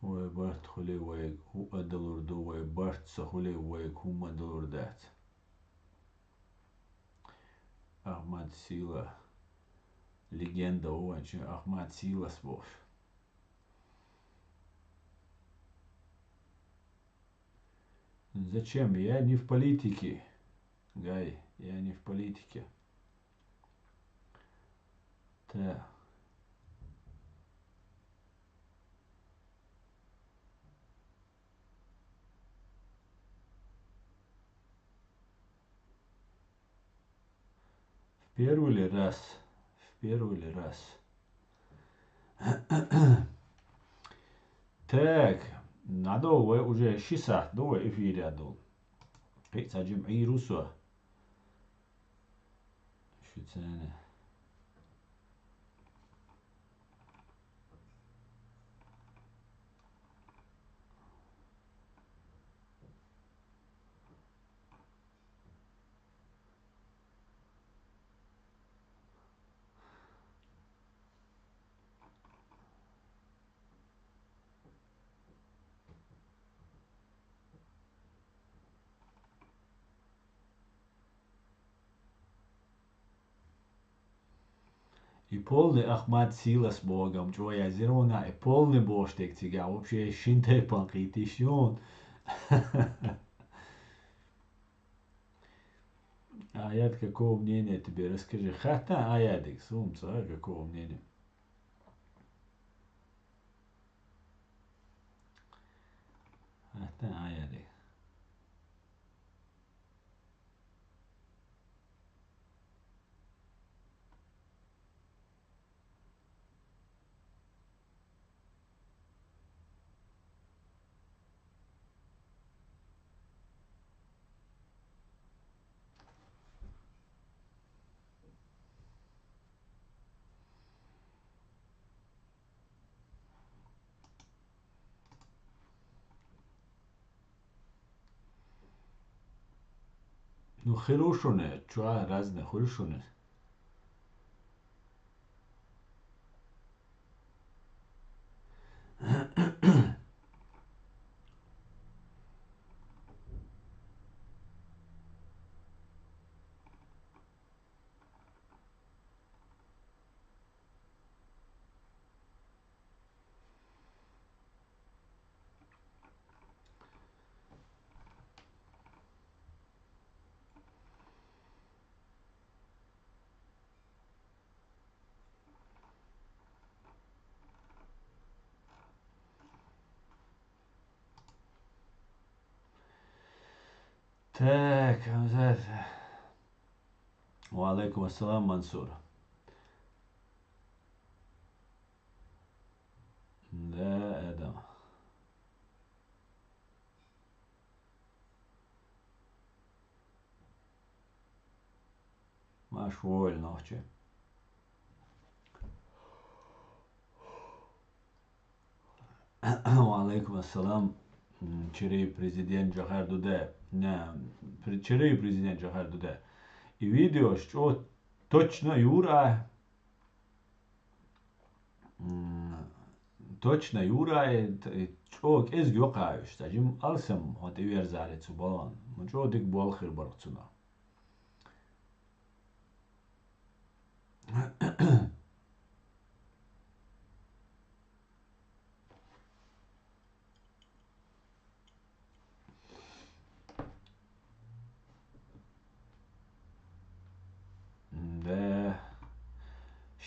Ой, Барт хули вайк, ху адалурду вай Барт сахули вайк хум адалурдат. Ахмад Сила. Легенда очень. Ахмад Сила свож. Зачем? Я не в политике. Гай, я не в политике. Так. В первый ли раз? В первый ли раз? Так. Надолго уже 6 ساعات دو إفيري عدول. قيت جمعي روسوا. شو تاني؟ И полный Ахмад Сила с Богом, твоя зерона, и полный боштик тебя, вообще шинтай панкитишон. Аят, какого мнения тебе? Расскажи. Хата аядик, сумца, какого мнения? Хата аядик. Ну, хорошоне, чуа разне, хорошоне. Так, وعليكم السلام منصور. Да, Эдам. Маш воль ночи. وعليكم السلام. Черей президент Джахар Дуде. Не, черей президент Джахар Дуде. И видео, что точно Юра, точно Юра, çok ez gökayış. Tacım alsam hadi ver zaret su balan. Mucho dik bol khir barqsuna.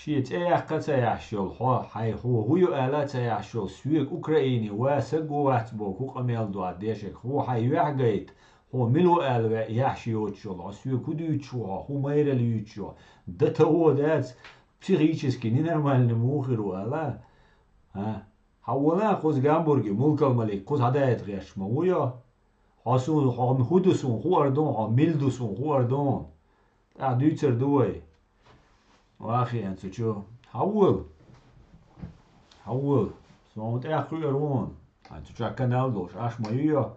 شيت قتا يحشول حي هو ألا تيحشول سويق أوكراني واسق واتبوك هو قميل دو عديشك هو حي يحقيت هو ملو أل يحشيوتشول عسويق وديوتشو هو مير اليوتشو ده هو ده психически ненормальный мухер ولا ها حولا قوز جامبورغي ملك الملك قوز هدايت غيش مويا حاسون هم هودسون هو أردون هم ميلدوسون هو أردون دويتر دوي واخي انت شو حول سمعت اخر يرون انت شو كانال دوش اش مايا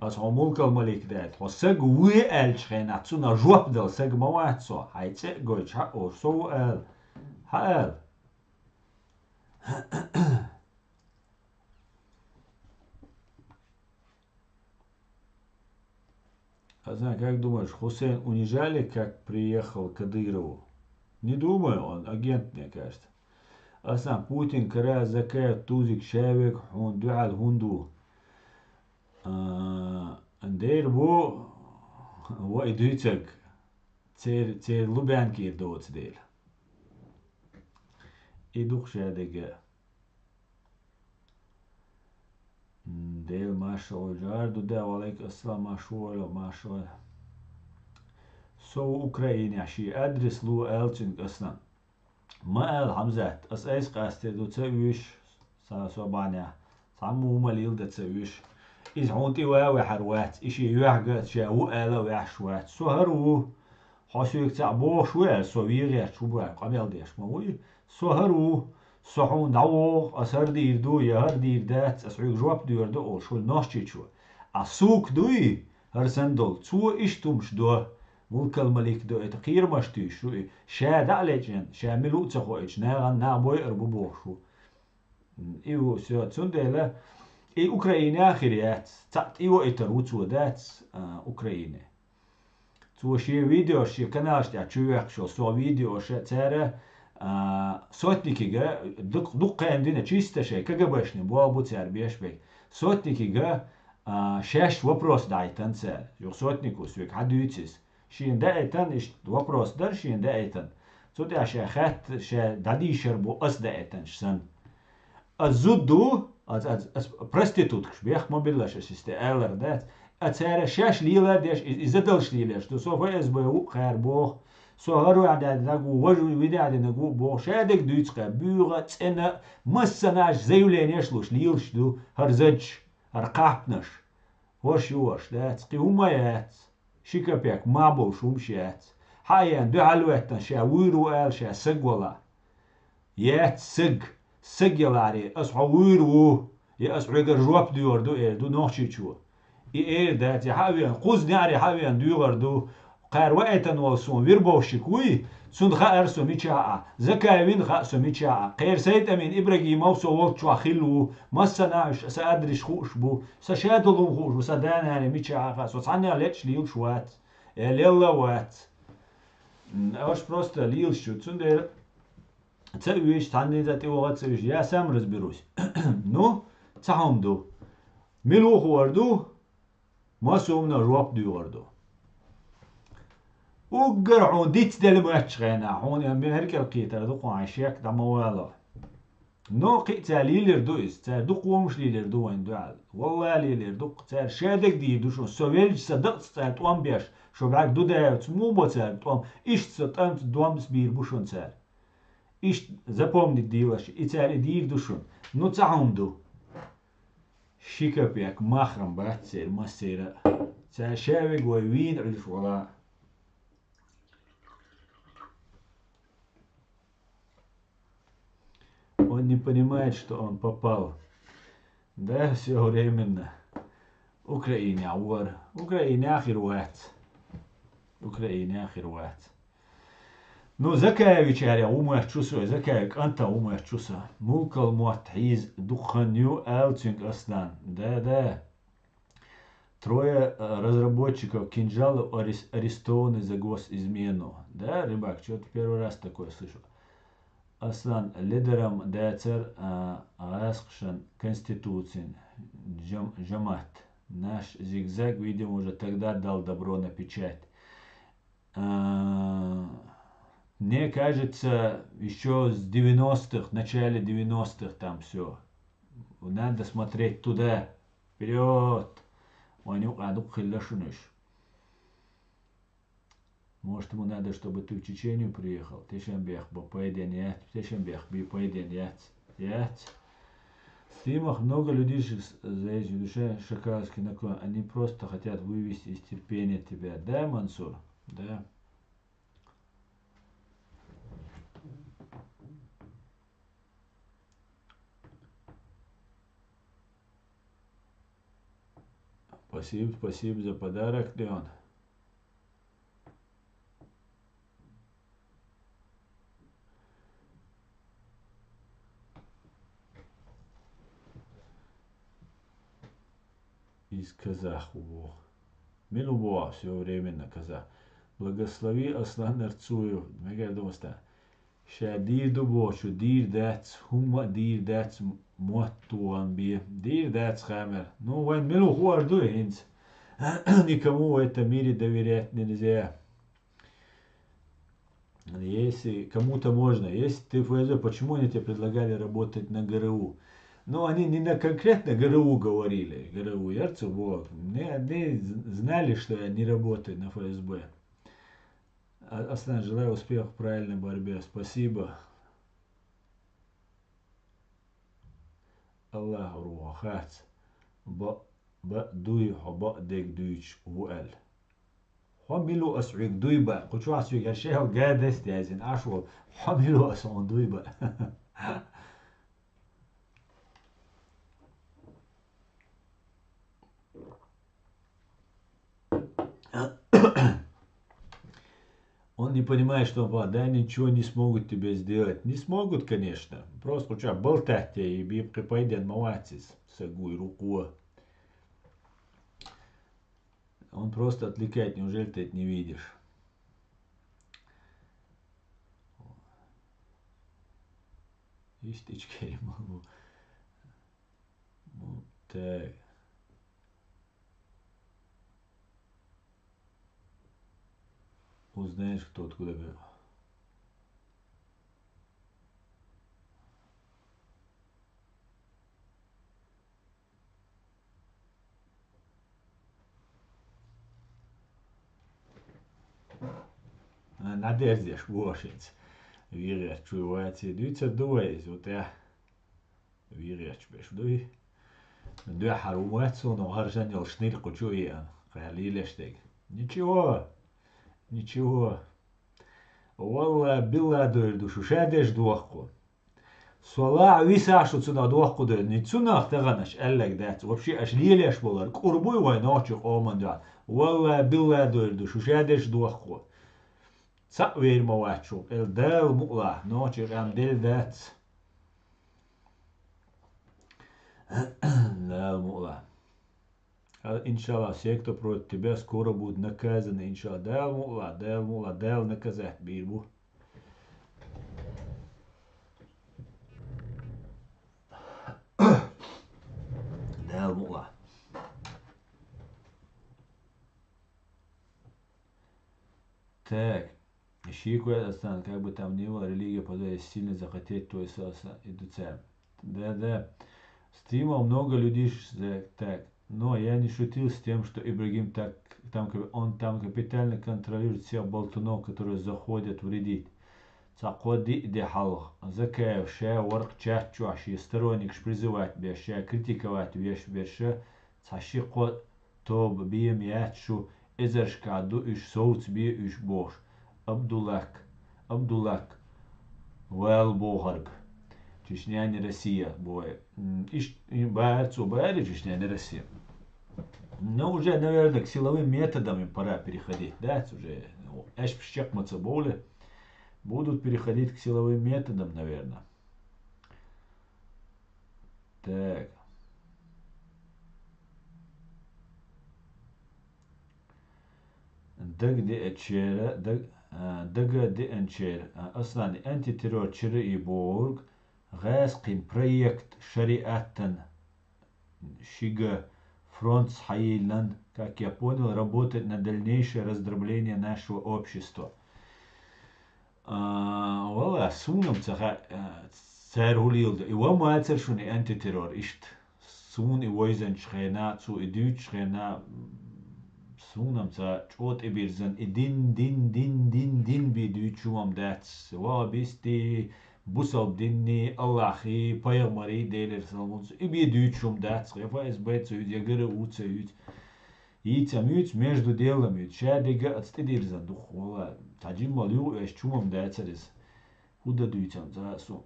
as han mulkal malik det har seg we el schena tsuna job del seg mawat so haitse goich ha o so el ha el а знаю, как думаешь, Хусейн унижали, как приехал к Кадырову? Не думаю, он агент, мне кажется. أصلا بوتين كرا زكاة توزيك شاوك هون دعال هندو ندير بو هو إدويتك تير لبان كير دوت ديل إدوخ شادق ديل ما شاء الله جاردو دا عليك السلام ما شاء الله ما شاء الله سو أوكرايني عشي أدرس لو ألتشنك أصلا ما ال همزات اس ايس قاستي دو تسويش صبانيا صامو مليل دا تسويش إذ هونتي واوي حروات إشي يوحقات شاو آلا ويحشوات سو هرو حاسويك تعبو شوية سو ويغيات شو بواك قميل ديش موي سو هرو سو حون دعوغ أسهر دير دو يهر دير دات أسعوك جواب دير دو أو شو الناشتي شو أسوك دوي هرسندل تو إشتمش دو ملك الملك دو تقير مشتي شو شاد عليجن شاملو تخويج ناغن نابوي اربو بوشو ايو سو تسندلا اي اوكرانيا اخريات تات ايو اتروتو دات اوكرانيا تو شي فيديو شي قناه تاع تشويق شو سو فيديو شي تاره сотникига дук عندنا чисто شي كغبشني بو تار بيش بك сотникига شاش вопрос дайтан цел جو сотнику свек хадуйтис شين دقيقتن إيش وبروس در شين دقيقتن صوتي عشان خات شا دادي شربو أس دقيقتن شسن الزودو از برستيتوت كش بيخ ما بيلاش استقالر دات أتسارة شاش ليلا ديش إزدلش ليلاش تو سوف يزبو خير بوخ سو هرو عدد نقو وجو ويدا عدد نقو بوخ شادك دويتسقى بيوغا تسنة مسناش زيولين يشلوش ليلش دو هرزج هرقاحتنش وش دات قيوما يات شيكابيك مابو شومشيات حايان دو علويتن شا ويرو آل شا سقولا يات سق يلاري أسحو ويرو يا أسحو يقر جواب ديور دو إير دو نوخشي شو إير دات يحاويان قوز ناري حاويان ديور دو قار وقتن وصون ويربو شكوي سند خا أرسو ميشاعة زكاوين خا أرسو ميشاعة قير سيد أمين إبراهيم موسو وقت شو أخلو مسناش سأدرش خوش بو سشادلهم خوش وسدان هاني ميشاعة خا سوصعني ليتش ليل شوات ليلا وات أوش بروستا ليل شو تسندر تسويش تعني ذاتي وغا تسويش يا سام رزبيروس نو تحهم دو ملو خوردو ما سومنا رواب ديوردو وقرعون ديت دل ماتشغينا هون يم هرك القيتر دقوا عشيك دموالا نو قيتا ليلر دويس تار دقوا مش ليلر دوين دوال والله ليلر دق تار شادك دي دوشو سويلج صدقت تار توام بيش شو بعد دو دايت مو بتار توام ايش تصطمت دوام سبير بوشون تار ايش запомнить ديلاش اتار دير دوشون نو تعهم دو شيكا بيك ماخرم باتسير مسيرة تار شاوي وين عيش ولا Он не понимает, что он попал. Да, все временно. Украине عور. Украине آخر واحد. Украине آخر واحد. Ну, Закаевич, я умею чувствовать. Закаевич, أنت умеешь чувствовать. Мулкал муатхиз духанью элтинг аслан. Да. Трое разработчиков кинжалов арестованы за госизмену. Да, рыбак, что-то первый раз такое слышу. أصلا ليدرم داتر عاسقشن конституцин جماعت наш зигзаг, видимо, уже тогда дал добро на печать. Мне кажется, еще с 90-х, в начале 90-х там все. Надо смотреть туда, вперед. Может, ему надо, чтобы ты в Чечению приехал. Тешенбех, поеден ять, Тешенбех, поеден ять. В стримах много людей за эти душе шакалский наклон. Они просто хотят вывести из терпения тебя. Да, Мансур? Да. Спасибо за подарок, Леон. Из Казаху. Милубо все временно казах. Благослови Аслан Арцуев. Мегадоста. Шадир дубошу, дир дац, хума дир дац, мотуан би, дир дац хамер. Ну, вайн милу хуарду инц. Никому в этом мире доверять нельзя. Если кому-то можно, если ты ФСБ, почему они тебе предлагали работать на ГРУ? Ну, они не на конкретно ГРУ говорили, ГРУ Ярцев, вот. Они знали, что я не работаю на ФСБ. Аслан, желаю успехов в правильной борьбе. Спасибо. Аллах руахац. Дуй хоба дек дуйч уэл. حملوا أسعيك دويبا قلت شو أسعيك الشيء قادس تازن أشوال حملوا أسعون دويبا. Он не понимает, что да, ничего не смогут тебе сделать. Не смогут, конечно. Просто уча болтать и бибки пойден маватис. Сагуй руку. Он просто отвлекает, неужели ты это не видишь? Истичка я могу. Ну, так. Узнаешь, кто откуда был. Надеждеш, вошец. Віряч, чуваці. Дивіться, дуєсь, от я. Віряч, беш, дуй. Дуй харумацу, но гаржанил шнырку, чуя. Халилештег. Ничего. Ничего. Валла билла дуэль душу. Шадеш дуахку. Суала висашу цуна дуахку дуэль. Не цуна ахтаганаш, эллек дат. Вообще аж лилеш болар. Курбуй вай ночух оман да. Валла билла дуэль душу. Шадеш дуахку. Weer mawacho, el del mula, noche ram del dat. Del mula. Иншаллах, все, кто против тебя, скоро будут наказаны. Иншаллах, del мула, del наказать, бирбу. Del мула. Так. Ищи Казахстан, как бы там ни было, религия позволяет сильно захотеть твой индуцер. Да. Стримал много людей, так. Но я не шутил с тем, что Ибрагим он там капитально контролирует всех болтунов, которые заходят вредить. Цакоди дехал, закаев, ша ворк чачу, аши сторонник призывать беша, критиковать беша, цаши кот тоб бием ячу, эзершкаду иш соуц би иш бош. Абдуллак, Вел Бохарг, Чечня не Россия, бой. Баэрцу, Чечня не Россия. Но уже, наверное, к силовым методам им пора переходить, да, уже, эшпщек мацаболы будут переходить к силовым методам, наверное. Так. Дага де энчер. Аслан антитеррор чиры и борг. Гайскин проект шариаттан. Шига фронт с Хаилан, как я понял, работает на дальнейшее раздробление нашего общества. والله سونم سعر هوليلد إيوا ما أترشوني أنتي تيرور إشت سون إيويزن شخينا تو إدوت شخينا سونم شوت إبيرزن إدين بيدوت شوام داتس وابستي بوسال ديني الله خي بايغماري ديلر سالمونس إبيدوت شوم داتس غيفا إس بيتسويت يغير أوتسويت يتسميت между делами شادقة أتستديرزن دوخ والله تعجيم ماليو إيش شوام داتسرز هودا دويتم زاسو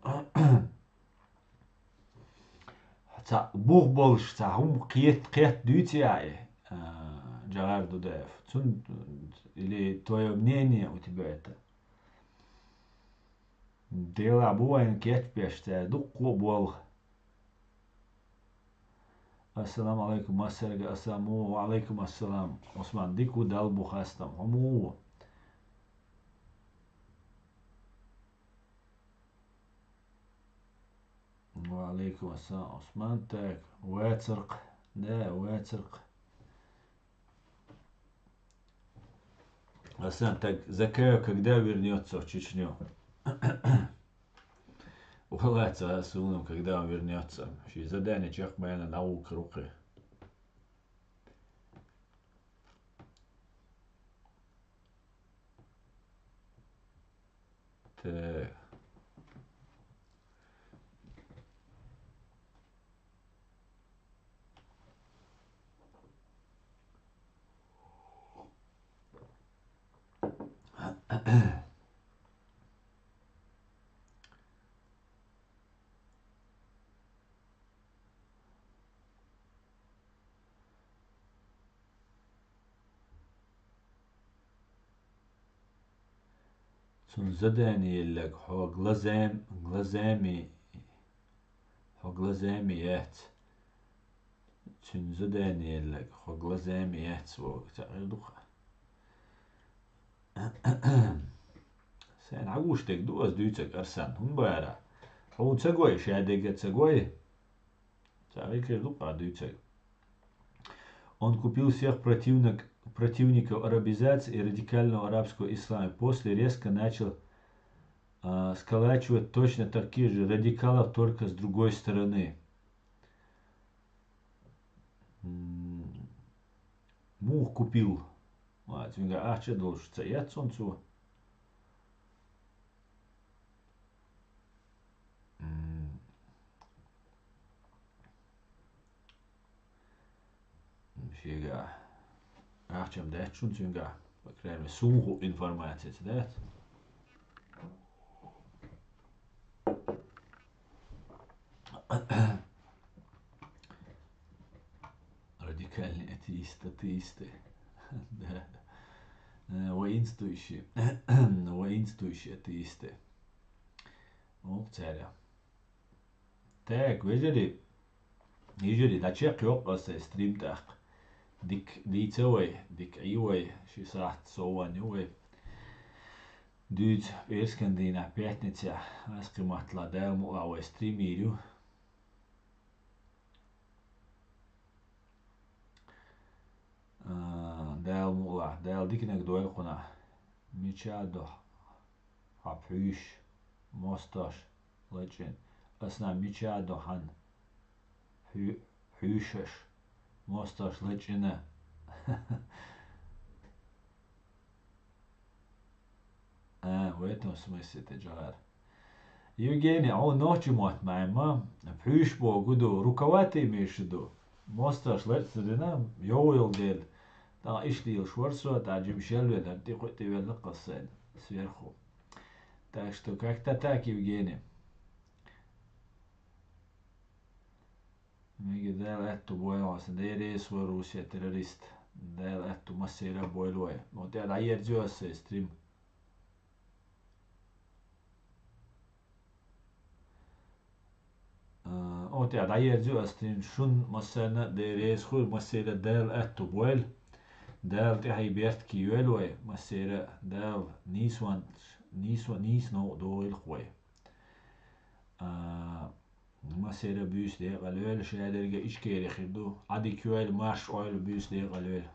تا بوغ بولش تا هم قيت دويتي جغار دو داف تون اللي تويو بنيني وتبعته ديلا بوين كيت بيشتا دقو بول السلام عليكم مسرق السلام وعليكم السلام عثمان ديكو دالبو خاستم همو وعليكم السلام عثمان تاك واترق لا واترق Aslan tak zakaju когда вернется в Чечню. Улаца Асуном, когда он вернется. Ши задание чахмена наук руки. Так. Son zadaniyelag glazamiات son zadaniyelag glazamiات وتعرضها sen agustek duas dücek arsan hunbara هو تسقوي شادقة تسقوي تعريك لقى dücek. Он купил всех противников арабизации и радикального арабского ислама. После резко начал сколачивать точно таких же радикалов, только с другой стороны. Мух купил. А что должен стоять солнцу? Фига. Чем дать шунцюнга. По крайней мере, суху информации дать. Радикальные атеисты. Да. Воинствующие атеисты. Ну, царя. Так, يجري دا تشيق يوقس ستريم تاق دي تسوي ديك ايوي شي صح تسوان يوي دود بيرسكندينا بيتنتيا اسقي مطلع دا مو ستريم يريو دال مولع دال ديكنك دويل قنا ميشادو حبحوش موستاش لجن اسنا ميشادو هن حوشش موستاش لجنة в этом смысле تجار Евгений, он ночью мот майма حوش بو قدو ركواتي ميشدو موستاش لجنة يويل ديل تا إيش ديل شورسو تا جمشلو تا تيقو تيوال قصين сверху. Так что как-то так, Евгений. Mikä täällä lähtö voimassa, ne edes voi Rusia terrorist. Täällä lähtö masseira voilue. No täällä järjyössä stream. O täällä järjyössä stream shun masseina de edes khul masseira täällä lähtö voil. Täällä tehdä biertki voilue masseira täällä niis no doil khoi. مسيرة بيوس دي قلويل شادرقة إيش كيري خردو عادي كويل ماش أويل بيوس دي قلويل